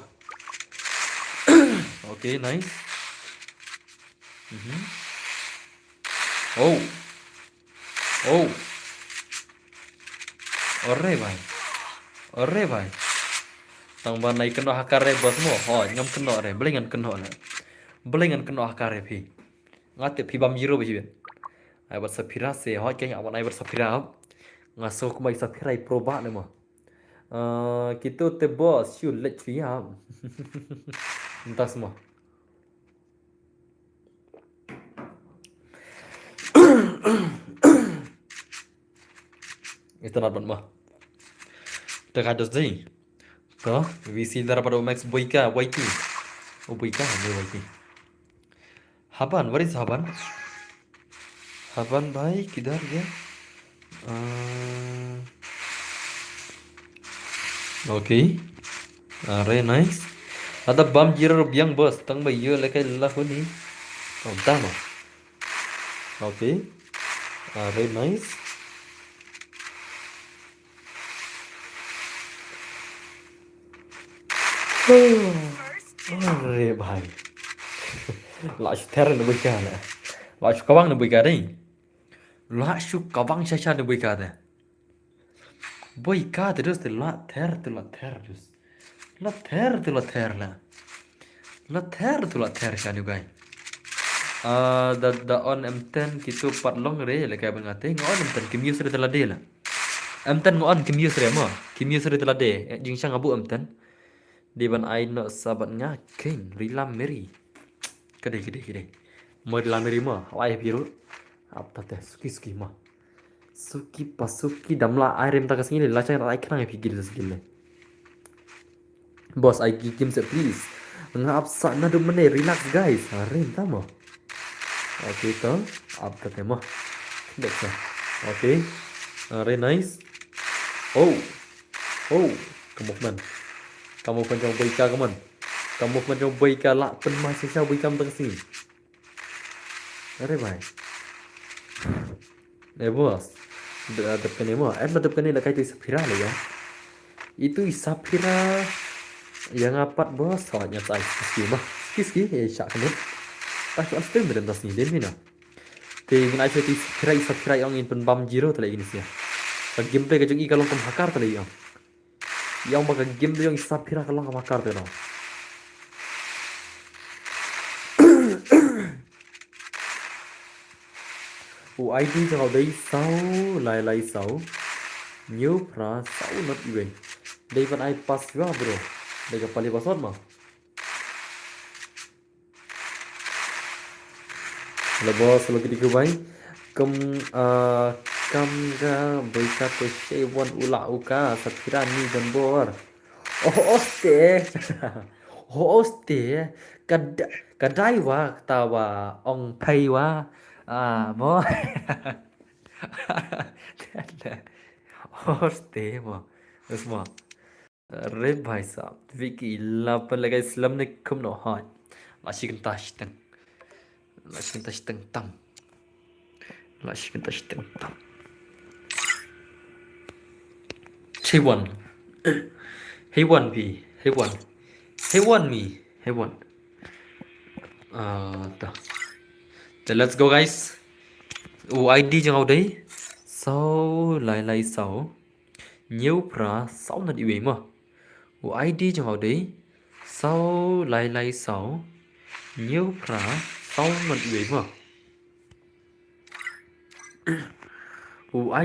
okay nice oh ore bhai tang ban nai keno hakar re bos mo ho ngam keno re belengan keno hakar re phi ngate phi bam zero bi ai bas Sapphira se ho kai awan ai bas Sapphira ngaso kumai Sapphira i proba le mo kita te bos shoot let via entas mo itu not mah terkados deh toh VC daripada Max Boyka YT oh Boyka ada YT Haban what is Haban भाई किधर गया okay are nice ada bam jiro biang bos tang ba yo le kai la huni oh tama okay are nice अरे भाई लाश थेर न बुका ना लाश कवांग न बुका दे लाश कवांग शाशा न बुका दे बुका दे दोस्त ला थेर दोस्त ला थेर शानु गाय da on M10 kitu pat long re le kai bangate ngon M10 kim use re tela de la M10 ngon kim use re mo kim use re tela de jing sang abu M10 di ban ai no sabat nga king rilam meri kede mo rilam meri mo ai biru apta te suki ma suki pasuki damla ai rem ta kasini la chai ai kena pigil skill boss I give game set please ngap sa na do mene relax guys rem ta mo okay to apta te mo deksa okay very nice oh kamu panjang baika kaman kamu panjang baika la pen masih sah baika teng sini are bhai bos depan ni mo depan ni la kai tu Sapphira le ya itu Sapphira yang apat bos soalnya saya ski syak kene pas astem dan tas ni den mina te ngai tu Sapphira yang in pen bam zero tele ini sia gameplay ka jeng i kalong kom hakar tele yang baga game tu yang Sapphira kalong kom hakar tele ID cho đấy 6 lại 6 nhớ pra 6 not even đây vẫn ai pass juga bro đây cái paling password mah lo bos lo ketiga baik Kamga boikato shewon ula uka sapirani bonbor. Oh oste. Oh oste. Kadai wa tawa ong pay wa. Mo. Oste mo. Usma. अरे भाई साहब विकी इल्ला पर लगा इस्लाम ने कम नो हाय लाशिकन ताश्तंग तम Hey one Hey one भी Hey one me Hey one ta then let's go guys ID trong đấy sau lại sáu nhiều pra sáu là điều mà ID trong đấy sau lại sáu nhiều pra sáu là điều mà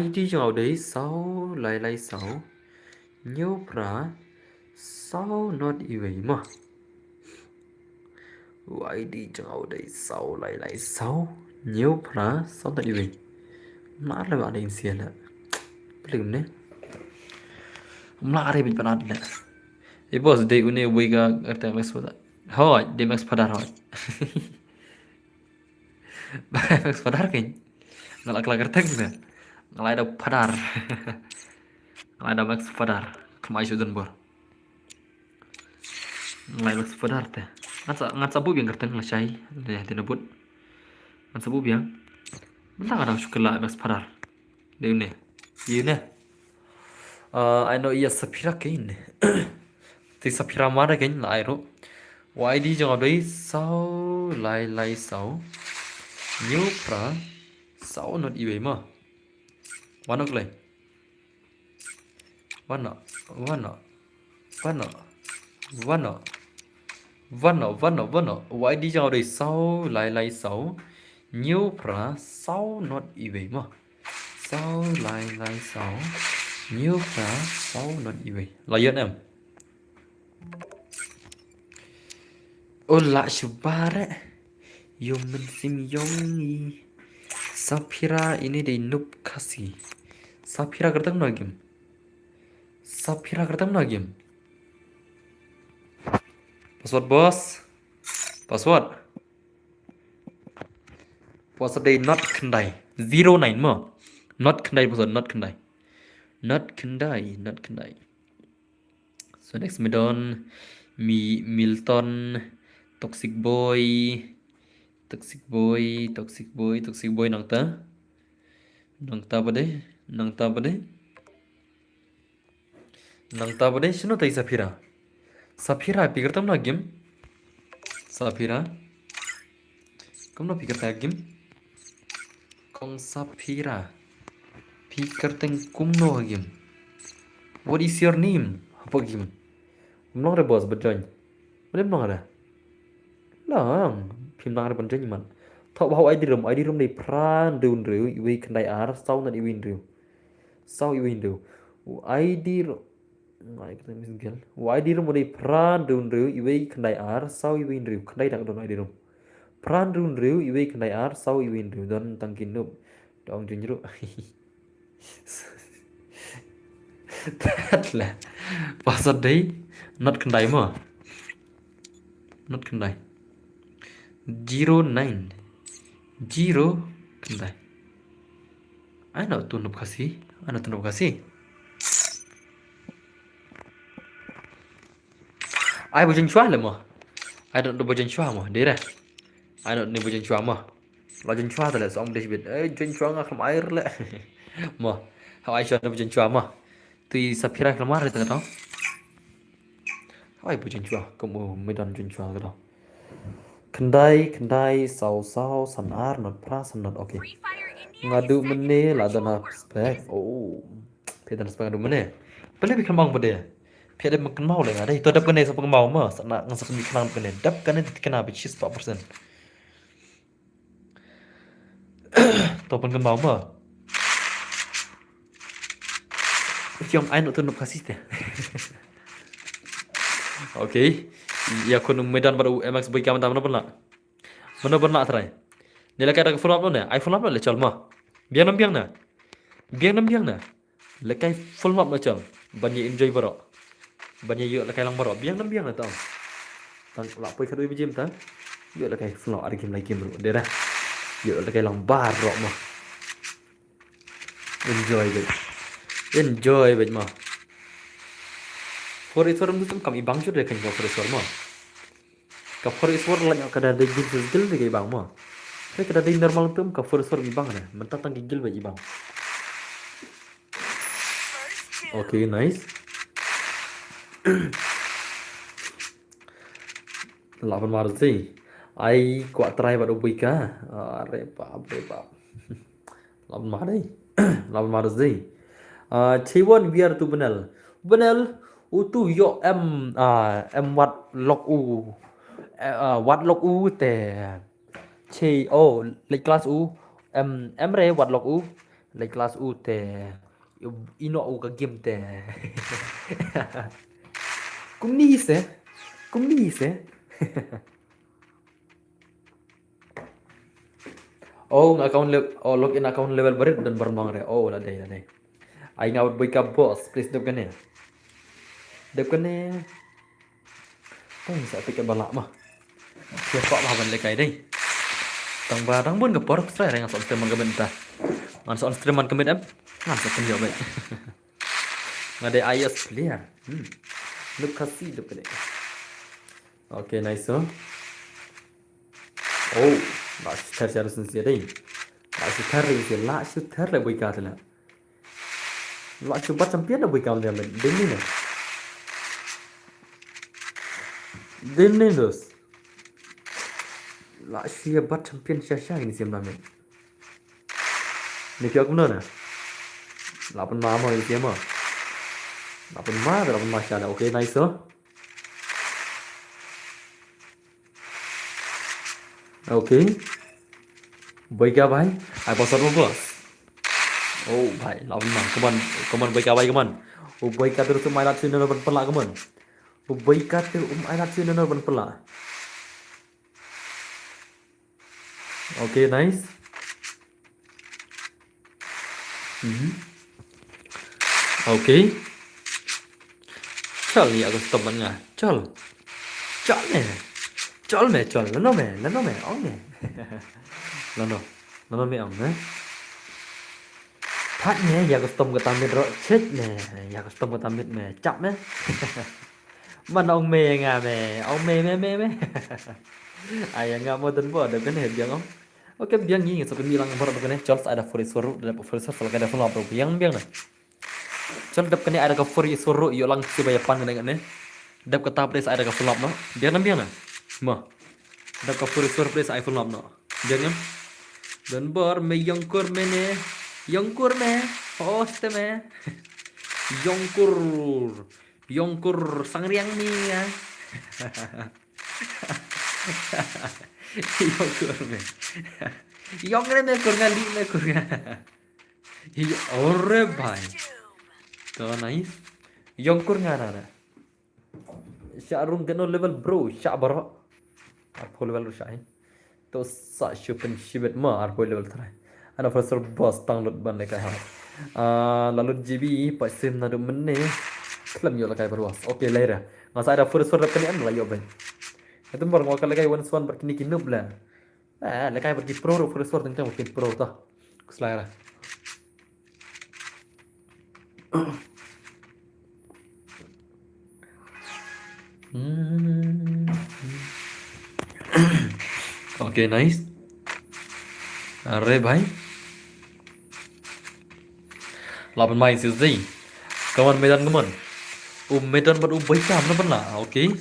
ID trong đấy sau lại sáu nhiều pra sáu not điều mà ID trong đấy sau lại sáu nhiều pra sáu là điều mà là bạn định xem là belum nih melari bin panad la bos de une wiga arta max pada hoy de max padar hoy max padar kin ngalak lagar tag na ngalai da padar ngalai da max padar kemai sudan bor ngalai max padar te ngat sabu biang kerten ngasai de tinabut ngat sabu biang mentang ada syukla max padar de une yune I know iya sapira kain thì sapira mara kain lại rồi ID trong đấy sau lại sáu nhớ pra sáu nó đi về mà văn nó lên văn nó ID trong đấy sau lại sáu nhớ pra sáu nó đi về mà sau lại sáu nhiều cả sáu lần như vậy là dân em ôn lại số ba đấy yom mình sim yom sapira ini di noob kasih sapira kertas nagim password bos password day not kendai 09 mà not kendai password not kendai so next medon Milton toxic boy nang ta bade sino tai Sapira pikir tam na game Sapira kamu na pikir ta game kong Sapira pikir teng kumno game what is your name apa game kumno ada bos berjoin boleh kumno ada lang phim đang ada berjoin man thọ bảo ID room này pran đun rượu iwi kendai ar sau nan iwin rượu ID ngai kita misal ID room này pran đun rượu iwi kendai ar sau iwin rượu kendai dak don ID room pran đun rượu iwi kendai ar sau iwin rượu don tangkin nup dong junjru thật là password đấy not kendai mà not kendai 09 Zero kendai ano tunub kasi ai bujang chua là mà ai don't do bujang chua mà đấy ra ai don't do bujang chua mà lo bujang chua là xong đây biết ấy bujang chua ngak không ai rồi mà how ai cho do bujang chua mà tuy sapira kelamar itu tau ai bujang chua kamu medan bujang chua tau kendai sau sanar not pra sanat oke Free Fire India ngadu is mene second la for dana scores. spek pedan spek ngadu mene pele bi kemang bede pede makan mau le ngadai to dap kene sa pengmau ma sana ngasa bi kenang kene dap kene kena bi 100% to pengmau ma Fiong ai nut tunuk kasih teh oke ya kun medan pada MX boy kaman tamna benar try nila kada follow up lo ne ai follow up le chal ma biang na biang nam biang na lekai full map macam banyak enjoy barok banyak yuk lekai lang barok biang nam biang na tau tang lak poi kadoi bijim ta yuk lekai full map ada game lagi game bro dia dah yuk lekai lang barok mah enjoy bet mah for isor tu kami bang chu de kan for isor mah ka for isor la kada de gil de bang mah tapi kada de normal tu ka for isor bang na mentang tang gil bet bang. Okay, nice. Lawan Marzi. Ai kuat try pada Ubika. Repap. Lawan Marzi. Lawan Marzi. Cewon biar tu benal. Benal utu yo em wat lok u. Wat lok u te. Che lek kelas u. Em re wat lok u. Lek kelas u te. Ino u ka game te. Cũng đi sẽ. Login account level berit dan bermang re. Lah đây. Ai ngawat boy ka boss, please dep kene. Tang sa pick balak mah. Siapa lawan lekai deh. Tang barang pun ke porok saya dengan soal streaman kemen ta. Man soal streaman kemen em. Ngasih penjawab baik. Ngade iOS clear. Look kasih dep kene. Okay, nice so. Lah sitar harus sensi deh. Lah sitar le boy ka tela. Lah coba champion le boy ka dia men. Dini dos. Lah siapa champion syah ini siam namen. Ni kau guna na? Lapan mama ini siapa? Lapan masya. Okay, nice so. Okay. Baik apa hai? Ai pasal bos. Bhai, lawan mah. Come on baik apa come on. Baik kata tu main latih nana pelak come on. Baik kata main latih nana pelak. Okay, nice. Okay. Chal ni aku stop mana? Chal me. Lano me. Ong me. Lano me ong me. Thắt nhé, giờ có tôm cái tam mít rồi chết nè, giờ có tôm cái tam mít mẹ chậm đấy. Mình ông mê ngà mẹ, ông mê. Ai nggak mau tentu ada kan head yang om. Oke biang ini so bilang baru begini Charles ada furi suruh dan furi suruh kalau ada follow up biang na. Charles dap kene ada ke furi suruh yo lang si bayar pan dengan ne. Dap ke tab des ada ke follow up no. Biang na. Mah. Dap ke furi suruh des ai follow up no. Biang dan bar me yongkur me. Hoste me. Yongkur sangriang ni ya. Yongkur me kurgali me kurga. Ore bhai. To nice. Yongkur ngana. Syarung keno level bro, syak baro. Arpo level syai. To sa shupen shibet ma arpo level try. Ada Profesor Boss download ban lekai ha. Lalu GB pasim nadu menne klaim yo lekai berwas. Oke later. Masa ada Profesor kene am la yo ben. Itu baru ngakal lekai one swan berkini kinub lah. Lekai berji pro Profesor tentang mungkin pro tah. Selera. Oke nice. Are bhai. Lapan main sih. Kawan medan kawan. Medan buat baika mana pernah. Okay.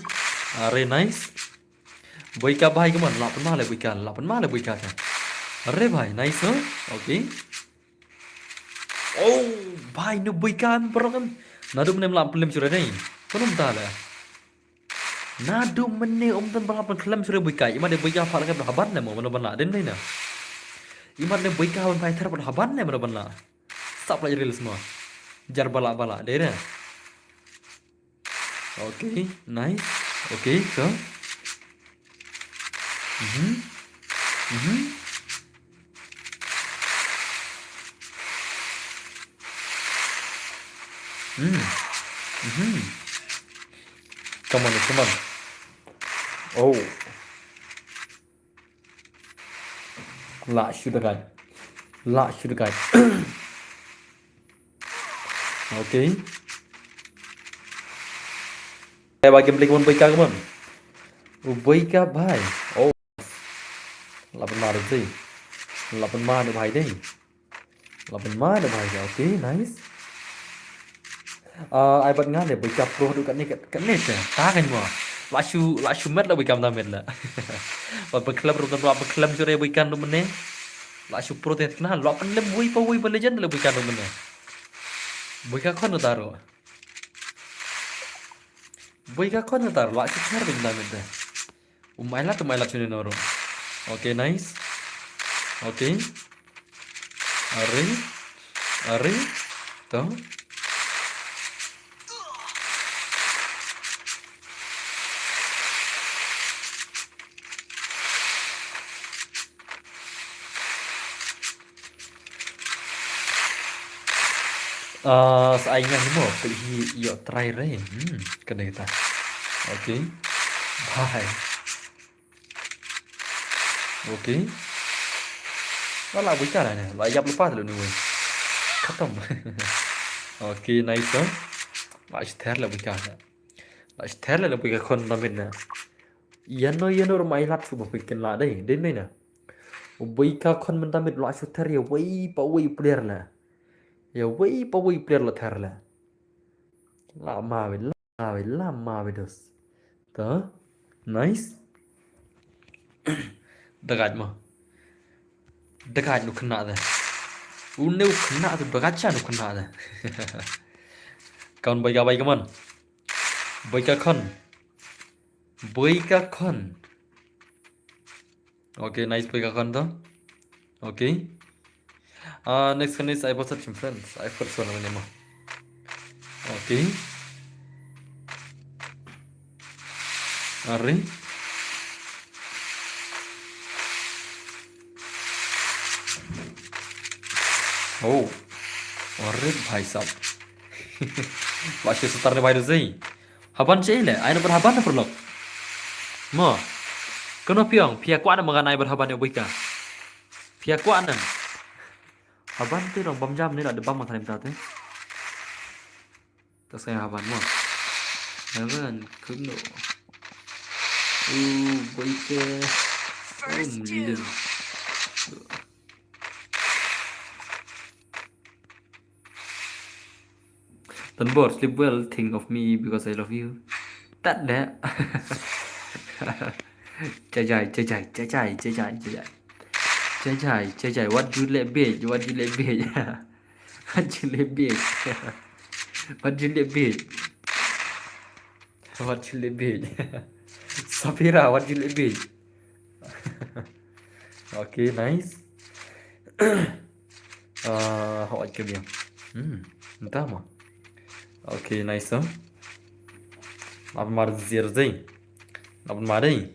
Are nice. Baika bhai kawan. Lapan malah baika kan. Are bhai nice huh? Okay. Bhai no baika kan. Nadu menem lapan sudah ni. Kenapa tak lah? Nadu menem tan lapan kelam sudah baika. Ima de baika apa lagi berhabat nama mana pernah. Den ni na. Ima de baika on pai ter berhabat nama mana pernah. Stop lagi real semua. Jar balak-balak deh. Okay, nice. Okay, so. Come on, come on. Oh, lạ sudah kan? Lạ sudah kan? Okay. Bagi beli kemon baik kemon. Baik भाई. Oh, 8 ma được gì? 8 ma được भाई đây. 8 ma được भाई. Okay, nice. Ai bật ngan để baik pro được cái này thế. Ta kan mo. Lasu met lah baik tamet lah. Baik klub rutan baik klub jure baik kan rumene. Lasu pro teh kenal. 8 lem wui pa legend lah baik kan rumene. Baik kan utaro. Baik kan utaro. Lasu cer baik tamet deh. Umailah sini noro. Okay, nice. Okay. Ari. Tuh. Saingan mo, yo try re. Kena kita. Okay. Bye. Okay. Wala bicara nih. Layap lupa dulu nih. Khatam. Okay, nice. Lah isther lah bicara. Lah isther lah bicara kon tamin na. Yano rumailat subuh bikin lah deh. Din na. Bicara kon mentamit lah isther ya wai player lah. Ya wai player lah thar lah. Lama dos. Tuh. Nice. Dekat mah. Dekat nu kena dah. Uneu kena tu bagacha nu kena dah. Kawan baik kaman. Baik kon. Okay, nice baik kon tu. Okay. Next one is I was searching friends. I first one namanya mah. Okay. Ari. Oh, अरे भाई साहब Masih setar nih virus ini. Haban sih le, ayo berhaban na perlu. Mo, kena pia kuat na mga naik berhaban ya buika. Pia kuat na. Haban tu dong bom jam ni lah, debam makan yang tadi. Terus saya haban mo. Haban kena. Buika. Mulai. Don't bored, sleep well, think of me because I love you. That. Jai, what you let be? Safira, what you let be? Okay, nice. Hỏi cái điểm. Entah mah. Okay, nice. Lapan mar zirzi. Lapan mari.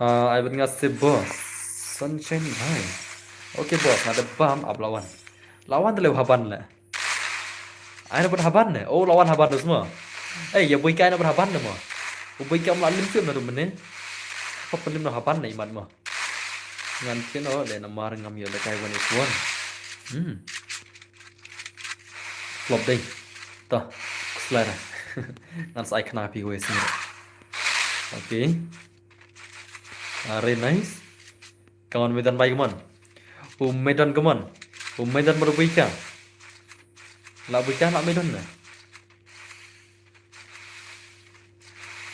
I would ngasih boss. Sunshine high. Okay boss, ada bam ab lawan. Lawan terlalu haban lah. Ayo berhaban lah. Oh lawan haban semua. Ya boy kaya berhaban lah mah. Boy kaya malim tu na rumene. Apa pelim na haban lah iman mah. Ngan kino le na mar ngam yo le kaya one is one. Flop deh. Tuh, selera. Ngan saya kenapa gue sini. Okay. Very nice. Kawan medan baik kemon. Medan kemon. Medan berbika. Lah bika nak medan lah.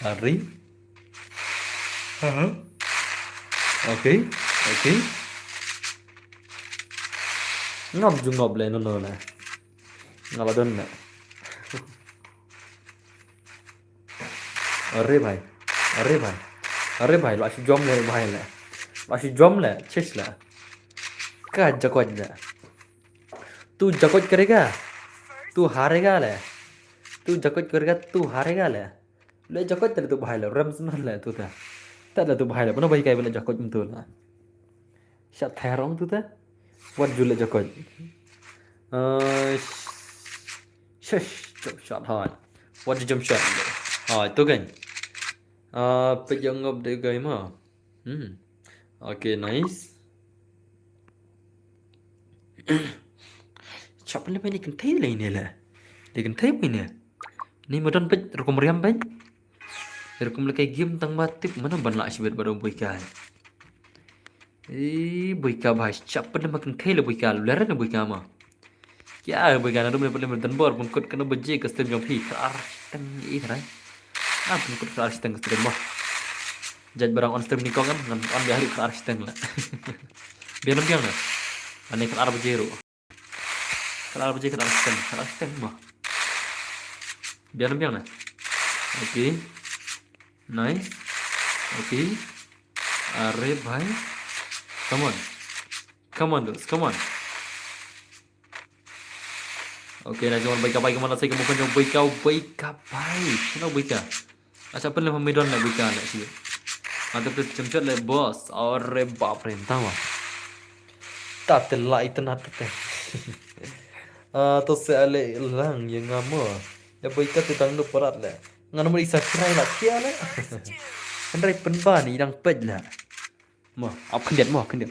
Hari. Okay. Ngob le no lah. Ngaladon lah. अरे भाई लाशी जॉम ले भाई ले लाशी जॉम ले चेस ले का जकोज ले तू जकोज करेगा तू हारेगा ले तू जकोज करेगा तू हारेगा ले जकोज तेरे तू भाई ले रम्स न ले तू ता तू भाई ले बना भाई काय बले जकोज तू ला शायद थेरोंग तू ता what jule जकोज jump shot thôi. What the jump shot? Rồi, tôi kênh. Bây giờ ngập để game mà. Okay, nice. Siapa ni banyak kentai lah ini lah. Dia kentai apa ini? Ni modern pej, rekom meriam pej. Rekom lekai game tang batip mana banlak sibet baru buikan. Buika bahas siapa ni makin kentai lah buika. Luaran lah buika mah. Ya buika ada boleh boleh bertembur pengkut kena beji ke stream yang pi kelar tang ini kan. Pengkut kelar stream ke stream mah. Jad barang on stream ni kau kan ngan on dia hari kelar stream lah. Biar lebih yang lah. Mana kelar bejeru. Kelar beji kelar stream mah. Biar lebih yang lah. Okay. Nice. Okay. Are bhai. Come on guys, come on. Okay, nak jangan baik kemana saya kemukan jom baik baik. Kenapa baik? Macam apa lah medon nak baik nak sih. Ada plus cemcot le boss. Are bap rentah mah. Tak telak itu nak teh. To sele lang yang ngamo. Ya baik tu tang lu perat lah. Ngan nomor isa kirai lah kia lah. Kan rai penban ni yang pej lah. Mah, apa kendiat mah kendiat.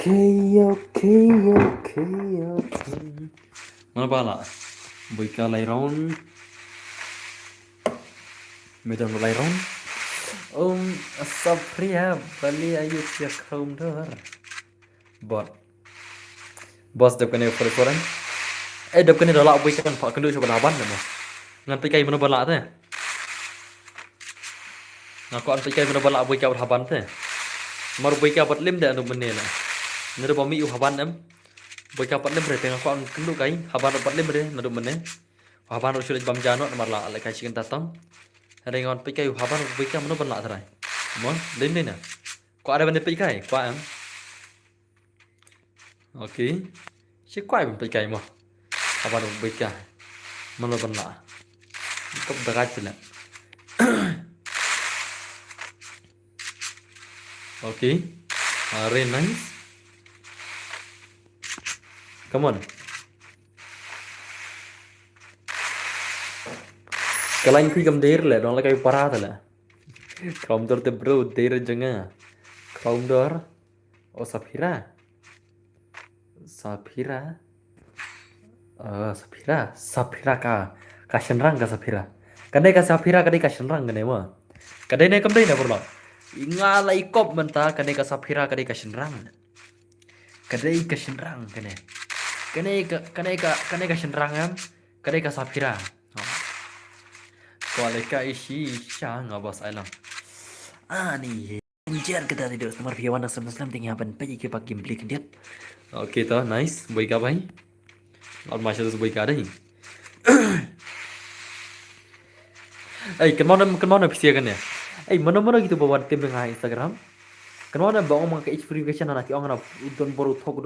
Okay. Mana pala? Buika Lairon. Medan Lairon. Sapria Bali ayu siap kaum dah. Bos dah kena foran. Dah kena dah lak buika kan pak kendu coba laban dah. Ngan pikai mana balak teh. Ngaku an pikai mana balak buika berhaban teh. Mar buika pat lim dah anu menela. Nada bami haban em. Buika pat lim berarti ngaku an kendu kai. Haban pat lim berarti nadu menel. Haban ru sulit bam jano mar la ala kai chicken tatam. Ada ngon pikai haban buika mana balak terai. Mon lim ni na. Ko ada benda pikai, ko em. Okay. Si ko em pikai mo. Haban buika mana balak. Kau berat lah. Okay. Very nice. Come on. Kalian kui kam der lah, dong lagi parah lah. Kaum dor te bro, der jangan. Kaum dor. Oh Sapira. Sapira ka. Kashenrang ka Sapira. Kadai ka Sapira, kadai kashenrang ka nema. Kadai ne kam dai na perlo. Ingala ikop mentah kadai ka Sapira, kadai kashenrang. Kadai kashenrang kene. Kadai ka shenrang am. Kadai ka Sapira. Kualika isi syang abas alam. Ni anjir kita tidur nomor piawan Muslim tinggi apa pergi ke pak game klik dia. Okay toh nice. Baik apa ni? Lawan macam tu baik ada ni. Kemana pisia kan ya? Mana gitu bawa tim dengan Instagram. Kemana bawa orang ke verification anak orang nak don baru talk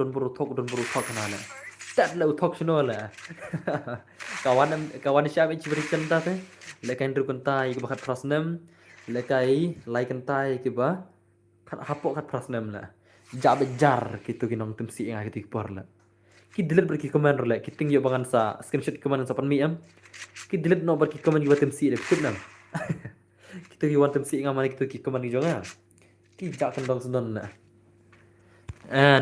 kenana. Tak lah talk semua lah. Kawan siapa verification tak eh? Lekai ru kentai ke bakat prasnem. Lekai like kentai ke bah. Kat hapok kat prasnem lah. Bejar gitu kinong tim si yang gitu por lah. Ki delete berki komen lah. Ki tinggi bangan sa screenshot komen sa pan mi am. Ki delete no berki komen ki tim si betul nam. Kita ki tim si ngaman kita ki komen ki jonga. Ki jak kendong sedon lah.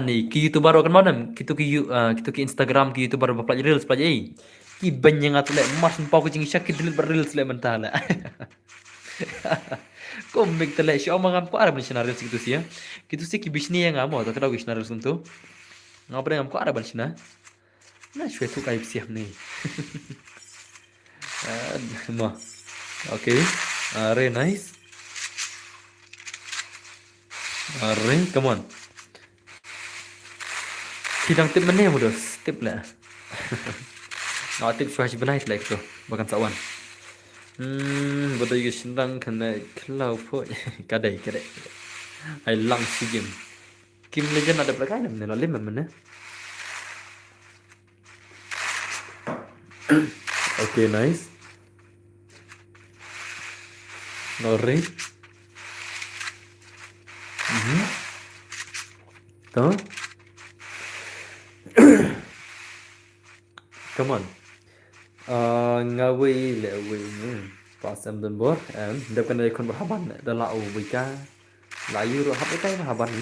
Ni ki YouTuber kan mana? Kita ki Instagram ki YouTuber bapak reels pelajari. Ki banyak atlet mas pau kucing isyak ki delete reels le mentah lah. Komik telek si omang ngam ko arab ni senario situ sih ya. Gitu sih kibisni yang ngamo atau kada senario suntu. Ngabre ngam ko arab ni sina. Nah, shwe tu kaib sih nih. Mah. Oke. Are nice. Are, come on. Sidang tip mana yang mudos? Tip lah. Nah, tip fresh benait like tu. Bahkan sawan. Betul juga sedang kena kelau po. Kadai. I lang si game. Game Legend ada berapa kali mana? Lima mana? Okay, nice. Nori. Tuh. Come on. Ngawi lewi pas dan bor đập cái này con berhaban dah lau bika layu rồi hấp cái berhaban ni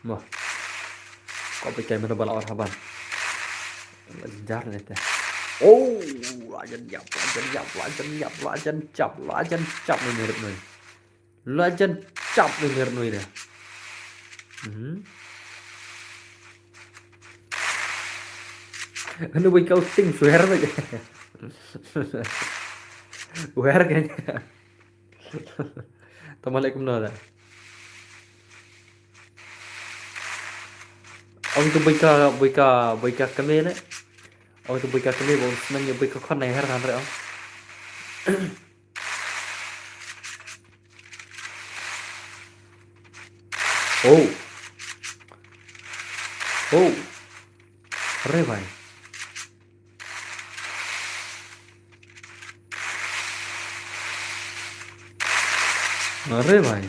mà có bika mana bala berhaban jar ni teh oh lajan cap ni mirip ni lajan cap ni mirip ni dah Ano ba ikaw ting swear ba? Swear kayaknya. Assalamualaikum nada. Ông tu bika kami đấy. Ông tu bika kami bọn nang như bika con này hết rồi ông. Oh. Re bhai. अरे भाई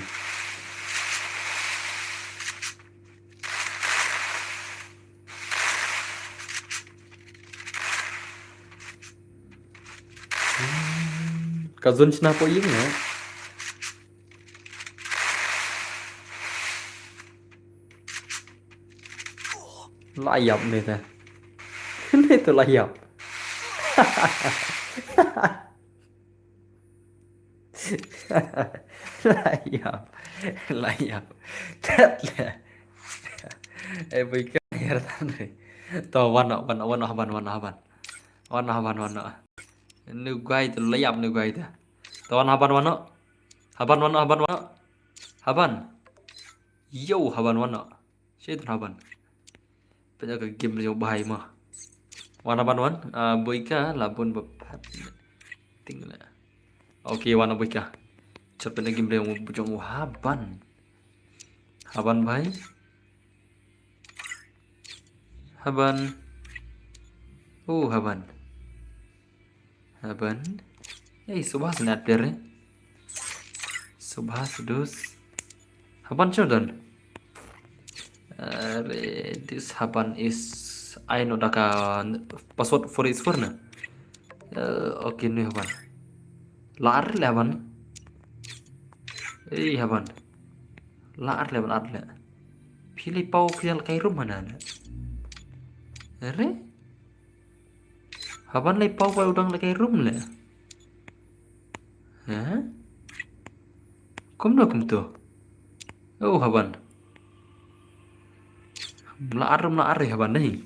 Kazun na po yun ya. Layap nih teh. Ini itu layap. Layap thật là em bị cái này ra này to one nu guy to layap nu guy ta to haban yo haban saya tu haban banyak ke game yang bahaya mah haban boika labun bapat tinggal oke wana boika Cepat lagi beliau mau bujang haban bhai haban subhas nader subhas dus haban Jordan this haban is I know daka password for is for na okay nih haban lar haban haban la pilih pau pilih kai rum mana re haban lai pau udang kai rum le kum tu haban la haban nih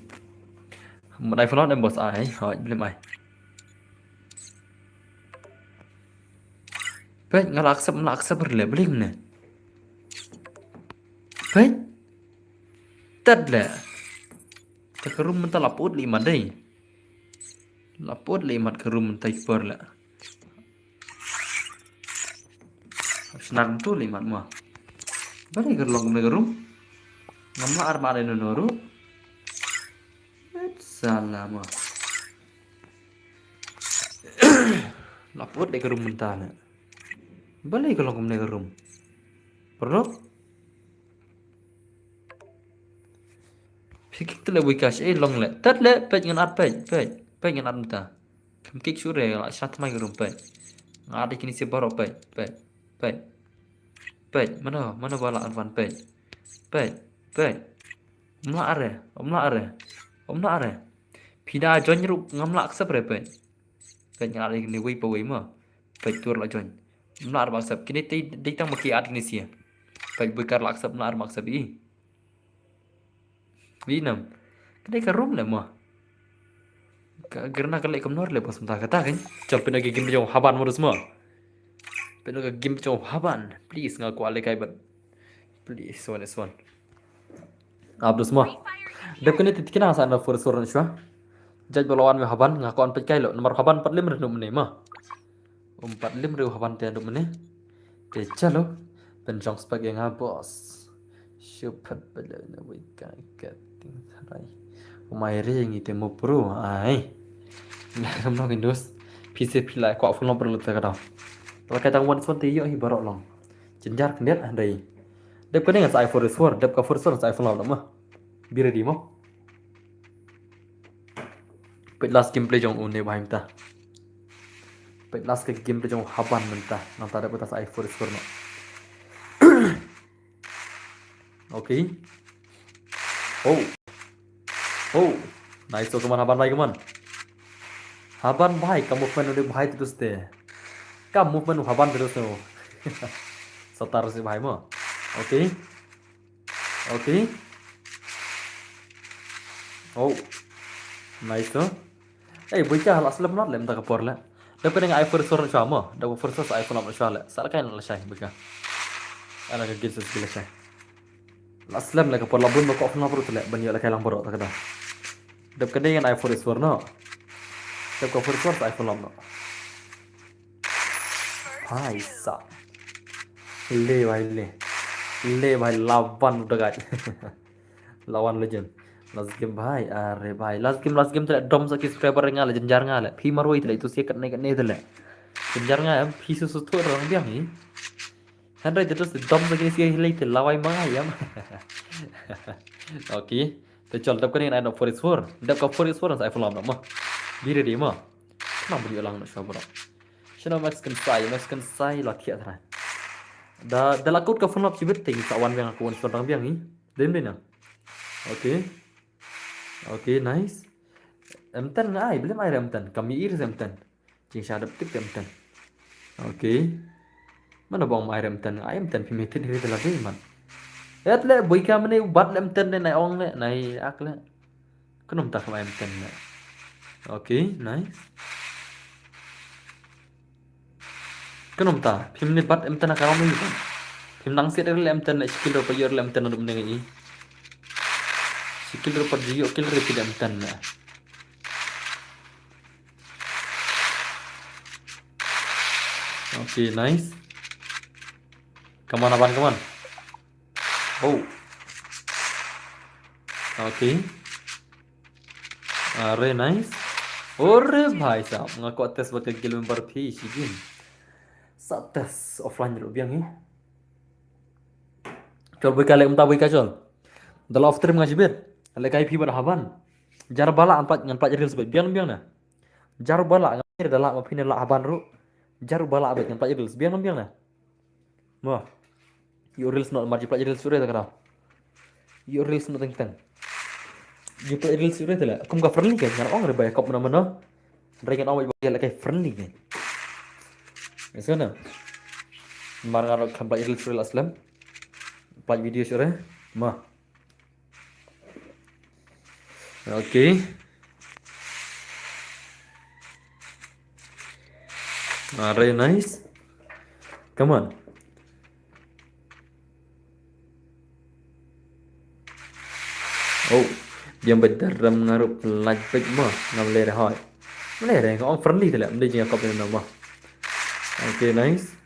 Madai phone em boss ai hỏi lên mày Pej ngalaksa berlebeling ne. Pej tadla. Takarum mental laput lima deh. Laput lima kerum mentai perla. Senang tu lima mah. Bari gerlong kerum. Ngamla armada nonoru. Salam. Laput de kerum mentana. Balik kalau kamu naik room, perlu? Fikir tu lebih cash, long le, tad le, pej dengan pej dengan muta. Kamu kik sure, lah satu mai room pej. Ada kini si baru pej, mana bala arvan pej. Omla are. Pida join rup ngamla aksa pej. Pej dengan ada kini wei mah. Pej tur lah join. Melar maksab kini tang maki ad ni sia. Pai bekar laksab melar maksab i. Vinam. Kini ka room le mo. Karena kali kamnor le pas mentah kata kan. Chal pina ke game jong haban mo semua. Pina ke game jong haban. Please ngaku ale kai bat. Please one. Abdu semua. Dep kini titik na sana for soran shwa. Jaj balawan me haban ngaku an pekai lo nomor haban 45 rendu mene mah. 45 ribu haban tiada mene. Chalo. Penjong sebagai ngabos. Syupat bela na wika kating sarai. Umay ring ite mo pro ai. Ngam no Windows. PC pilai kok full perlu ta kada. Kalau kita wan son ti yo hi barok long. Jenjar kendet andai. Dep kene ngas iPhone 4, dep ka 4 sa iPhone long mah. Bira di mo. Pet last gameplay jong une bahim ta. Pet last ke gameplay jong haban mentah. Nang ta dapat sa iPhone 4 no. Okay. Oh. Nice so kaman haban lagi kaman. Haban bhai ka movement udah bhai terus deh. Ka movement haban terus no. Setar si bhai mo. Okay. Oh. Nice so. Bocah lah selem not lem tak kapor lah. Dapat dengan iPhone sorang sama. Dapat first iPhone apa soal lah. Salah kan lah syai bocah. Ana ke gitu sekali syai. Aslam lah kapor labun kok nak perut lah. Banyak lah kailang borok tak ada. Dapat dengan iPhone sorang no. Dapat first iPhone lama. Hai sa. Le भाई lawan udah guys. Lawan legend. Last game भाई अरे भाई last game तले dom sa subscriber ngala jenjar ngala phi maroi tele itu sikat naik tele jenjar ngala phi su tu orang biang ni handai terus dom sa kini sikat hilai tele lawai mangayam. Okay te chol tap kani na 44 dap ka 44 sa iPhone lam mah bire di mah kenapa beri ulang nak syabra shana max kan sai la thia thara da lakut ka phone lam chibet ting sa wan biang aku on biang ni dem na. Okay, nice. M10 ngai, belum air M10. Kami iris M10. Jing syadap tik M10. Okay. Mana bang air M10? Air M10 pimitin diri telah deh man. Lihat le, boy kami ni buat M10 ni naik ong le, naik ak le. Kenapa tak sama M10 le? Okay, nice. Kenapa tak? Pim ni buat M10 nak kamu ni kan? Pim langsir le M10 le, skill apa yor le M10 untuk mendengi. Skill dapat jiyo kill repeat M10 na. Okay, nice. Come on. Oh. Okay. Are nice. Ore bhai sahab ngaku tes bagai kill member phi sigin. Sat tes offline dulu biang ni. Chol boy kale umta boy kacol. Dalam off stream ngajibir. Lekai phi haban. Jar bala ngan pak reels biang na. Jar bala ngir dalam apa la haban ru. Jar bala abet ngan pak reels biang na. Wah. Your reels not marji pak reels sure tak kena. Your reels not teng. Your pak reels sure tela. Kum ka friendly kan ngan ong re bay kop mana. Ringan ong bay lekai friendly kan. Esana. Mar ngan kan pak reels sure aslam. Pak video sure. Mah. Okay. Very nice. Come on. Oh, dia berdaram ngarup like big mah, ngam lere hoi. Mana lere kau friendly tu lah, mesti jangan kau punya nama. Okay, nice.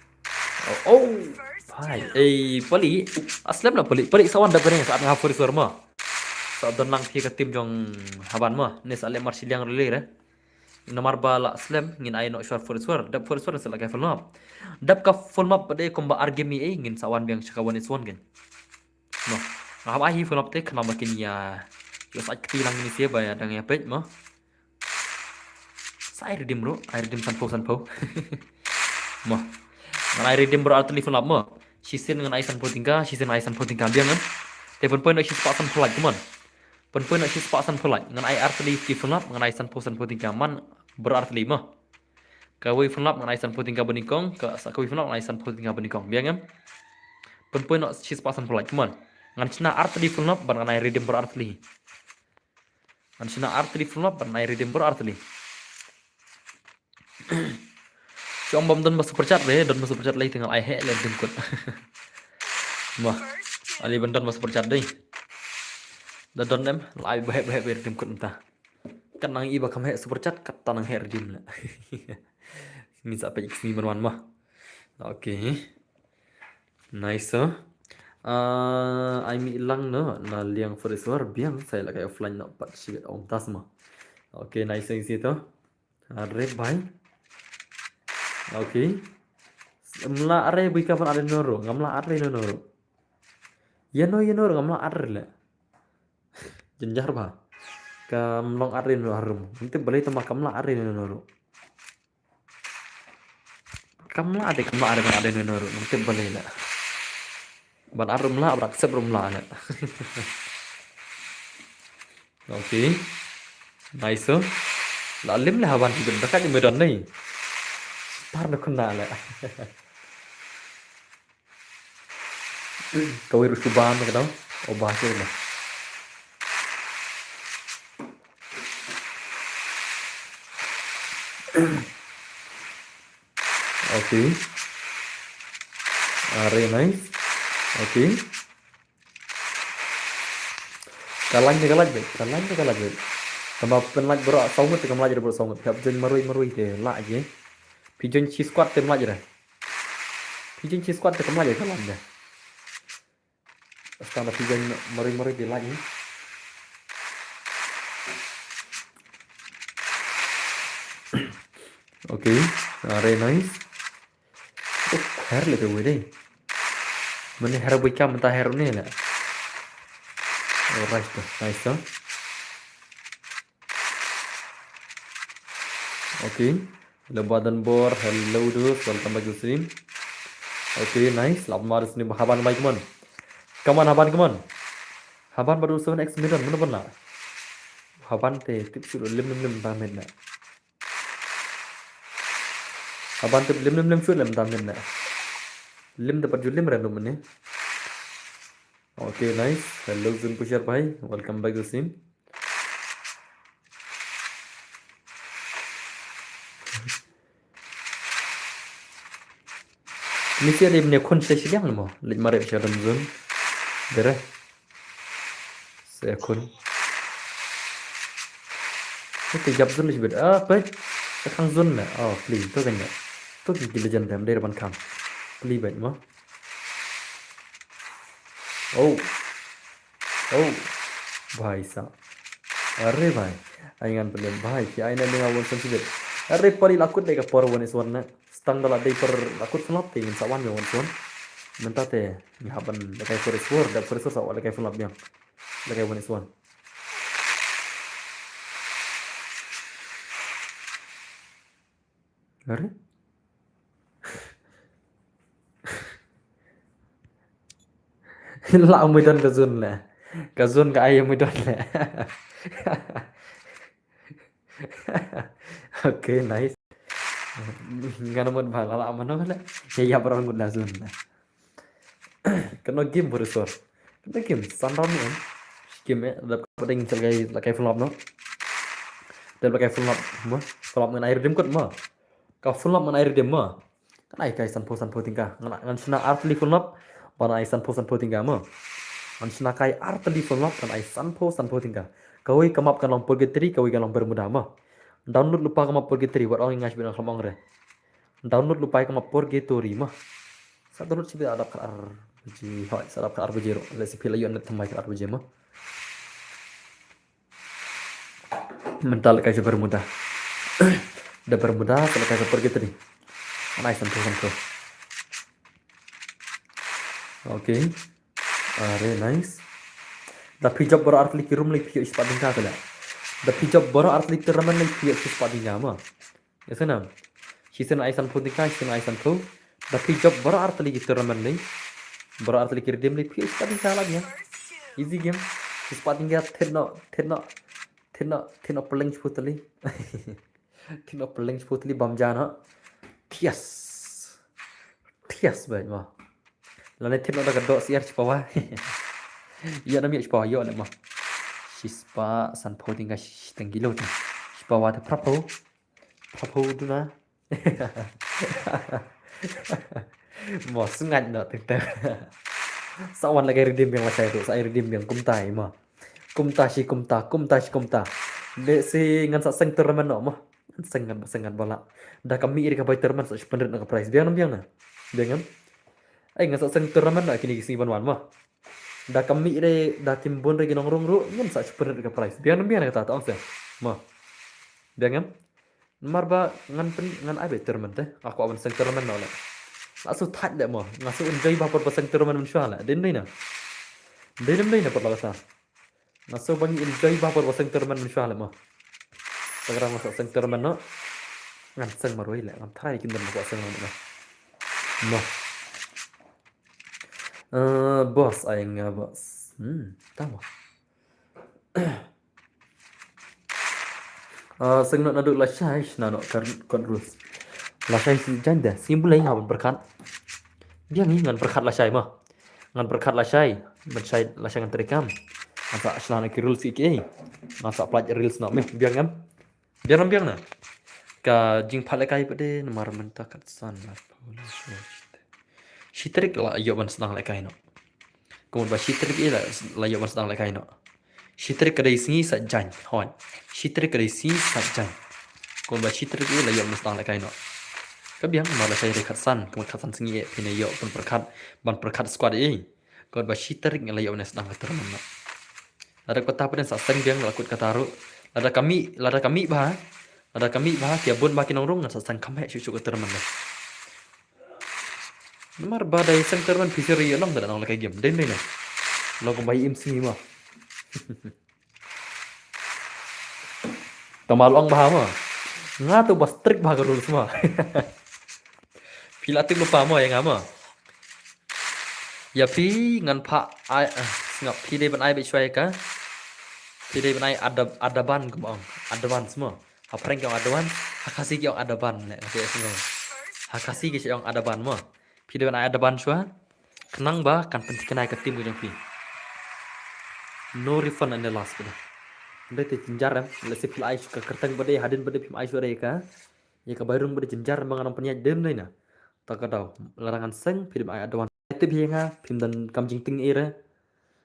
Oh, bhai. Pali. Aslam lah pali. Pali sawan dah beri saat ngafur suara mah. Saat donang phi ka tim jong haban mah nes ale mar siliang rele re nomor bala slam ngin ay no short for dap for sala ka full map dap ka full map pade komba argemi ngin sawan biang chakawan iswan gen no ngam ai full map te kana makin ya yo sa ktilang ni se ba ya dang ya pej mah sa air dim bro air dim san po mah ngan air dim bro atli full map mah sisin ngan ai san po tingka biang kan telepon point si spot san flight teman Pen nak si sepak san pelai ngan ai artli ki funap ngan ai san posan poting kaman berarti lima. Kawai funlap ngan aisan puting ka benikong, kawai funlap ngan aisan puting ka benikong. Biar ngam. Pen no chis pasan pulai cuman. Ngan china art di funlap ban ngan redeem art li. Ngan china art di funlap ban ngan redeem art li. Chong bom don masuk percat deh, don masuk percat lagi tinggal ai he le dengkut. Mah, ali benton masuk percat deh. Don em lai bahe dengkut entah. Kan nang iba kam he super chat kat tanang he redeem lah. Ini sampai X ni berwan mah. Oke. Nice. Ai mi ilang no na liang foreswer biang saya lagi offline no pat sibet om tas mah. Oke, nice yang situ. Are bye. Oke. Mla are bui kapan ada noro, ngamla are noro. Ya no ngamla are lah. Jenjar bah. Kamlong are no harum. Nanti balik tambah kamla are noro. Kamla ada noro. Nanti balik lah. Ban arum lah, abrak sebelum lah. Oke. Nice. Lalim lah haban juga dekat di medan nih. Tar nak kena lah. Kau harus coba nak tahu? Oh bahasa lah. Oke. Are nice. Oke. Kalah je. Tambah penlaj berak songut ke melaj berak songut. Hab jen marui te la je. Pigeon cheese squad te melaj dah. Pigeon cheese squad te melaj kalah dah. Sekarang pigeon marui te la je. Oke. Are nice. Oh, hair le tu deh. Mana hair bukan mentah hair ni lah. Alright, nice. Okay, lebadan bor, hello dus, welcome back to stream. Okay, nice. Lap maris ni haban baik mon. Come on. Haban baru 7x million mana pun lah. Haban te tip suruh lim tamen nak. Haban te lim suruh lim tamen nak. Lim dapat julim random ni. Okay, nice. Hello Zun Pushar bhai, welcome back to stream. Ni siapa dia punya kun sesi yang lama. Lek mari saya dalam Zun. Dere. Saya kun. Itu jap Zun lebih berat. Apa? Sekarang Zun lah. Oh, please. Tu kan ya. Tu kita legend dalam dari depan kam. Please baik mah. Oh, भाई साहब, अरे भाई, आइंगान पहले भाई क्या आइना dengan awal sensitif. Arre pari lakut deka por one is one na. Stang dala dei per lakut flop te min sawan yon son. Menta te ni haban dekai for is four, da for is sawan dekai flop yang. Dekai one is one. Arre? Lah medan kazun lah. Kazun ka ayam medan lah. Okay, nice. Ngana mod bhala la amano lah. Ya barang gud lazun lah. Kena game bersor. Kena game sundown ni kan. Game dapat peding celgai lakai flop no. Dan lakai flop mah. Flop dengan air dem kot mah. Ka flop dengan air dem mah. Kan ai kai san po tingkah. Ngan sina artli flop. Pada ai san po tingkah mah. Ngan sina kai artli flop kan ai san po tingkah. Kau kamap kan long purgatory, kau kan long bermudah mah. Download lupa kamap purgatory buat orang yang ngas bilang kelomong re. Download lupa kamap purgatory mah. Sa download sih ada kar ji hoi sa kar bujero. Lesi pila yon net tamai kar bujema. Mental kai bermudah. Dah bermudah kalau kai purgatory. Nice san po. Okay. Are nice. Da pijab boro artli kirum lek pio ispat dingka kala. Da pijab boro artli teraman lek pio ispat dingka ma. Yasa nam. Sisen aisan pudika sisen aisan po. Da pijab boro artli teraman lek. Boro artli kirdim lek pio ispat dingka lagi ya. Easy game. Ispat dingka tenno peleng putali. thì nó pleng putli bom ja nó thias thias vậy mà là nên thêm nó đã gado siar ci bawah iya namanya ci bawah yo lah mah sispa san po tinggal tenggilo tu ci bawah tu prapo tu na mau sengat nak tentang sawan lagi redeem yang saya tu saya redeem yang kumta mah kumta de si ngan sa seng terman no mah sengan bala dah kami iri kapai terman sa sepener nak price biang na biang ai ngan sa seng terman nak kini kisi ban mah dah kami iri dah timbun re ginong rong ru ngan sa sepener nak price biang kata tahu sah mah biang marba ngan ai be terman teh aku awan seng terman no lah langsung tak dah mah langsung enjoy bapa pasang terman insya-Allah den na perlu kata langsung banyak enjoy bapa pasang terman insya-Allah mah sekarang masuk seng terman no ngan seng maroi lah ngan thai kin dan masuk seng no mah bos aing bos tahu seng nak naduk lah syai nak kon rus lah syai si janda simbol lain hawan berkat dia ni ngan berkat lah syai mah ngan berkat lah syai bersyai lah syai ngan terekam masa selana kirul si ke masa pelajar reels nak meh biang na ka jing phale kai pade mar menta kat san la shitrik la yo ban senang la kai no kemudian shitrik la yo ban senang la kai no shitrik kadai singi sa jan hon shitrik kadai singi sa jan kemudian shitrik la yo ban senang la kai no ka biang mar la sai rekat san kemudian kat san singi pine yo ban perkat squad kemudian shitrik la yo ban senang la terman no ada kota pada sa seng biang lakut kataru lada kami bah kia bun makin nongrong ngan sang kamhe cucu ke terman dah mar badai sang terman fisiri long dah nong la game den ni lo ko bai MC mah tamal ong bah mah ngatu bas trik bah garul semua pilatik lupa mah yang ama ya pi ngan pak ai ngap pi de ban ai be chwai ka pi de ban ai ada ban kum ong ada ban semua apa yang ada ban hakasi yang ada ban le kayak semua hakasi ke yang ada ban mah pi de ban ai ada ban chua kenang ba kan penting kenai ke tim yang pi no refund and the last pada dah te jenjar le se pil ai suka kertang bade hadin bade pim ai suara ka ya ka bairung bade jenjar mangan penya dem na tak kadau larangan seng pim ai ada ban te bienga pim dan kam jing ting era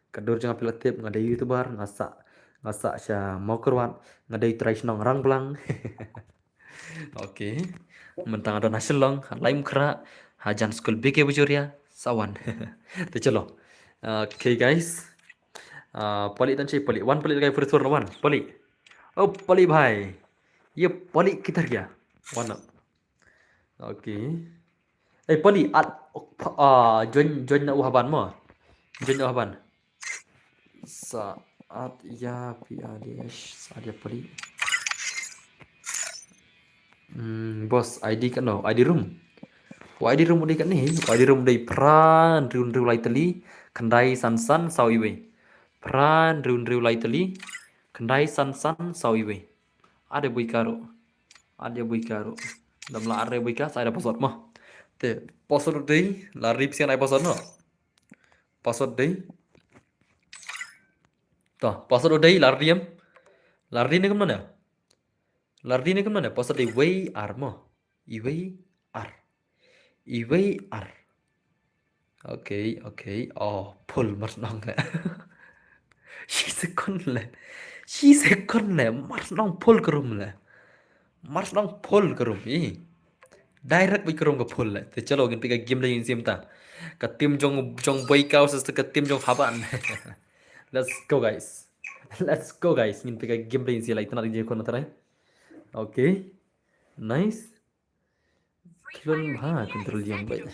kadur jangan pilatip ngada youtuber ngasa sya mau keruan ngada try senong rang belang oke mentang ada nasional lain kera hajan school bike bujuria sawan te chalo okay guys poli dan poli one poli lagi first one poli oh poli bhai ye poli kitar gaya one okay poli join na uhaban mo join na uhaban saat ya piadish saat ya poli bos ID kan no ID room udah kan nih ID room udah peran riun lai teli kendai san sawiwe peran riun lai teli kendai san sawiwe ada bui karo dalam la are bui ka saya ada password mah te password dei la rip sian ai password no password dei toh password dei lardi ni kemana password dei way ar mo iway ar okay oh pull mas nong le she second le mas nong pull kerum direct bi kerum ke pull le te chalo gin pika game le sim ta ka tim jong boy kau sa ka tim jong haban let's go guys ngin pika game le sim la itna je ko na tara okay nice Kilon bah control yang baik.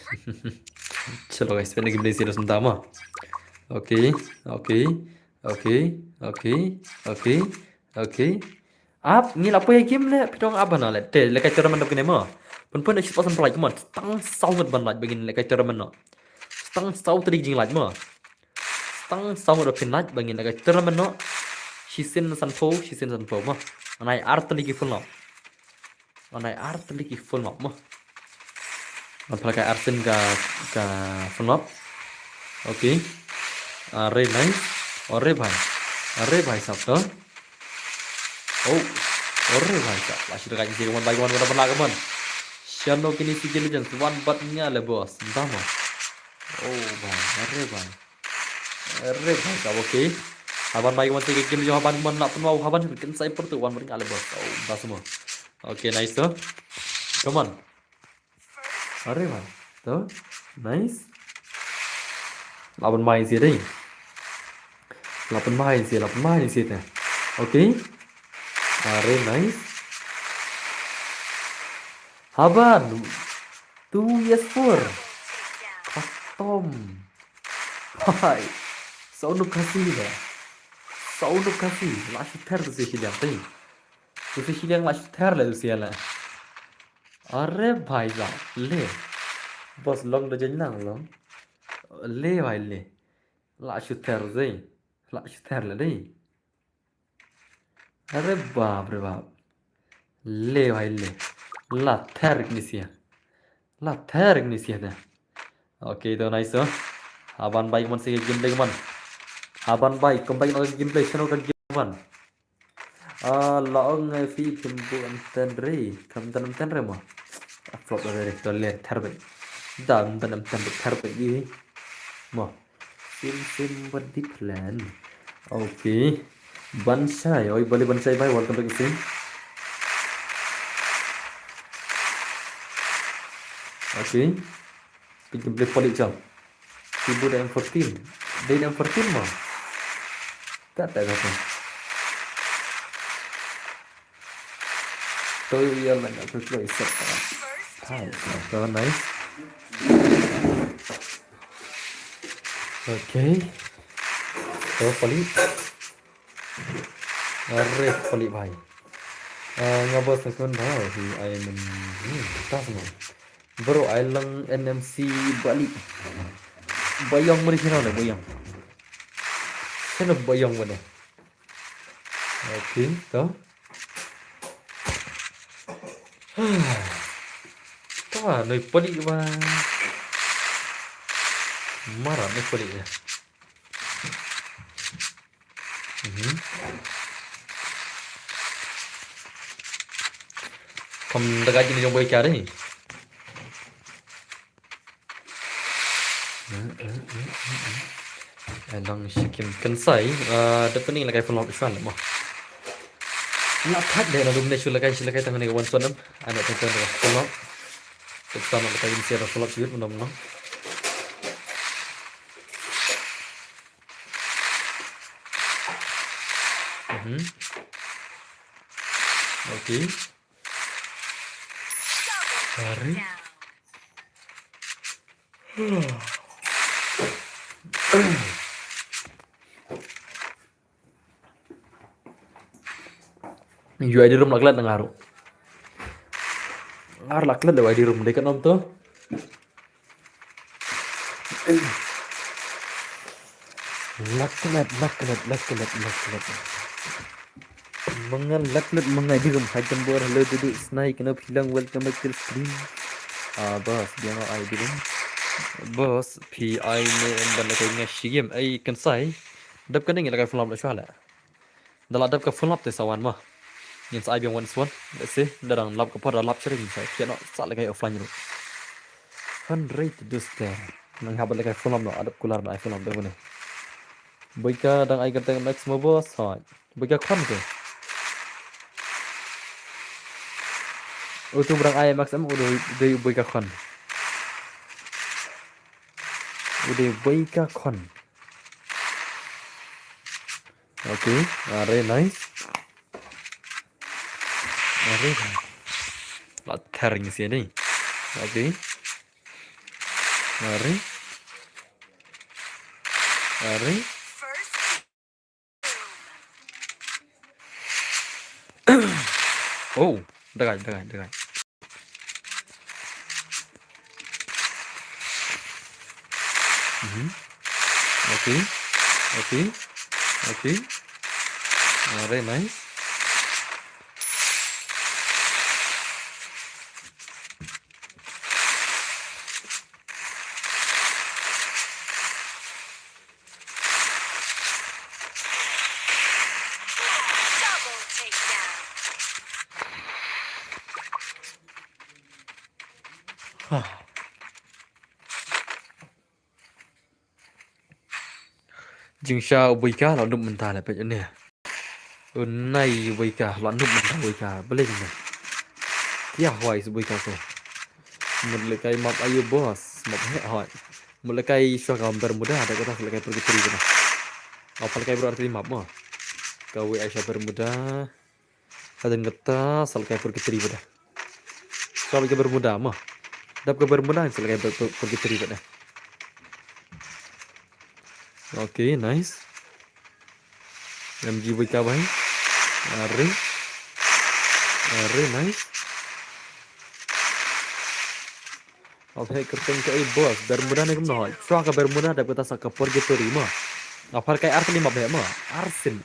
Chalo guys, pwede game serius tama. Okay. Up ngil apa ya game le pitong aban le. Te le kai tournament kene mo. Pun dah pasan pelaj mo. Tang sangat ban laj begin le kai tournament no. Tang sau tadi jing laj mo. Tang sau do pin laj begin le kai tournament no. Shisin san po mo. Anai art lagi full no. Onai art lagi full map mah. Pakai artin ka full map. Oke. Are nice. Are bhai sab to. Oh. Ore bhai sab. Last dekat si kawan bagi kawan pada kawan. Shano kini si jeli one butnya le bos. Entah mah. Oh bhai. Are bhai sab oke. Haban bagi kawan tiga game jo haban man nak pun mau haban kan saya per tu one butnya le bos. Oh entah semua. Oke nice to. Come on. Are bhai. To. Nice. Lawan main sih deh. Lapan main sih teh. Oke. Are nice. Haban. 2 yes 4. Khatam. Hai. Saunu kasih dah. Saunu kasih. Last ter tu sih dia teh. Tu sih dia last ter lah tu sih lah. Are bhai lah. Le. Bos long dah jenang long. Le bhai le. Last ter sih. Last ter lah deh. अरे बाप रे बाप ले भाई ले ला थेर इग्निसिया dah oke itu nice tuh haban baik man sih gameplay man haban baik kembali ke gameplay channel ke game man laong ngai fi pimbu anten re kam tanam ten re mo upload dari toler terbaik dam tanam ten terbaik ini mo sim body plan oke Bansai, oi boleh Bansai bhai, welcome to the stream. Okay, kita boleh polik jam. Keyboard M14, dari M14 mah. Tak. Tôi yêu là đã cực kỳ sợ. Hai, đó nice. Okay, tôi polik. Are polik bhai. Ngabos sekon bhai thì ai mình tak semua. Bro ai lang NMC balik. Bayang mari sini lah bayang. Sana bayang mana? Okay, toh. Toh, noi polik bhai. Marah noi polik ya. Không dekat sini jom boleh cari. Lang sikim kensai depan ni lakai follow isan mo. Nak kat deh nak dumne shula kai tangan ni kawan sonam. Anak tangan ni follow. Sama lakai ini siapa follow juga menam. Okay. Hari. UI di room laklat ngaruh. Laklat dah di room dekat nom tu. Laklat. Laklat di room. Hai jambor hello duduk snai kena hilang welcome back to the stream. Bos dia mau ai di room. Bos PI ni benda kayaknya shigem ai kan sai. Dap kan ni lakai full up lah. Dalam dap ka full up tu sawan mah. Yang saya biang one swan. Let's see. Darang lap kapal lap sering saya. Kena saat lagi offline tu. 100 dus there. Nang habat lagi full up no. Adap kular dah full up tu ni. Boyka dang ai kata next mo bos. Boyka kon tu. Tu berang ai maximum udah boyka kon. Udah boyka kon. Okay. Are nice. Are latar ni sini. Okay. Are. Oh, dekat. Okay. Are nice. Jing sha ubika lo nup mentah le pe ne. Unai ubika lo nup mentah ubika boleh ni. Kia hoi ubika ko. Melekai map ayo bos, map he hoi. Melekai syok Bermuda ada kata melekai pergi teri kena. Apa lekai berarti map mah. Kau Aisyah Bermuda. Ada ngeta selekai pergi teri pada. Kau ke Bermuda mah. Dap ke Bermuda selekai pergi teri pada. Okay, nice. MG ubika baik. Are nice. Apa kerteng ke bos Bermuda ni kemana? Syok ke Bermuda ada kata sak pergi teri mah. Apa kai Arsen 5 be mah? Arsen.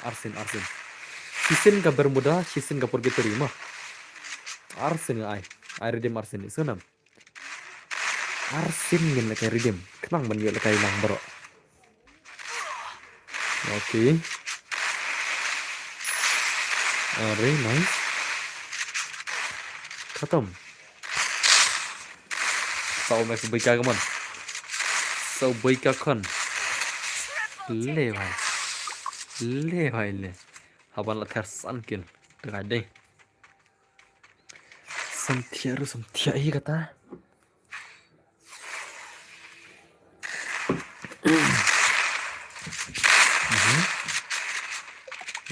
Sisin ka Bermuda, sisin ka pergi terima. Arsen ai. Ai redeem Arsen ni senam. Arsen ngin kai redeem. Kenang man kai nang bro. Okay. Are nice. Khatam. Sau max bika kaman. Sau bika kon. Le भाई ले haban la thar san kin tengah deh samtia hi kata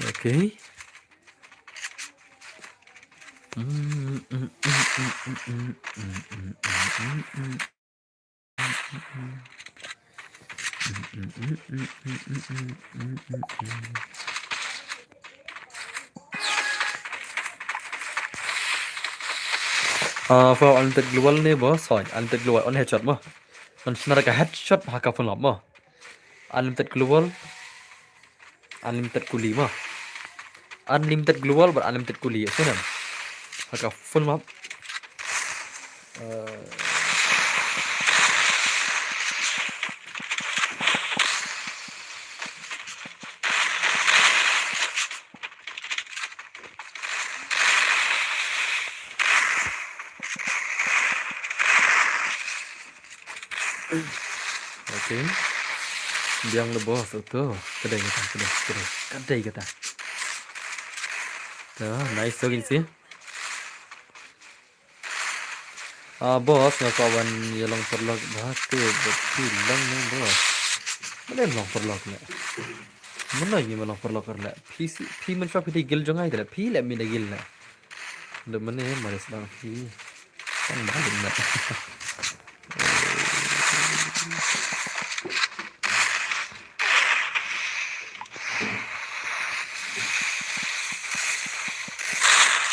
okay for unlimited global nih bos, unlimited global on headshot mah. Senar ka headshot haka phun lap mah. Unlimited global, unlimited kuli mah. Unlimited global ber unlimited kuli senam. Haka phun lap. Okay. Biang le bos tu. Kedai kata. Nice lagi sih. Bos ngakawan yang perlok batu bertilang nih bos. Mana yang perlok le? Mana yang malang perlok le? Pi men shop di gil jongai le. Pi le min gil le. Le mana yang mana sedang pi. Kan balik le.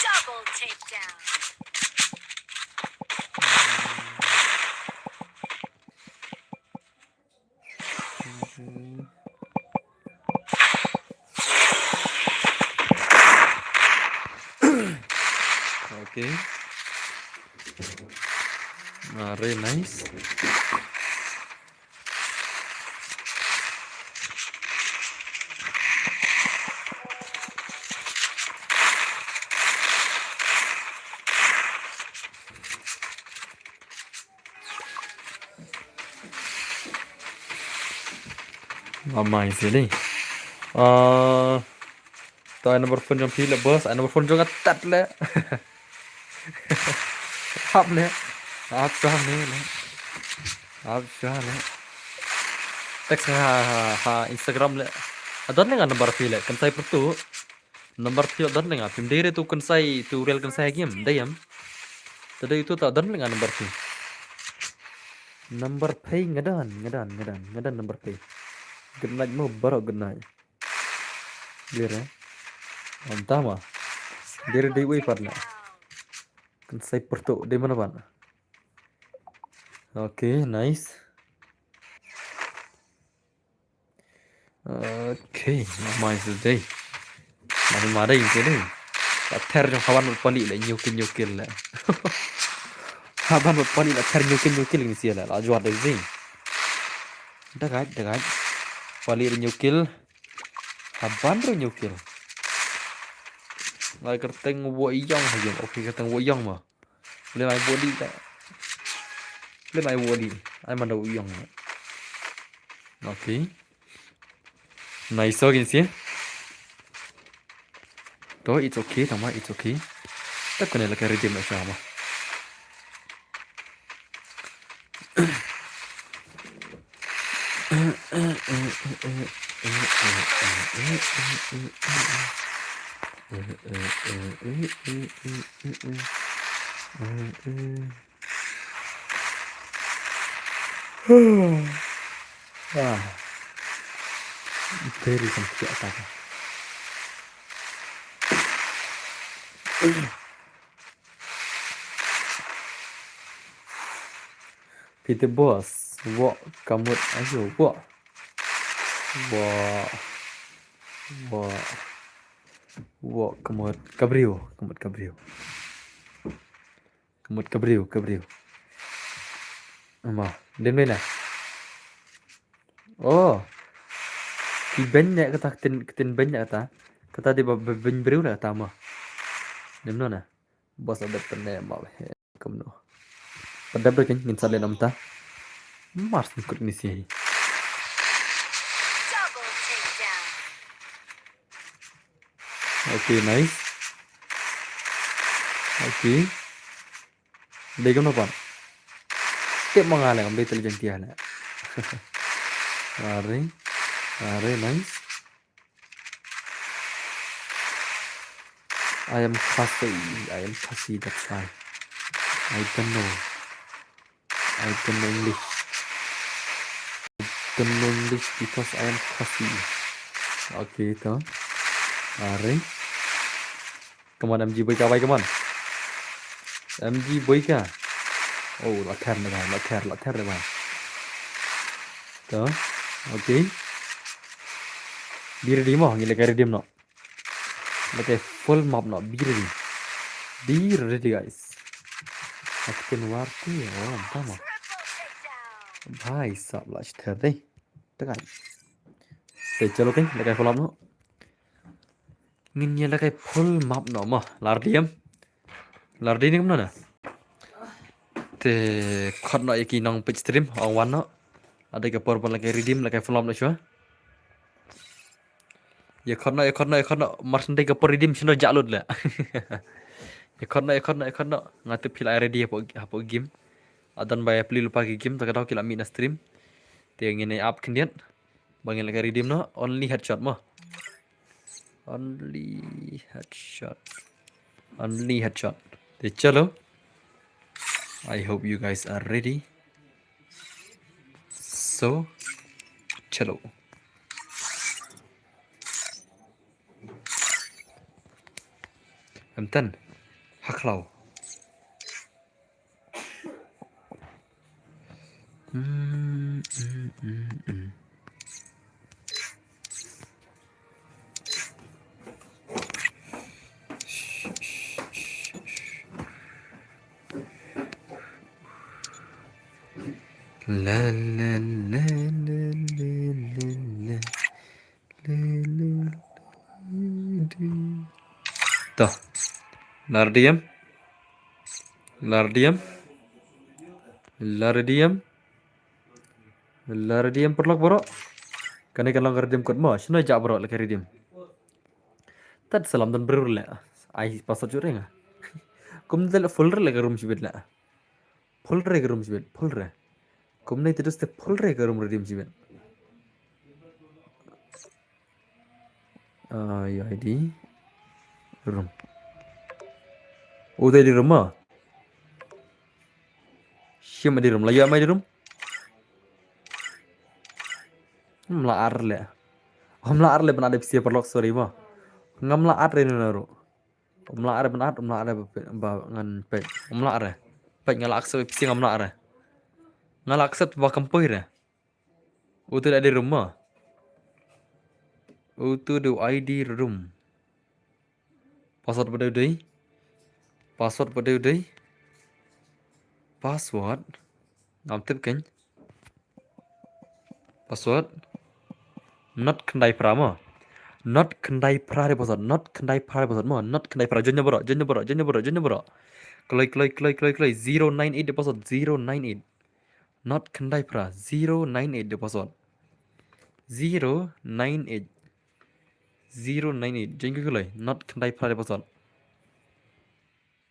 Double takedown. Okay. Very nice. Ramai sini. Tahu nomor phone yang pilih bos, nomor phone juga tat le. Hap le. Hap sah le. Teks ha Instagram le. Adon le nomor pilih. Kan saya pertu. Nomor pilih adon le ngapim. Dari tu kan saya tu real kan saya game. Dayam. Tadi itu tak adon le nomor pilih. Nomor pay ngadan nomor pay. Genai mau baru genai. Biar ya. Mantap mah. Dari dewi parna. Kan saya pertu di mana pan? Okay, nice. Okay, nice today. Mari ini. Ter yang kawan berpani le nyukil le. Kawan berpani le ter nyukil ini sih le. Laju ada zing. Dekat. Pali nyukil. Kawan nyukil. Lai kerteng wo iyong hayong. Okay, kerteng wo iyong mah. Boleh main body tak? Boleh main body. Ai mana wo iyong. Okay. Nice gini sih. Toh it's okay, nama it's okay. Tak kena lagi redeem lah sama. Ah, very sampai apa? Peter Boss, wah, kamu ayo, wah, wah, wah, wah, kamu kabrio, kamu kabrio, kamu kabrio, kabrio. Ama, đến bên này. Oh, cái bên này kata tin bên này kata di bên beriu lah kata mah. Đến nó nè, boss ada pernah mau kamu no. Pada berken ngin sale nam ta. Mars ikut ni sih. Double takedown. Okay, nice. Okay. Đây kamu apa? Tiap mengalah ambil intelligent dia lah. Are, nice. I am fussy, that's why. I don't know English. I don't know English because I am fussy. Okay, itu. Are. Come on, MG boy ka, come on. MG boy ka. Oh, lot her na ba. Tuh. Okay. Be ready mo, ngile ka ready no. Like full mob no, be ready. Be ready guys. Akin warti oh, entah mo. Triple takedown. भाई साहब लास्ट कर दे tekan चलो कहीं लगा full map no ngin lagi full map no mah lardi ni kemana te khot no iki nong pitch stream on one no ada ke por lagi redeem lagi full map no chua ya khot no mars ndai ke por redeem sino jalud la ya khot no ngatu pil ready hapo game adan bay pli lupa ke game tak tahu kila mina stream te ngene up kendian bangin lagi redeem no only headshot mah only headshot te chalo I hope you guys are ready so chalo amtan haklau La la la la la la Tuh, lardiam perlok bro. Kani kan langgar dim kot mo, shino jak bro lagi dim. Tad salam dan berur la. Ai pasal jure nga. Kum dal full lagi room sibet la. Full re room sibet, full re. Kum nei terus te full re room dim sibet. Ay ID room. Udah di rumah. Siapa di room? Lagi apa di room? Melaar le. Melaar le benar ada siapa perlok sorry mah. Ngam melaar ini naru. Melaar benar ngan pek. Melaar. Pek ngalak so pisi ngam melaar. Ngalak set ba kampoi re. Udah ada di rumah. Utuh di ID room. Password pada udah. Password. Ngam tip kan. Password. Not kendai prama. Not kendai pra de password. Not kendai pra de password mo. Not kendai pra. Jonnya bro. Kloi 098 de password. 098. Not kendai pra. 098 de password. 098. 098 jeng ke kulai not kendai pra de password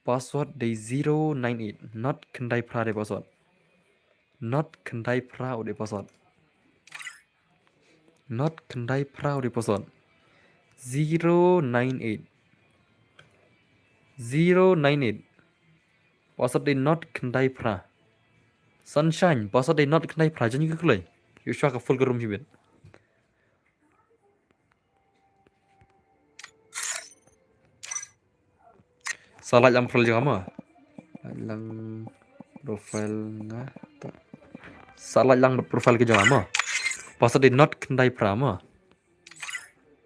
password de 098 not kendai pra de password not kendai pra de password not kendai pra de password 098 098 password de not kendai pra sunshine password de not kendai pra jeng ke kulai you shaka full ke room hibet salah yang profile jeng ama lang profile nga salah yang profile ke jeng ama password de not kendai pra ma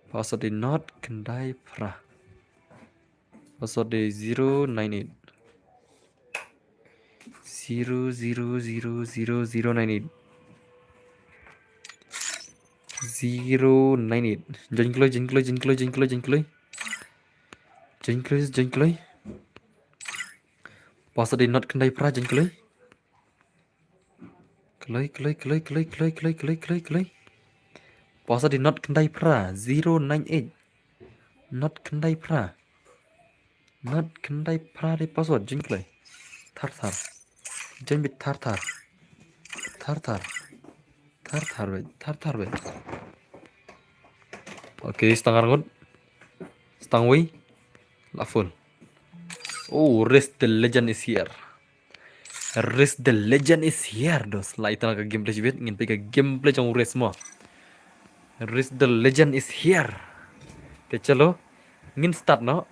password de not kendai pra password de 098 0000098 098 jengkloi password de not kendai pra jengkloi kloi password de not kendai pra 098 not kendai pra de password jengkloi thar jengbit thar be oke setengah rangut setengah wi la full oh Risk the Legend is here Risk the Legend is here dos la itu ke gameplay jibit ngin pe ke gameplay jong Risk mo Risk the Legend is here te chalo ngin start no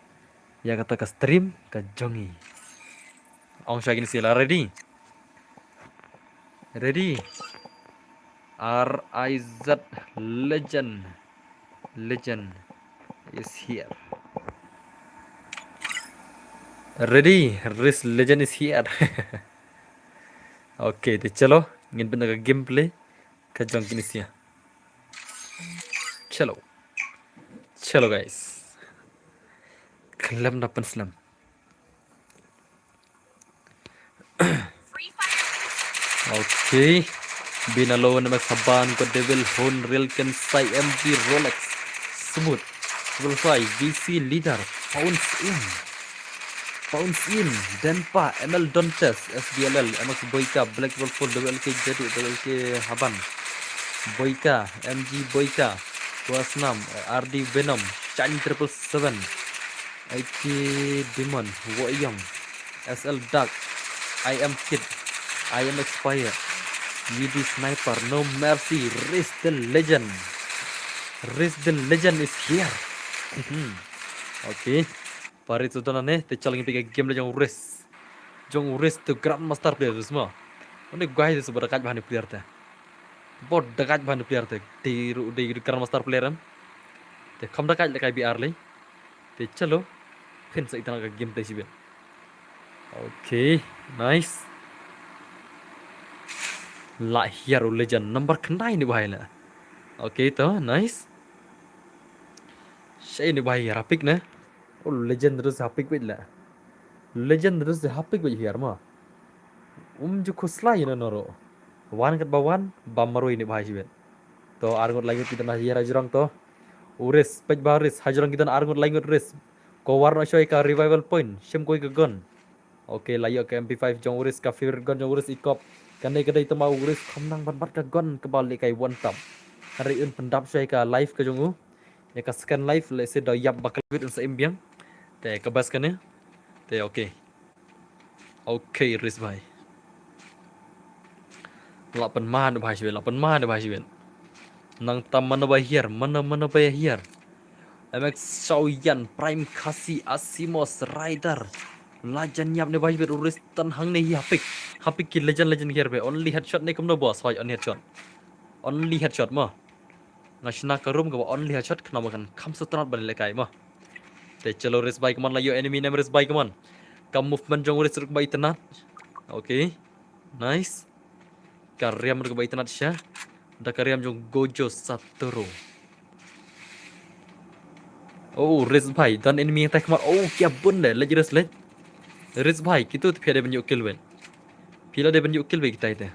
ya kata ke stream ke jongi ong shagin sila ready RIZ Legend is here ready Risk Legend is here oke te chalo ngin pe ke gameplay ke jong kini sia chalo guys kelam dapat slam oke binalo na magsaban ko devil hon real can sai MG Rolex smooth Fly VC leader pounds in Denpa ML Dontes SDLL MX Boyka Black Wolf for WLK Jadi WLK Haban Boyka MG Boyka Tuasnam RD Venom Chan 777 IT Demon Woyam SL Dark I am Kid I am Expire UD Sniper No Mercy Risk the Legend is here oke pare itu nane te chaling pe game le jong Risk to Grandmaster player semua one guy itu seberapa bahan player ta bod dekat bahan player ta di Grandmaster player am te kham dekat le kai BR le te chalo fin sa itana ka game te sibe oke nice la hero legend number 9 ni bahai la oke to nice shay ni bahai rapik na oh legend terus rapik wit la legend terus rapik wit hier ma ju khusla ina noro wan kat bawan bamaro ini bahai sibet to argot lagi kita na hier ajrang to uris pej baris hajrang kita argot lagi uris ko warna shoy ka revival point shem koi ka gun oke layo ke MP5 jong uris ka favorite gun jong uris ikop kanai kadai tama uris khomnang bat ka gun ke balik kai one tap hari un pendap shoy ka live ka jongu ya ka scan live le se do yap bakal wit un sa imbiang te ka bas kane te oke Riz bhai lapan man bhai siben nang tam mana bahir mana bahir MX Xiaoyan Prime Kasi Asimos Rider Legend yap ne bhai bet uris tan hang ne hapik ki legend here be only headshot ne kamno boss hoy only headshot ma ngashna ka room ka only headshot khna makan kham sutrat ban le kai ma te chalo Riz bhai kaman layo enemy name Riz bhai kaman kam movement jong Riz ruk bai tanat okay nice karyam ruk bai tanat sha da karyam jong Gojo Satoru oh Riz bhai dan enemy attack kaman oh kya bun le Riz bhai kitu phia de banyu kill ben phila de banyu kill be kita ite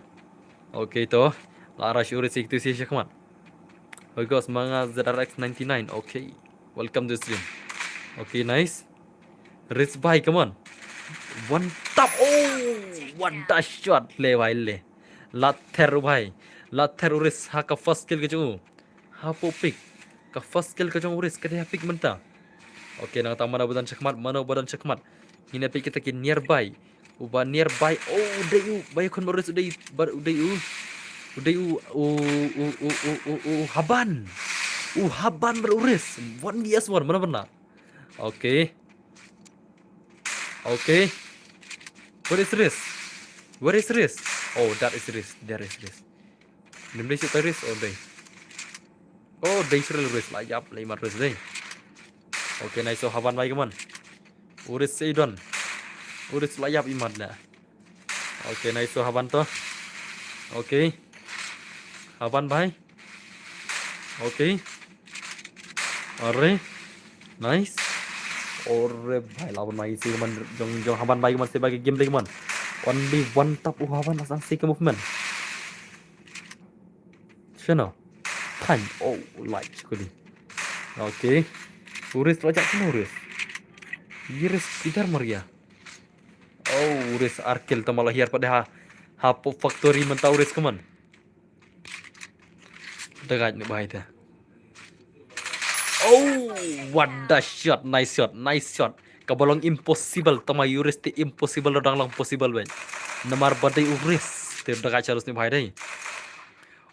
okay to lara shuri sik tu si kaman Ogos manga ZRX 99 okay Welcome to the stream. Okay, nice. Rich bhai, come on. One tap. Oh, one dash shot. Le bhai le. Lather bhai. Lather Uris ha ka first kill ke chung. Ha po pick. Ka first kill ke chung Uris ke dia pick menta. Okay, nang ta mana badan checkmat. Ini pick kita ke nearby. Uba nearby. Oh, udah you. Bayi kon Uris udah you. Haban. Haban beruris. 1vs1 mana? Okay. Where is Riz? Oh, that is Riz. There is Riz. Nimble siya Riz or day. Oh, day sila Riz. Layap, layman Riz day. Okay, nice. So Haban baik man. Uris Seidon. Uris layap imad na. Okay, nice. So Haban to. Okay. Haban bhai. Okay. Alright. Nice. Ore bhai lawan mai si man jong Haban bhai man sebagai game lagi man. Only one tap Haban asang si ke movement. Shano. Tan. Oh, like sekali. Okay. Uris lajak sini Uris. Iris kitar Maria. Oh, Uris arkil tamalah hiar pada ha factory mentau Uris keman. Dekat ni bahaya. Oh, what the shot, nice shot. Kabalong impossible, tama Uris ti impossible dang lang possible ben. Namar badai Uris, ti dekat harus ni bahaya deh.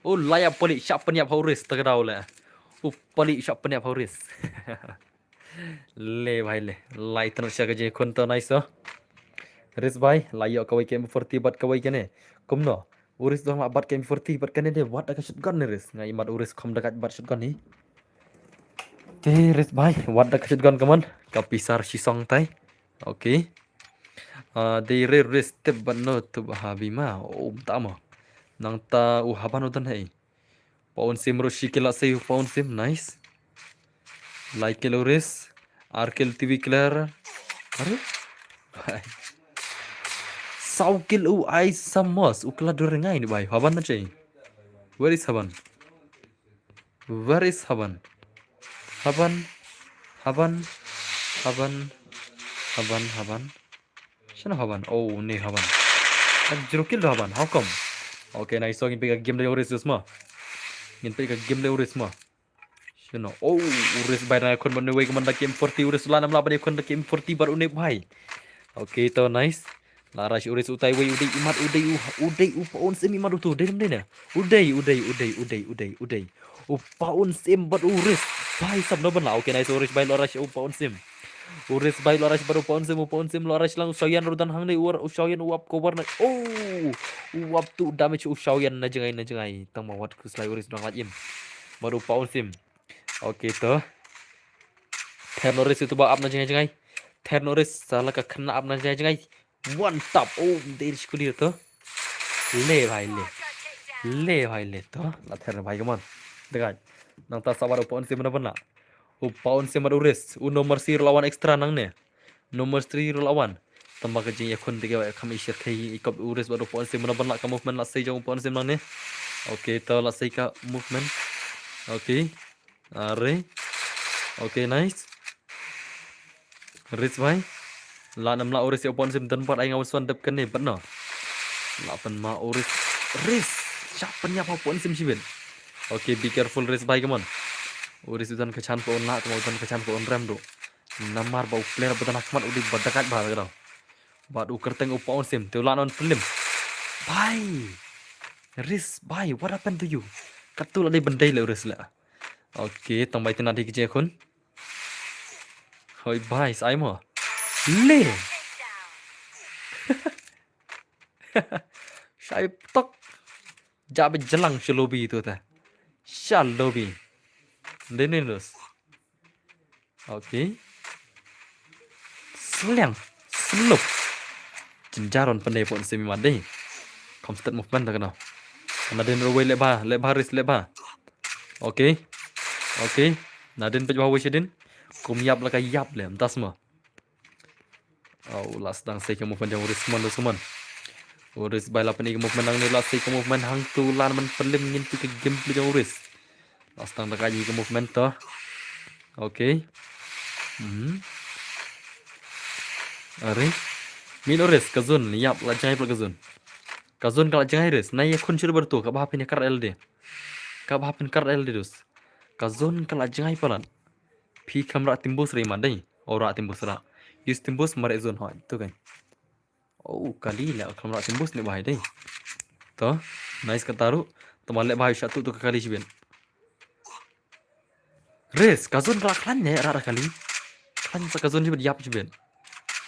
Oh, layap poli, siap peniap Uris terkadau lah. Poli siap peniap Uris. Le bahaya le, lay tanah siaga je konto nice oh. Uris bahaya, layak kawai kem 40 bat kawai kene. Kumno. Uris doang bat kem 40 bat kene deh. What dekat shotgun ni Uris. Ngai mat Uris kom dekat bat shotgun ni. Uris bhai, what dekat shotgun kaman? Kapisar sisong tai. Okay. They Uris tip but no to habima. Oh, tama. Nang ta Haban udan hai. Paun sim ro shikila say paun sim nice. Like Uris. Arkil TV clear. Are? Bhai. Saukil ai samos ukla dorengai ni bhai. Haban na chai. Where is Haban? Haban. Shana Haban? Oh, ne Haban. Zero kill Haban. How come? Okay, nice. So, ngin game le Uris semua. Ngin game le Uris semua. Shana. Oh, Uris by na kon man way man game 40 Uris la nam la ba kon game 40 bar unik bhai. Okay, to nice. Larash Uris utai way uday imat uday paun sim imat utu dem dena. Uday. Paun sim bat Uris. Bhai sab no ban la. Okay, nice. Uris by Larash paun sim. Uris by Larash baru paun sim Larash lang usayan rudan hang ni usayan uap cover na. Oh, uap tu damage usayan na jengai. Tang mawat ku slai Uris dong lajim. Baru paun sim. Okay to. Ternoris itu ba up na jengai. Ternoris salah ka kena up na jengai. One tap. Oh, there is clear to. Le bhai le to. La ther bhai come on. Dekat. Nang ta sabar paun sim na ban la. Paun sim Uris. Nomor 3 lawan ekstra nang ne. Nomor 3 lawan. Tambah kerja ya kon tiga kami share kai ikop Uris baru paun sim na ban la ka movement la sei jong paun sim nang ne. Okay, to la sei ka movement. Okay. Are. Okay, nice. Rich bhai. La nam la Uris ya paun sim dan pat ai ngau swan dep kan ne bat no. La pan ma Uris. Riz. Siapa nya pa paun sim sibin. Okay, be careful Riz bhai come on. Uris udan kechan paun la tama udan kechan paun rem do. Namar bau player betan akmat udi badakat bah kau. Bat ukerteng paun sim tu la non film. Bhai. Riz bhai, what happened to you? Katul ada bendai le Uris la. Okay, tambah tin adi kerja kun. Hoi bhai, sai mo. Le. Saya tok. Jabe jelang shalobi itu ta. Shalobi. Denilus. Okay. Slang. Slup. Jenjaron pandai pun semi madai. Constant movement tak kenal. Nadin rawai lebah Riz lebah. Okay. Nadin pejawah wisidin. Kumyap lah kayap le, entah semua. Oh, last dang saya ke movement yang Uris seman. Uris by lapan ni movement nang ni last saya ke movement hang tu lan man pelim ngin tu ke gameplay yang Uris. Last dang dekat ke movement tu. Oke. Are. Min ores kazun yap la jangai pla kazun. Kazun kala jangai res. Na ye kun shuru bertu ka bahapin kar elde. Ka bahapin kar elde dus. Kazun kala jangai palan. Phi kamra timbus re mandai. Ora timbus ra. Yus timbus mare zon hoi. Tu kan. Oh kali la kamra timbus ne bahai dai. To nice kataru. Temalek bahai satu tu kali sibin. Res kazun kala klan ne ra kali. Klan sa kazun sibin yap sibin.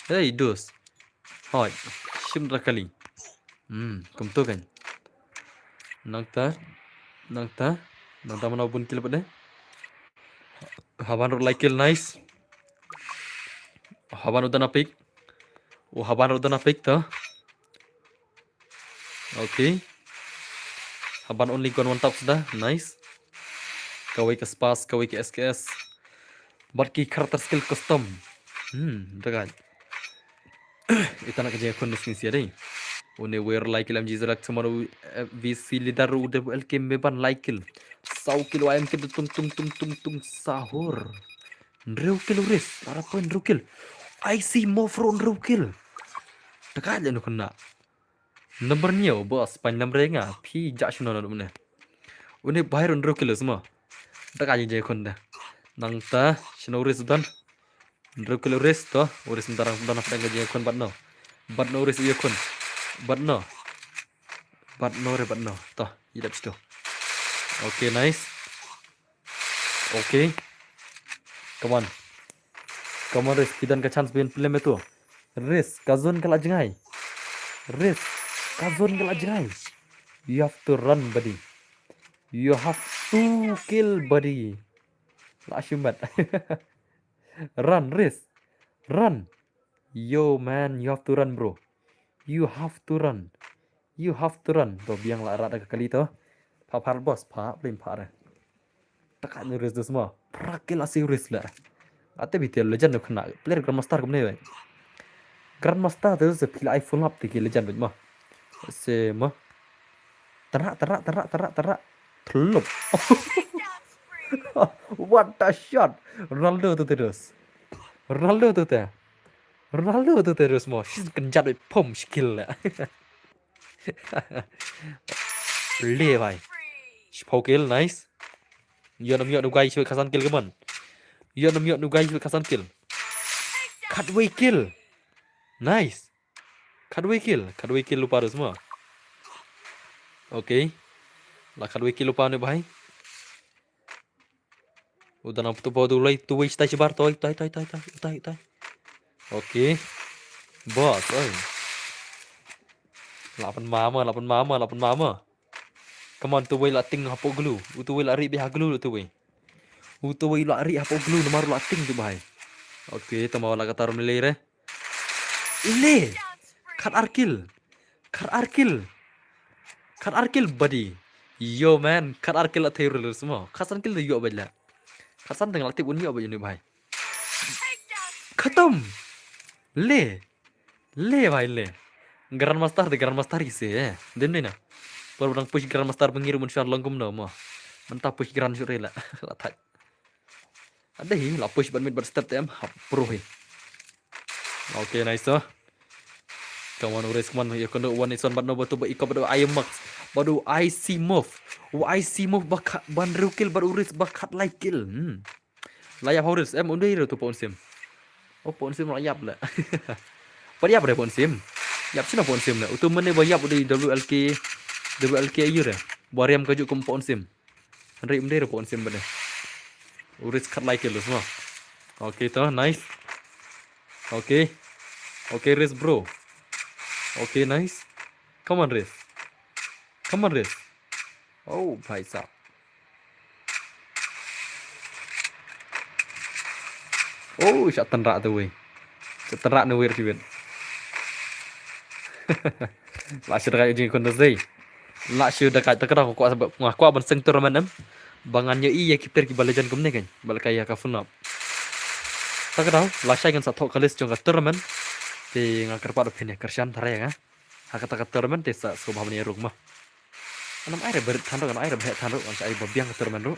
Hey dus. Hoi. Sim ra kali. Kum tu kan. Nangta mana pun kill pada. Haban like kill nice. Haban udah napik. Haban udah napik tuh. Okay. Haban only gone one top sudah nice. Kawai ke spas, kawai ke SKS. Barki karakter skill custom. Dekat. Itu nak kerja kondisi ni deh. Une wear like kill MG Zerak tomorrow VC leader udah LK meban like kill. Sau kilo ayam kita tung sahur. Nrukil ris, para pun nrukil. I see more from nrukil. Dekat aja nu kena. Nomornya bos, pan nomor enggak. Pi jak shino nu mana. Une bayar nrukil semua. Dekat aja kena. Nang ta shino ris dan. Nrukil ris to, ris ntar dan apa yang kerja kon batno. Batno ris iya kon. Batno re batno. Toh, hidup situ. Okay, nice. Okay. Come on, Riz. Kita ke chance bin film itu. Riz, kazun kala jengai. Riz, kazun kala jengai. You have to run, buddy. You have to kill, buddy. La shumbat. Run, Riz. Run. Yo, man, you have to run, bro. You have to run. Tuh, biang lah rada kali tu. Papar bos, belum par. Tekan Riz tu semua. Prakil asih Riz lah. Ate bitel legend kena. Player Grandmaster kemana ni? Grandmaster tu sepil iPhone up tiki legend mah. Se mah. Terak. Telup. What a shot. Ronaldo tu terus. Ronaldo tu terus mah. Kenjat pom skill lah. Le vai. Spokil nice. Yo nam yo nu gai chui khasan kill keman. Yo nam yo nu gai chui khasan kill. Cutaway kill. Nice. Cutaway kill lupa tu semua. Okay. Lah cutaway kill lupa ni bhai. Udah nampak tu bawa tu lagi tu wis tai sebar toi. Okay. Boss, oi. Lapan mama. Come on tu wei la ting hapo glue. Tu wei la ri bih glue tu wei. Tu wei la ri hapo glue nomor la ting tu bhai. Okay, tu mau la kata rom le re. Le. Cut arkil buddy. Yo man, cut arkil la thayur le semua. Khasan kill yo bajla. Khasan tengah latih bunyi apa jadi bhai. Khatam. Le bhai le. Grandmaster isi den ni na. Por bang push Grandmaster pengirim unsur langgum na mah. Mentah push Grand sure la. Latat. Ada hi la push ban mid step tem pro hi. Okay, nice to. Kawan ures kaman ya kono one is one ban no batu ba ikop do ayam max. Badu IC move. Bakat ban rukil bar uris bakat like kill. Layap horus unde tu pon sim. Oh pon sim layap la. Pariap re pon sim. Yap sina pon sim la. Utu mene bayap di WLK ayu re. Bariam kaju kum pon sim. Henry unde re pon sim bane. Uris kat like kill semua. Okay to nice. Okay, Riz bro. Okay, nice. Come on, Riz. Oh, bhai sahab. Oh, shot tenrak tu weh. Tenrak ni weh sibin. Lah sudah kayak jing kondos deh. Lah sudah kayak terkerah kuat sebab kuat berseng turnamen em. Bangannya iya kita ki balajan kumne kan. Balkaya ka funap. Tak tahu, lah saya kan satu kali sejongkat turnamen. Di ngakar pada punya kerjaan tarik ya. Hak turnamen desa sebuah punya rumah. Anam air berit tanduk kan air berit tanduk kan saya babiang turnamen ru.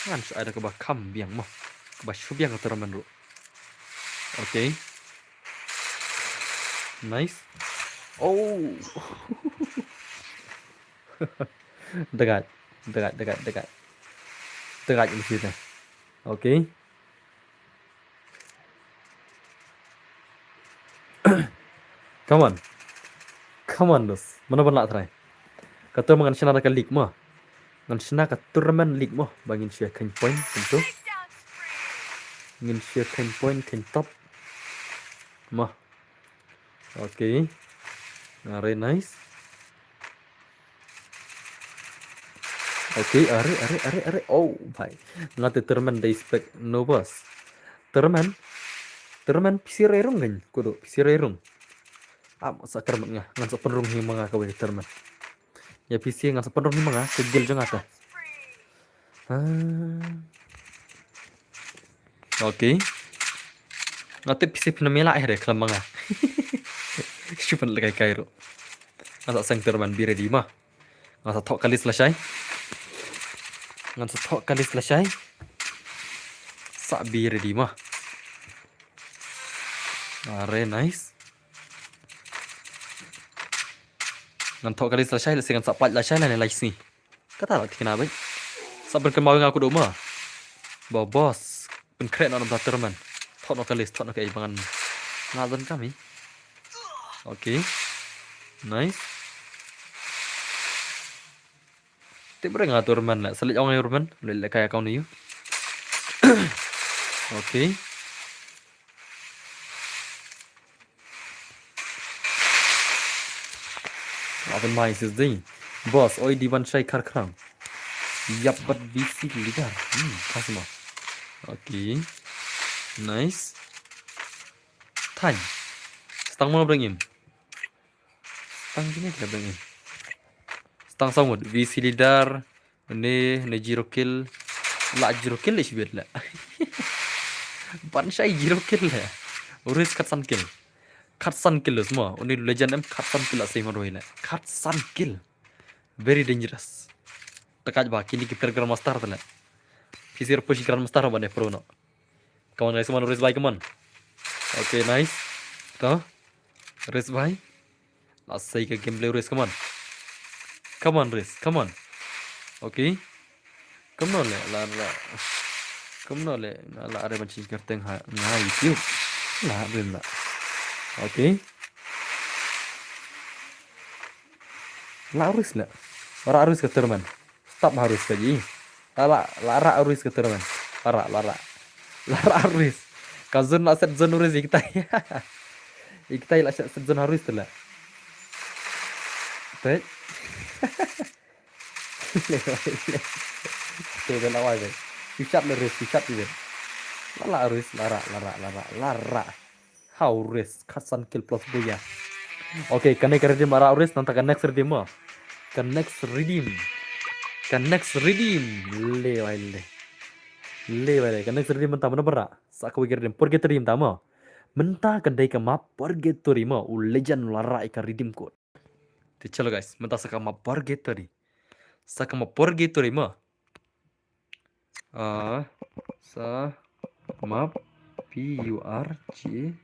Kan saya ada kebakam biang mah. Bashup yang turman bro. Oke. Nice. Oh. Dekat. Dekat di situ. Oke. Come on. Dos. Mana pun nak try. Kata mengan shina ka league mo. Ngan shina ka tournament league mo. Bangin share kain point tentu. Takedown spree. Ngin share kain point kain top. Mo. Oke. Very nice. Oke, are. Oh, bhai. Ngate tournament day spec no boss. Tournament pisirerung kan kudu pisirerung. Masa kermet ngan sa penrung hi mga ka tournament. Ya PC ngan sa penrung hi mga segel jeng ata. Oke. Ngate PC pinamela akhirnya kelam mga. Syupan lekay kairo. Ngasa sang tournament bi ready mah. Ngasa tok kali selesai. Sak bi ready mah. Are nice. Ngan tok kali selesai lesi ngan sak pat selesai lah nilai sini. Kata lah kenapa? Sak berkembang aku doma. Bawa bos. Pen keren orang tournament. Tok no kali bangan. Ngadon kami. Oke. Nice. Tiba ngatur man lah. Selit orang Urban. Lele kayak kau ni. Oke. Open my is Boss, oi di ban shai karkrang. Yap bat VC ligar. Kasma. Oke. Nice. Time. Stang mau bring in. Stang gini dia bring in. Stang samud VC leader. Ne zero kill. La zero kill ish biar la. Ban shai zero kill la. Uris katsan kill. Katsan kill semua. Uni legend em katsan kill asih marohi la. Katsan kill. Very dangerous. Tekat bah kini kita Grandmaster tu lah. Fisir push Grandmaster apa ni pro no. Come on guys, come on race bike, come on. Okay, nice. Tuh. Race bike. Asai ke gameplay race, come on. Come on race, come on. Okay. Come on le, la. Come on le, la ada macam kerteng ha, ngai tiup. Lah belum lah. Okay. La race lah. Lara harus ke teman. Stop harus lagi. Lara harus ke teman. Lara harus. Kazun nak set zone harus kita. Kita nak set zone harus tu lah. Tet. Tu dah lawai deh. Siap dia. Lara harus. How race kasan kill plus buaya. Okay, kena redeem Lara harus nanti kan next redeem mah. Kan next redeem. Le. Kan next redeem mentah mana berak. Sak kau redeem purgatory mentah mentah kedai ke map purgatory mah legend Lara ikan redeem code. Jadi chalo guys, mentah sak map purgatory. Sak map purgatory mah. Sa map PURGTO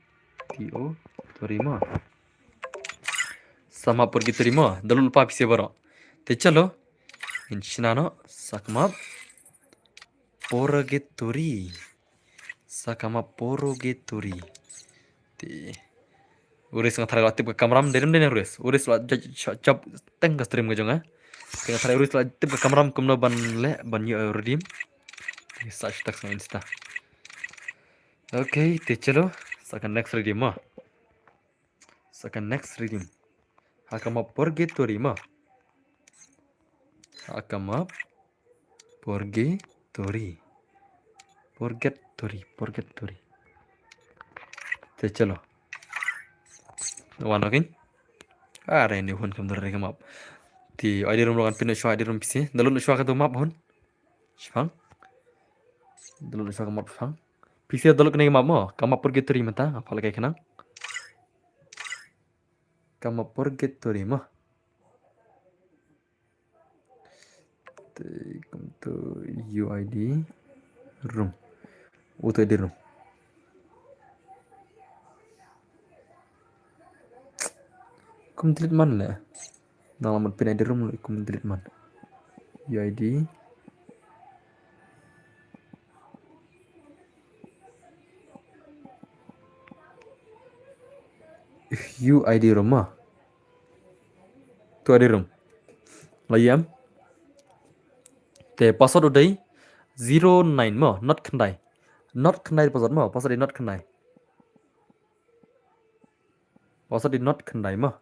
terima. Sa map purgatory mah. Dalam lupa pisi berak. Jadi chalo. Inshinano sakmap purgatory. Sakama purgatory. Ti. Uris ngathara latip ke kameram derem uris. Uris la jab teng ka stream gajong Tengah thara uris la tip ke kameram kumno ban redeem. Ti search tak sama insta. Okay, ti chalo. Sakan next redeem mah. Hakama purgatory mah. Akamap purgatory. Te chalo. Wan oke. Ini hun kam dari map. Ti ID room logan pin show ID room PC. Dalun show ka tu map hun. Shang. Dalun show ka map shang. PC dalun kena map mo. Kamap purgatory mata. Apa lagi kena? Kamap purgatory mah. Come to UID room. Uto di room. Kum delete man lah. Nang lamat pindah di room kum delete man. UID. UID room mah. Tu ada room. Layam. Te password udai 09 mah not kendai. Not kendai password mah. Password di not kendai. Password di not kendai mah.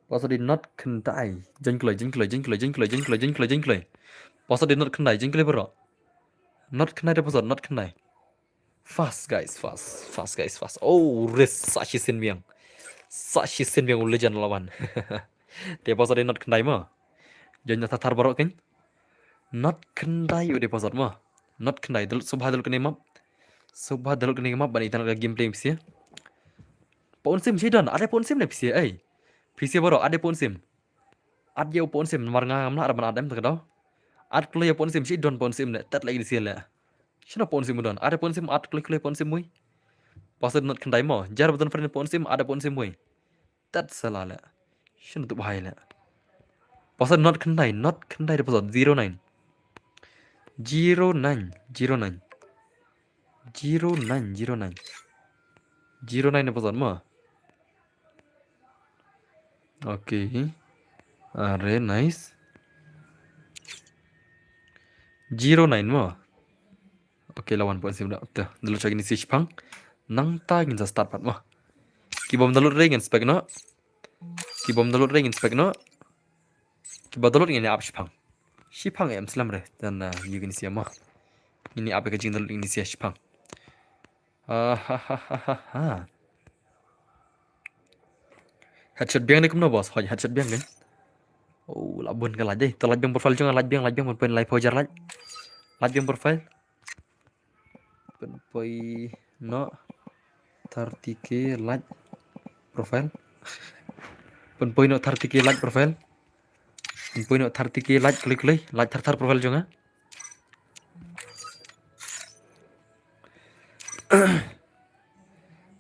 Password di not kendai. Jengklai. Password di not kendai. Jengklai bro. Not kendai ada password. Not kendai. Fast guys. Fast. Oh res sashi sin biang. Ulle jan lawan. Te password di not kendai mah. Jangan tatar barok kan? Not kendai udah password mah. Not kendai. Subha dulu kena map. Bani tanah gameplay mesti. Phone sim sih don. Ada phone sim nih PC. PC baru ada phone sim. Ada yang phone sim. Nomor ngam lah. Ada mana ada yang tak tahu. Ada kali phone sim sih don phone sim nih. Tet lagi di sini lah. Siapa phone sim don? Ada phone sim. Ada kali phone sim mui. Password not kendai mah. Jar betul friend phone sim. Ada phone sim mui. Tet salah lah. Siapa tu bahaya lah. Password not kendai. Not kendai ada password 09. 09 ada password mah. Okay. Are nice. 09 mah. Okay lawan phone sim dah. Tuh, dulu cari ni si Jepang. Nang ta ingin start part mah. Kibom download ring inspect no. Kibom download ingin app Jepang em selam re dan yugin siya mah. Ini app ke jing download ini siya Jepang. Headshot biang ni kumno bos. Hoi headshot biang kan. Oh labun kan laj deh. Terlaj biang profile jangan laj biang pen live pojar laj. Laj biang profile. Pen poi no 30k like profile. Pen poi no 30k like profile. Pen poi no 30k like klik like thar profile jangan.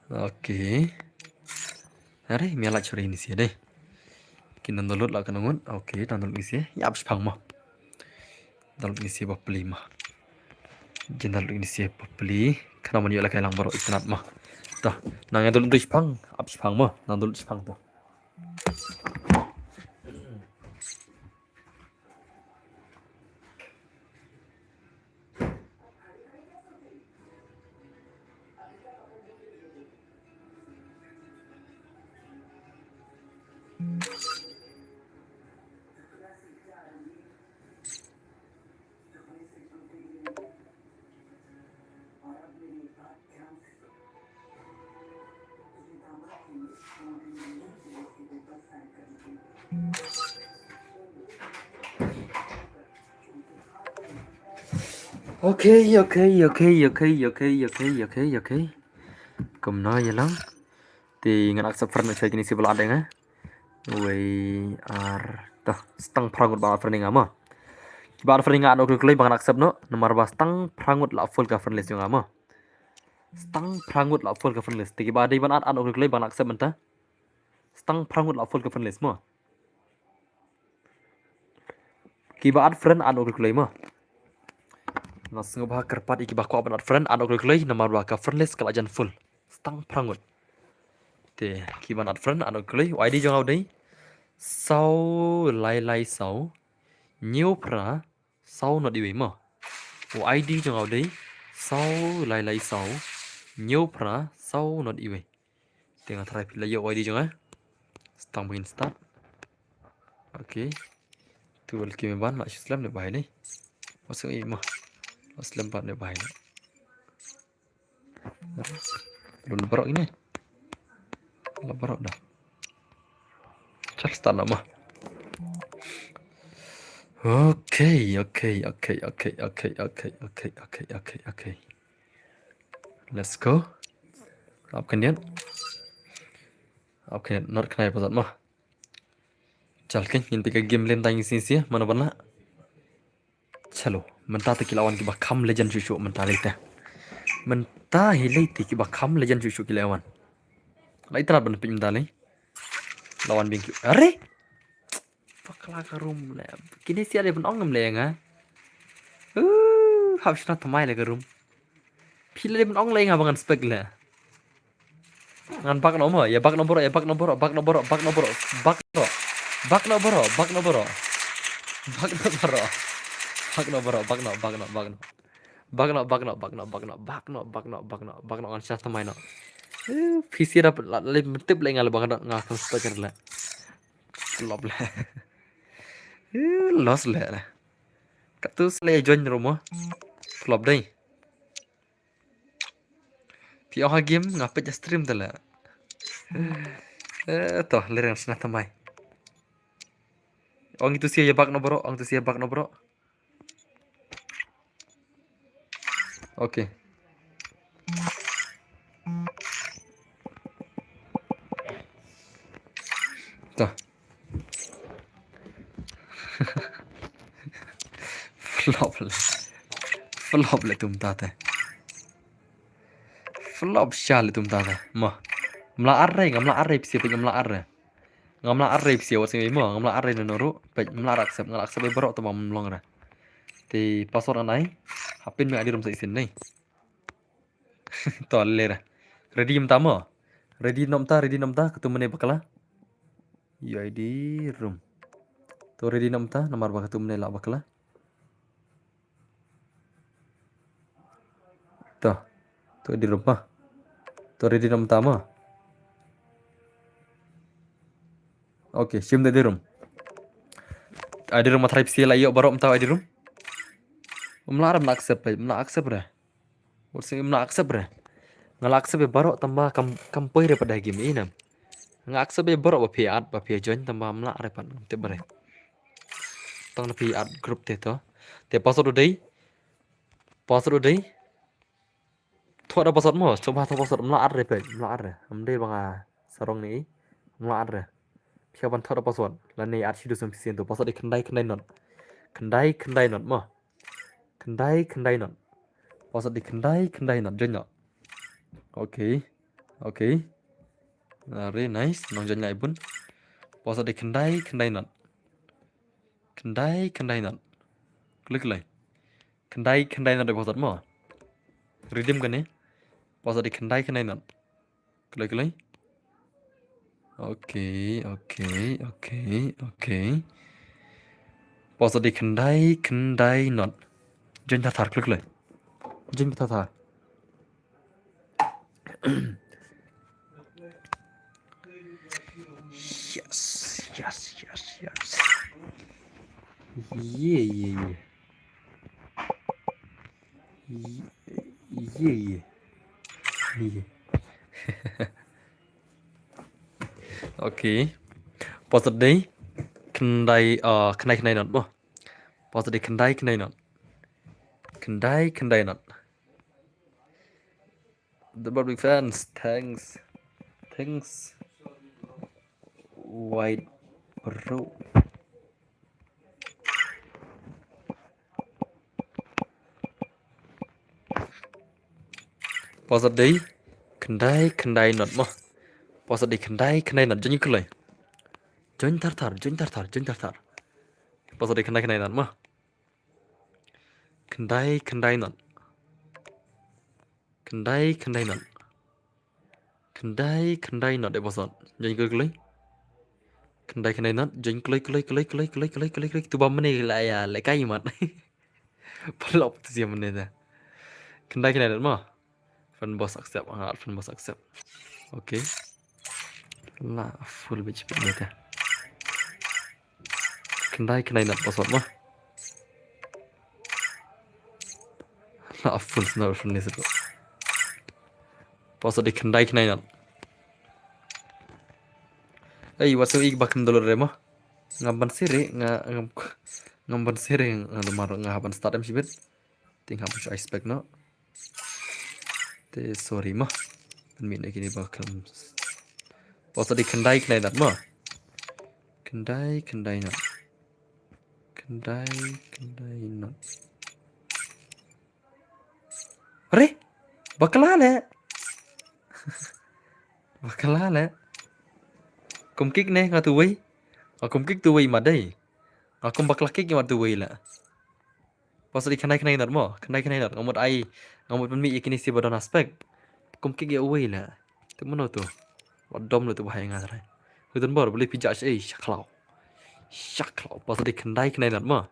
Oke. Hari miala curi ini sih deh. Kita download lah kanangun. Oke, download ini sih. Ya abis pang mah. Download ini sih beli mah. Download ini sih beli. Karena mana lah kailang baru internet mah. Dah, nangnya download di Jepang. Abis pang mah. Download di Jepang tuh. Oke. Cầm nói vậy lắm. Thì ngân accept friend saya kini sebelah ada nggak? We are tuh stang prangut banget friend nggak mah. Kibar friend nggak ada klik banget accept no. Nomor bas stang prangut lah full ka friend list nggak mah. Stang prangut lah full ka friend list. Tiba ada iban ada klik banget accept mentah. Stang prangut lah full ka friend list mah. Kiba ad friend ada klik mah. Nas ngubah kerpat iki bakwa banget friend ada klik nomor baka friend list kalau ajan full. Stang prangut. Thì khi bạn add friend add klik ID cho ngau đấy sau lai sau nhiều pra sau nó đi mà ID cho ngau đấy sau lai sau nhiều pra sau nó đi về tiếng Thái là yêu ID cho ngá start begin start ok tu balik ke ban mak Islam được bài đấy masuk ini mah Islam ban được bài belum berok ini Lebarok dah. Cak start nama. Okay. Let's go. Upkan dia. Not kena apa mah. Chal kan yin pika game lain tayang sini mana. Chalo, mentah tu kilawan kita kam legend cucu mentah lelta. Mentah hilai tiki bakam legend cucu kilawan. Lai terat ban pin mentah lawan bingki. Are? Pakla karum le. Kini sia le ban ongam le nga. Habis na tamai le karum. Pila le ban ong le nga bangan spek le. Ngan bak nomor ya bak nomor ya bak nomor bak nomor bak nomor bak no bak nomor bak nomor bak nomor bak nomor bak no bak no bak no bak no bak no bak no bak no bak no bak no bak no bak no ngan syah tamai no. PC dapat le mentip le ngal bangan ngal speaker le. Flop le. Lost le. Katus le join rumah. Flop deh. Pi oh game ngapet stream tala. Toh lereng senat tamai. Ong itu sia ya bak no bro, ong itu sia bak no bro. Oke. Toh. Flop le tum tata. Flop syal tum tata. Mah. Mla arre psi pe mla arre. Ngamla arre psi wat sing mo ngamla arre no noru pe mla aksep ngal aksep bro to bam long ra. Thì password này hapin me adi rum sa isin nei. To lera. Ready mta mo. Ready nomta ketemu ne bakala. UID room. To ready nomta nomor ba ketemu ne la bakala. To di rumah. To ready nomta mo. Oke, sim de room. Adi room type C la yo baro mta adi room. Mla accept ra. Wot sing mla accept ra. Ngal accept baro tambah kampoi daripada game ini. Ngal accept baro ba pia join tambah mla repan te bare. Tong na pi ad group te to. Te password dei. Thua da password mo, coba thua password mla arre pe, mla arre. Amde banga sarong ni mla arre. Pia ban thua da password. La nei ad shidu sam pisian to password kendai not. Kendai not mo. Kendai not. Password di kendai not join no. Oke. Are nice, nong join lai bun. Password di kendai not. Kendai not. Klik lai. Kendai not de password mo. Redeem kan ya. Password di kendai not. Klik lai. Oke. Password di kendai not. Join thar klik lai. Join thar. Yes. Yeah. Oke. Password di kendai not mo. Password di kendai not. Kendai not. The big fans, thanks. White bro. Password di kendai not mo. Password di kendai not join kulai. Join tar. Password di kendai not mo. Kendai not. Kendai not de password. Join kulai. Kendai not join klik tu bam ni lại cái mặt. Pelop tu siapa ni dah. Kendai not mo. Fan boss accept. Okay. Lah full bitch ni dah. Kendai not password mo. Lah full snow from ni sebab. Password di kendai not. Wasu ik bakam dolor remo. Ngamban sire ngamar ngahaban start sibet. Ting haban I expect no. Te sorry mah. Min kini bakam. Password di kendai not mah. Kendai not. Kendai not. Are? Bakala le. Công kích nè ngà tu vây. Công kích tu vây mà đây. Aku bakal kik yang tu wei la. Pas di kenai nat mo, kenai nat ngamut ai, ngamut penmi ikini si badan aspek. Kom kik ya wei la. Tu mana tu? Wadom lu tu bahaya ngat rai. Hutan bor boleh pijak ai syaklau. Syaklau pas di kenai nat mo.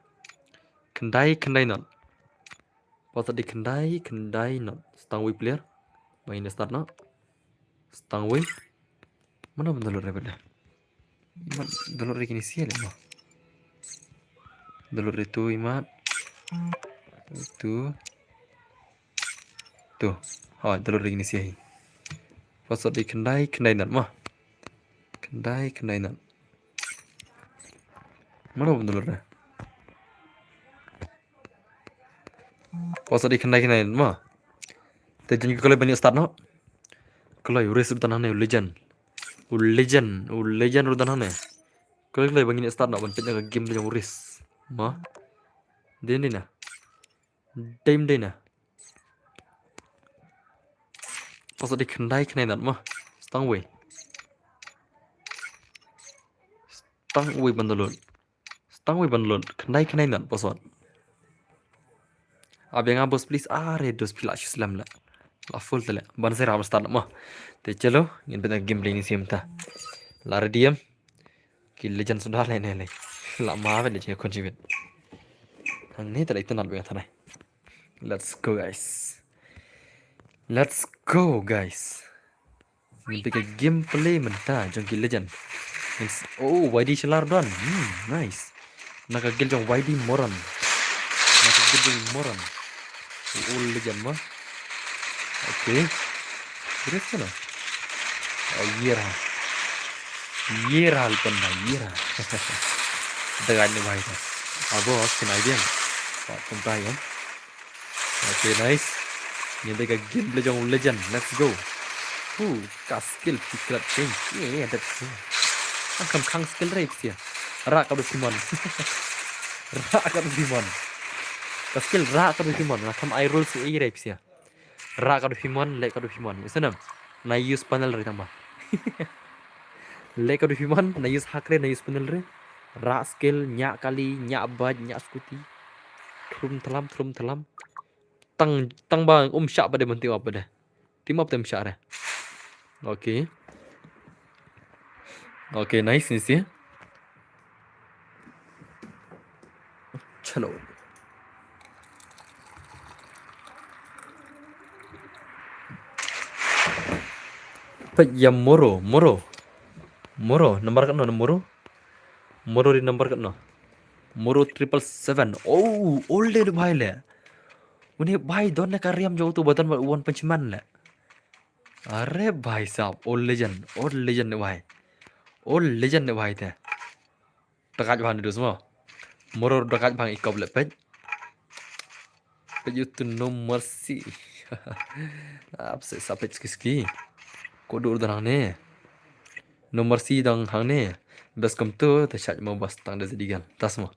Kendai nat. Pas di kendai nat. Stang wei player. Main start no. Stang wei. Mana bentuk rebel. Imat dolor ikini si le mo. Dolor itu imat. Itu. Tuh. Oh, dolor ikini si. Pas di kendai nat mo. Kendai nat. Mana bentuk dolor. Pas di kendai nat mo. Tejan juga kalau banyak start no. Kalau Uris udah nane legend udah nane. Kalau banyak start no banyak ke game yang Uris. Ma. Dia ni na. Time dia na. Pas di kendai nat mo. Stang wei bandolon. Kendai nat pasal. Abang abos please dos pilak Islam lah. La full tala. Ban saya ram start mo. Te chalo, ngin benda gameplay ni sim ta. Lara diam. Ki legend sudah le. La ma le je contribute. Hang ni tala itu nat be thana. Let's go guys. Ngin benda gameplay menta jong ki legend. Oh, YD Shalar don. Nice. Naka gil jong YD Moran. Oh, legend mah. Oke. Terus sana. Oh, Yera alpan na Yera. Dengan ni baik. Abos kena dia. Pak kumpai kan. Oke, nice. Ni dekat game legend. Let's go. Skill secret change. Yeah, that's it. Angkam kang skill rape sih. Rak kadu Simon. Skill rak kadu Simon. Angkam I roll si rape sih. Rak kadu Simon, lek kadu Simon. Itu nam. Na use panel ri tambah. Lek kadu Simon, na use hakre, na use panel ri. Rak skill nyak kali, nyak baj, nyak skuti. Trum telam. Tang bang syak pada menti apa dah. Tim up tem syak dah. Oke, nice ni sih. Chalo. Pejam Moro, nomor kan Moro di nomor kan Moro 777. Oh, old भाई ले. उन्हें भाई दोनों का रियम जो तो बतन वन पंच मैन ले. अरे भाई साहब, ओल्ड लेजेंड ने भाई थे. टकाज भान दो semua. Moro टकाज भान ikop le pej. Pej itu no mercy. Apa sih sampai ski. Kodur dan hang no mercy dang hang ne. Bes kom tu terchat mau bas tang dah sedigan. Tas mo.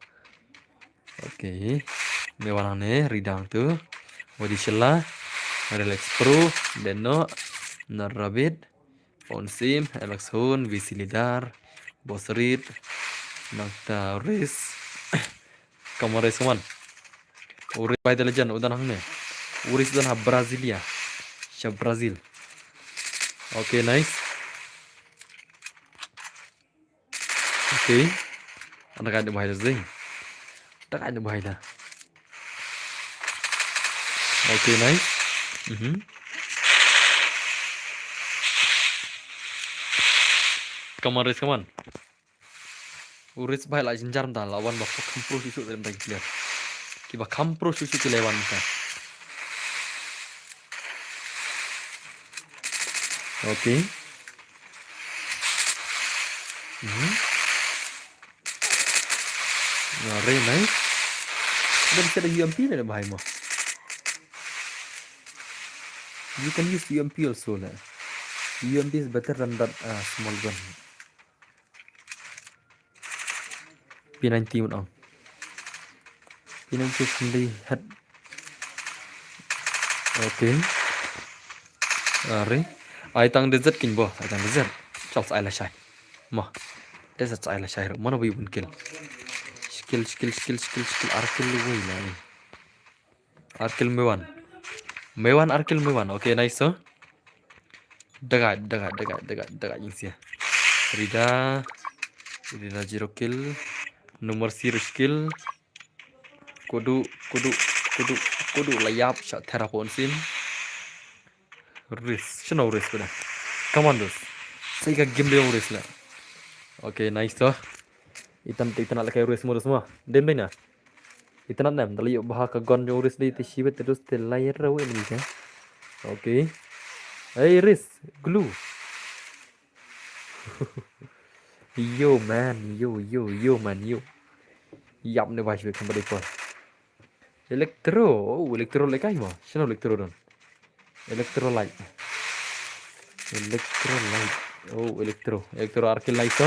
Oke. Ne warang ne ridang tu. Wadi shella. Relax Pro, Deno, Narrabit, Fonsim, Alex Hun, Visilidar, Bosrit, Nangta Riz, Kamaris One. Uri by the legend udah nang ne. Uris udah Brasilia. Syah Brazil. Oke, nice. Oke. Ada kan bahaya zing. Ada kan bahaya. Oke, nice. Kamaris kaman. Uris bahaya lah jenjar dah lawan bapak kampro susu dalam baik player. Kiba kampro susu tu lewan kita. Oke. Very nice. Dan bisa ada UMP ada bahaya mah. You can use UMP also lah. UMP is better than that small gun. P90 on. P90 only head. Okay. Ari. Ai tang desert king bo. Ai tang desert. Chal sai la shai. Ma. Desert sai la shai. Mana bi bun kill. Skill. Arkil woi la. Arkil mewan. Arkil mewan. Okay, nice so. Dagat yung siya. Rida zero kill. Nomor zero skill. Kudu layap shot terapon sim. Risk. Shino risk pada. Come on dos. Saya game dia risk lah. Okay, nice so. Itan nak lakai risk semua. Dem deh na. Itan nam. Tali yuk bahas ke gon yung risk di shibet terus layar rawe ni kan. Okay. Hey risk. Glue. Yo man. Yap ni bahas kan pada ikut. Elektro like ay mo. Sino elektro don? Electrolyte. Oh, elektro arkil light to.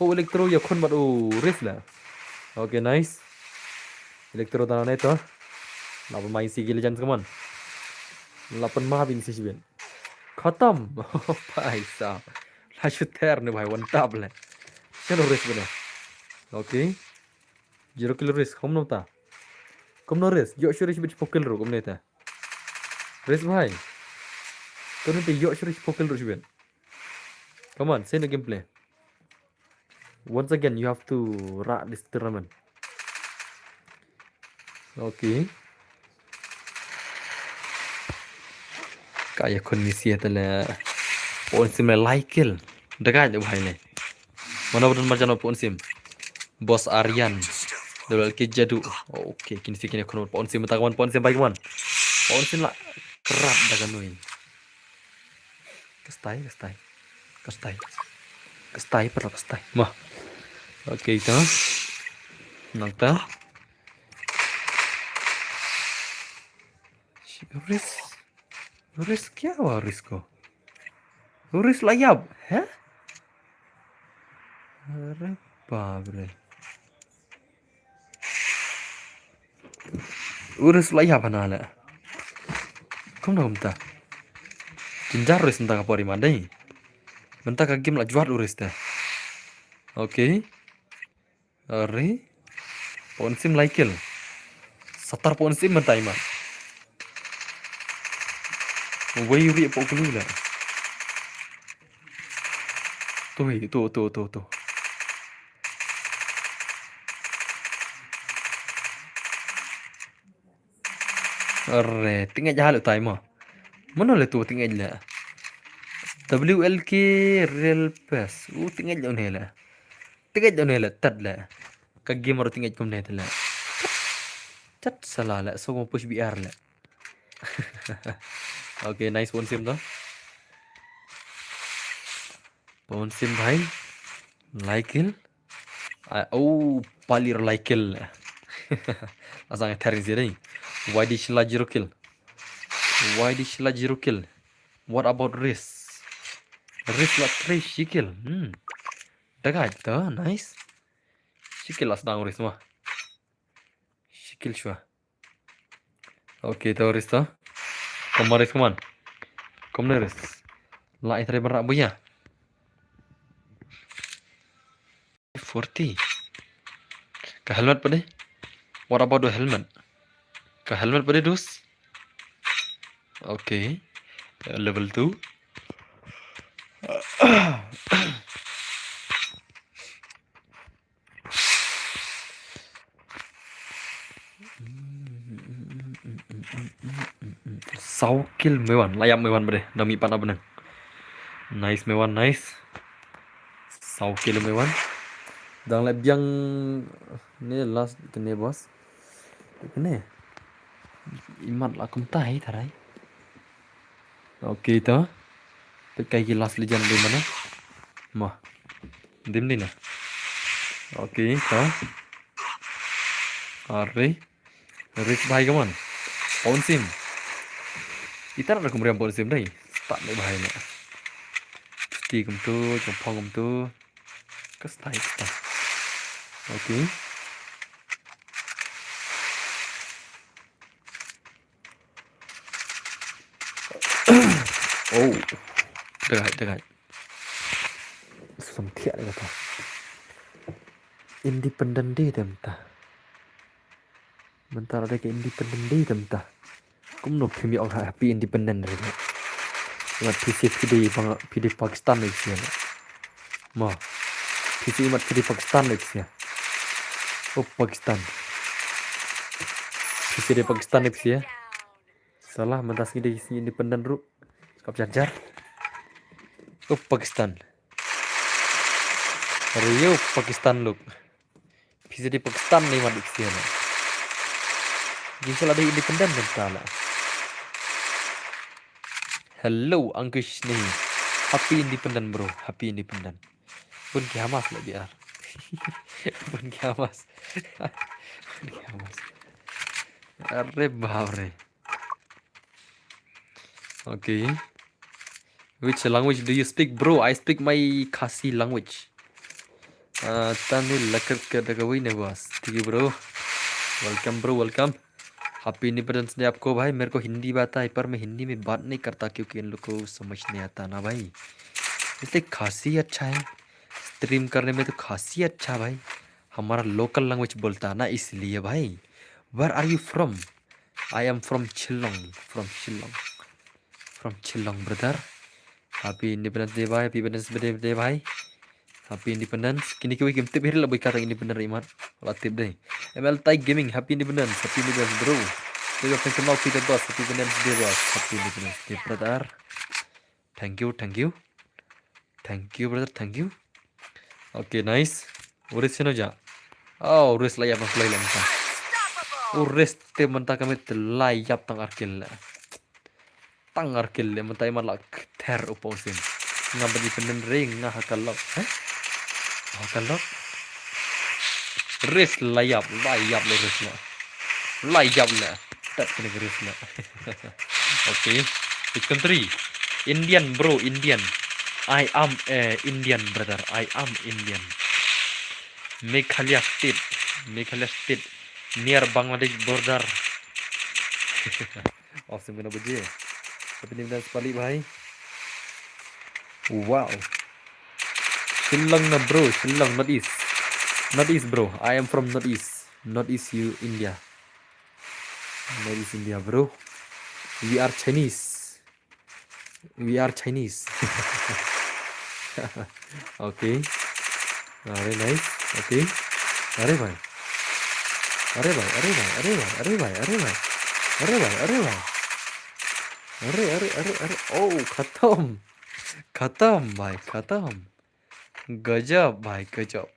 Oh, elektro ya kon baru risk lah. Okay, nice. Elektro tanah neto. Lapan main sigil jangan kaman. Lapan mahabin sih ben. Khatam. Bhai sahab. Lashu ter ne bhai one tap le. Sino risk bena. Okay. 0 kill risk. Hum nota. Kom no risk. Yo sure bich pokil ro kom neta. Risk bhai. Kau nanti yo sure pokil ro ben. Come on, say the gameplay. Once again, you have to rak this tournament. Okay. Kayak kondisi adalah pohon sim like kill. Dekat je bahai ni. Mana betul macam pohon sim. Bos Aryan. Dulu lagi jadu. Okay, kini kon pohon sim kawan pohon sim baik kawan. Pohon sim lah kerap dah kanui. Kastai perlu kastai. Mah. Okay itu. Nangta. Risk क्या हुआ रिस्को? Risk layap, hah? अरे बाप रे. Risk layap mana lah? Kau nak minta? Jinjar risk minta apa di mana ni? Minta ke game lah jual risk dah. Okay. Are. Pohon sim like kill. 70 pohon sim minta iman. Wei ri poklu lah. Tuh. Arre, tinggal jalan time. Mana le tu tinggal lah. WLK Real Pass. Tinggal jauh ni lah. Tad lah. Kag game baru tinggal kum ni lah. Cat salah lah. So mau push BR lah. Okay, nice phone sim tu. Phone sim bhai. Like kill. Oh, palir like kill. Asal ngeterin sih ni. YD Shila 0 kill. What about risk? Risk lah 3 kill. Dekat tu, nice. Kill lah sedang risk mah. Kill shua. Okay, tu risk tu. Risk kaman. Risk. Lah itu berat punya. 40. Ke helmet pada? What about the helmet? Ke helmet pada dus? Okay. Level 2. Sau kill mewan, layap mewan pada. Dami panah benar. Nice mewan, nice. Sau kill mewan. Dang lab yang ni last kene bos. Kene. Imat lah kum tai tharai. Okay tu. Pekai last legend di mana? Mah. Dim ni na. Okay tu. Are. Rich bhai kaman. Phone sim. Kita nak kumriam phone sim dah. Start ni bhai na. Sti kum tu, chompong kum tu. Kastai. Okay. Oh, dekat. Sudah tiak dia kata. Independent day temta. Bentar ada ke independent day temta. Kum no pimi orang happy independent dari. Imat PC bang PD Pakistan ni sih. Ma, PC imat PD Pakistan ni sih. Oh Pakistan. PC di Pakistan ni sih. Salah mentas ni sini independent ru. Kap jar. Oh Pakistan. Rio Pakistan look. PC di Pakistan ni mat sih. Jadi ada independent bentar lah. Hello, Angkush nih. Happy independent bro, happy independent. Pun kiamas lah biar. Pun kiamas. Pun kiamas. Arre babre. Okay. Which language do you speak, bro? I speak my Khasi language. Tamil lakar kadagawi ne boss. ठीक है bro. Welcome bro, welcome. Happy independence day आपको भाई. मेरे को हिंदी आता है पर मैं हिंदी में बात नहीं करता क्योंकि इन लोग को समझ नहीं आता ना भाई. इसलिए खासी अच्छा है स्ट्रीम करने में, तो खासी अच्छा भाई. हमारा लोकल लैंग्वेज बोलता है ना इसलिए भाई. Where are you from? I am from Shillong brother. Happy independence day भाई. हैप्पी इंडिपेंडेंस डे भाई. Happy Independence. Kini kiwi game tip lebih kata independent iman. Latip deh. ML Tai Gaming. Happy Independence. Happy Independence bro. Kita pengen mau kita bos. Happy Independence day bos. Happy Independence day brother. Thank you brother. Thank you. Okay nice. Uris sino ja. Oh uris layap play lang ta. Uris te menta kami layap tang arkil. Tang arkil menta iman lak ter uposin. Ngabad independent ring ngah hakalok. Hakalok. Res layap le res la. Layap la. Tak kena res la. Okay. Which country? Indian bro, Indian. I am Indian brother. I am Indian. Meghalaya state near Bangladesh border. Awesome kena buje. Tapi ni dah sekali bhai. Wow. Shillong na bro, Shillong not east bro. I am from not east you India. Not east India bro. We are Chinese. Okay. Very nice. Okay. Are bhai. Oh, khatam bhai, khatam. Gajab bhai, gajab.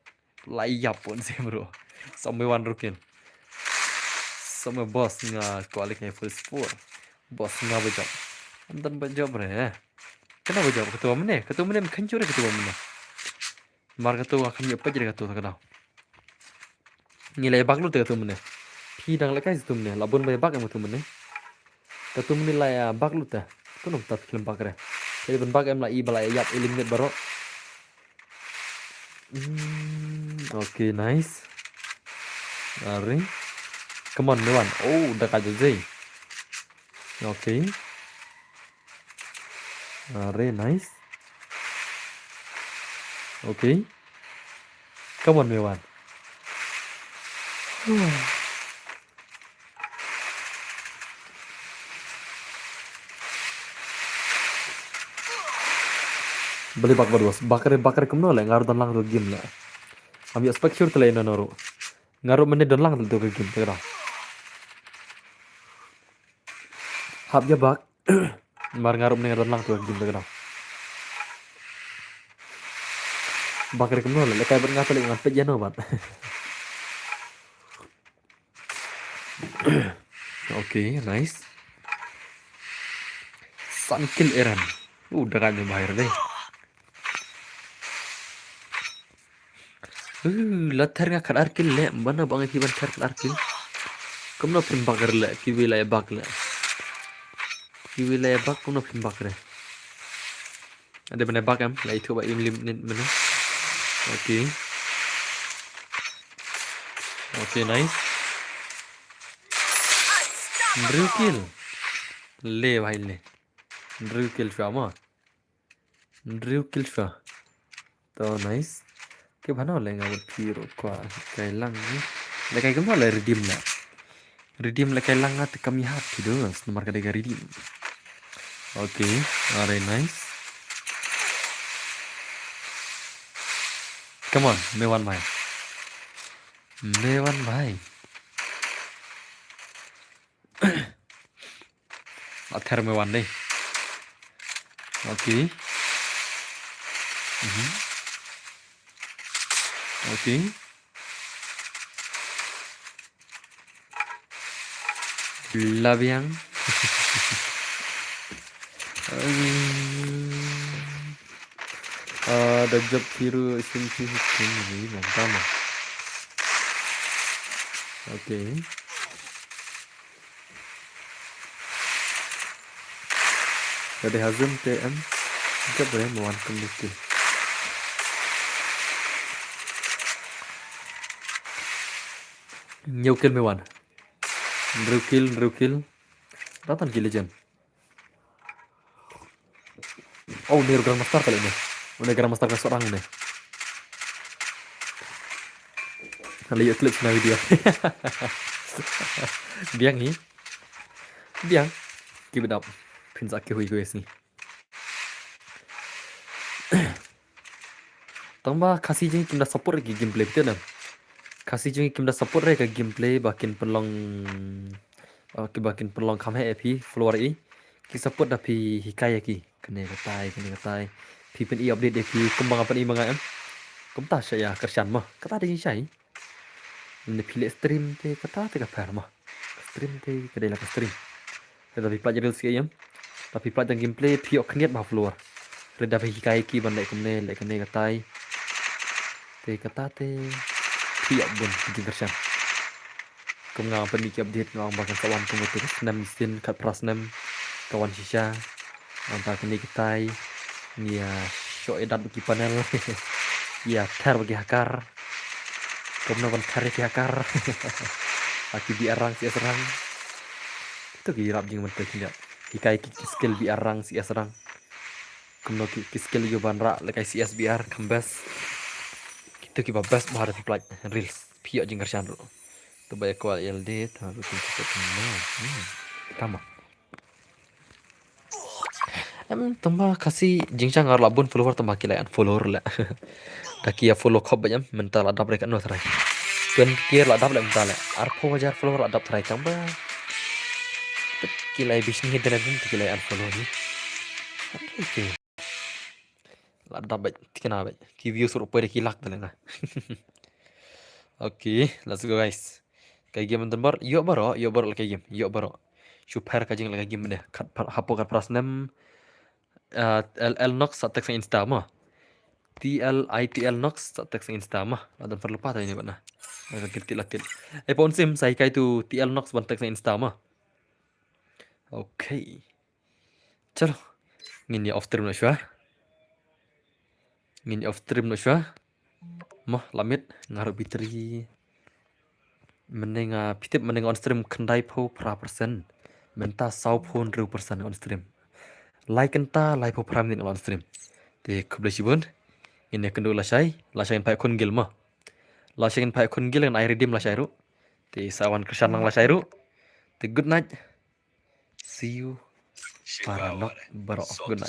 Layap pun sih bro. Sampai one rukin. Sampai bos nga kualiknya full sport. Bos nga bajab. Antan bajab bre. Kenapa bajab? Ketua mana kencur ketua mana. Mar ketua kami apa jadi ketua tak tahu. Nilai bak lu ketua mana. Hidang lekai situ mana. Labun bayar bak yang tu mana. Ketua mana nilai bak lu ta. Tu nom tak film bak re. Jadi ben bak em lah i balai yap eliminate baru. Okay, nice. Ari. Come on, Mewan. Oh, udah kaji Zay. Okay. Ari, nice. Okay. Come on, Mewan. Beli bak berdua. Bakar kemana lah? Ngaruh dan lang tuh game lah. Ambil spektur telah ini naruh. Ngaruh menit dan lang tuh ke game. Terus. Habnya bak. Mar ngaruh menit dan lang tuh ke game. Terus. Bakar kemana lah? Lekai berngat telah ngambil jano bat. Okay, nice. Sankil Iran. Udah kan bahaya deh. Latar nga kan arkil le mana bang ki ban tar arkil kumno pin bakar le ki wilaya bak le ki wilaya bak kumno pin bakar ada benda bak am la itu ba im lim mana. Okay nice. Drill kill le bhai le Drew Kilshua mà. Drew Kilshua. To nice. Cái bán nào lại ngào một piro quả cái lăng ấy. Lại cái nào lại redeem lah. Redeem lah cái lăng at kami hati doang. Nomor ketiga redeem. Okay, alright nice. Come on, Mewan bhai. Mewan bhai. Athar Mewan đây. Okay. Okay. Labiang. Ada job hero simpi ini mantap. Okay. Dari Hazem TM job boleh mewankan itu. Nhiều kill mới hoàn. Drew kill. Ratan kill legend. Oh, ini Grandmaster kali ini. Udah Grandmaster ke seorang nih. Lihat klip na video. Biang nih. Biang. Keep it up. Pins aki hui gue sih. Tambah kasih je kita support lagi gameplay betul dah. Kasih je kita support lagi gameplay bakin pelong kami epi floor i. Kita support tapi hikaya ki. Kene katai. Pipen i update epi kembang apa ni mga em. Kumta saya kerjaan mah. Kata ada saya. Ini pilih stream te kata te kapar mah. Stream te kedai lah stream. Tapi pelajar sekali em. Tapi pelajar gameplay piok keniat bah floor. Reda hikaya ki bandai kumne lek kene katai. Te kata te piok bun kerjaan. Kung nga pa update nga ang bakang kawan kung ito nem sin kat pras nem kawan sisa ang bakang kitay niya show edat bagi panel ya ter bagi hakar kung naman kare ki hakar aki bi arang si asrang itu girap jing mentek niya hikai ki skill bi arang si asrang kung no ki skill yo banra lekai si SBR kambas itu ki babas bahar fi play reels piok jing kerjaan ro. Tu banyak kuat LD tahu tu cepat tama. Tambah kasih jingcang ngar labun follower tambah kilayan follower lah. Daki ya follow kau banyak mental adap mereka no terai. Tuan kira adap lah mental. Arpo wajar follower adap terai tambah. Kilai bisnis dan pun kilayan follow ni. Okay. Adap baik kenapa? Ki view suruh pada kilak telenga. Okay, let's go guys. Kayak game tembar, yuk baru kayak game, yuk baru. Super kajing lagi game deh. Hapo kat pras 6 LL Nox saat teks Insta mah. TLITL Nox saat teks Insta mah. Ada perlu patah ini mana. Lakit. Pon sim saya kayak itu TL Nox ban teks Insta mah. Okay. Chalo. Ngin ya off stream no shwa. Mah lamit ngaruh bitri. Mending pitip mending on stream kendai po pra persen menta sau pun 100% on stream like enta like po pra minit on stream te kubleshi bun ini kendo lasai pai kun gil mah lasai pai kun gil dengan air redeem lasai ru te sawan kersan nang lasai ru te good night see you para nok baro good night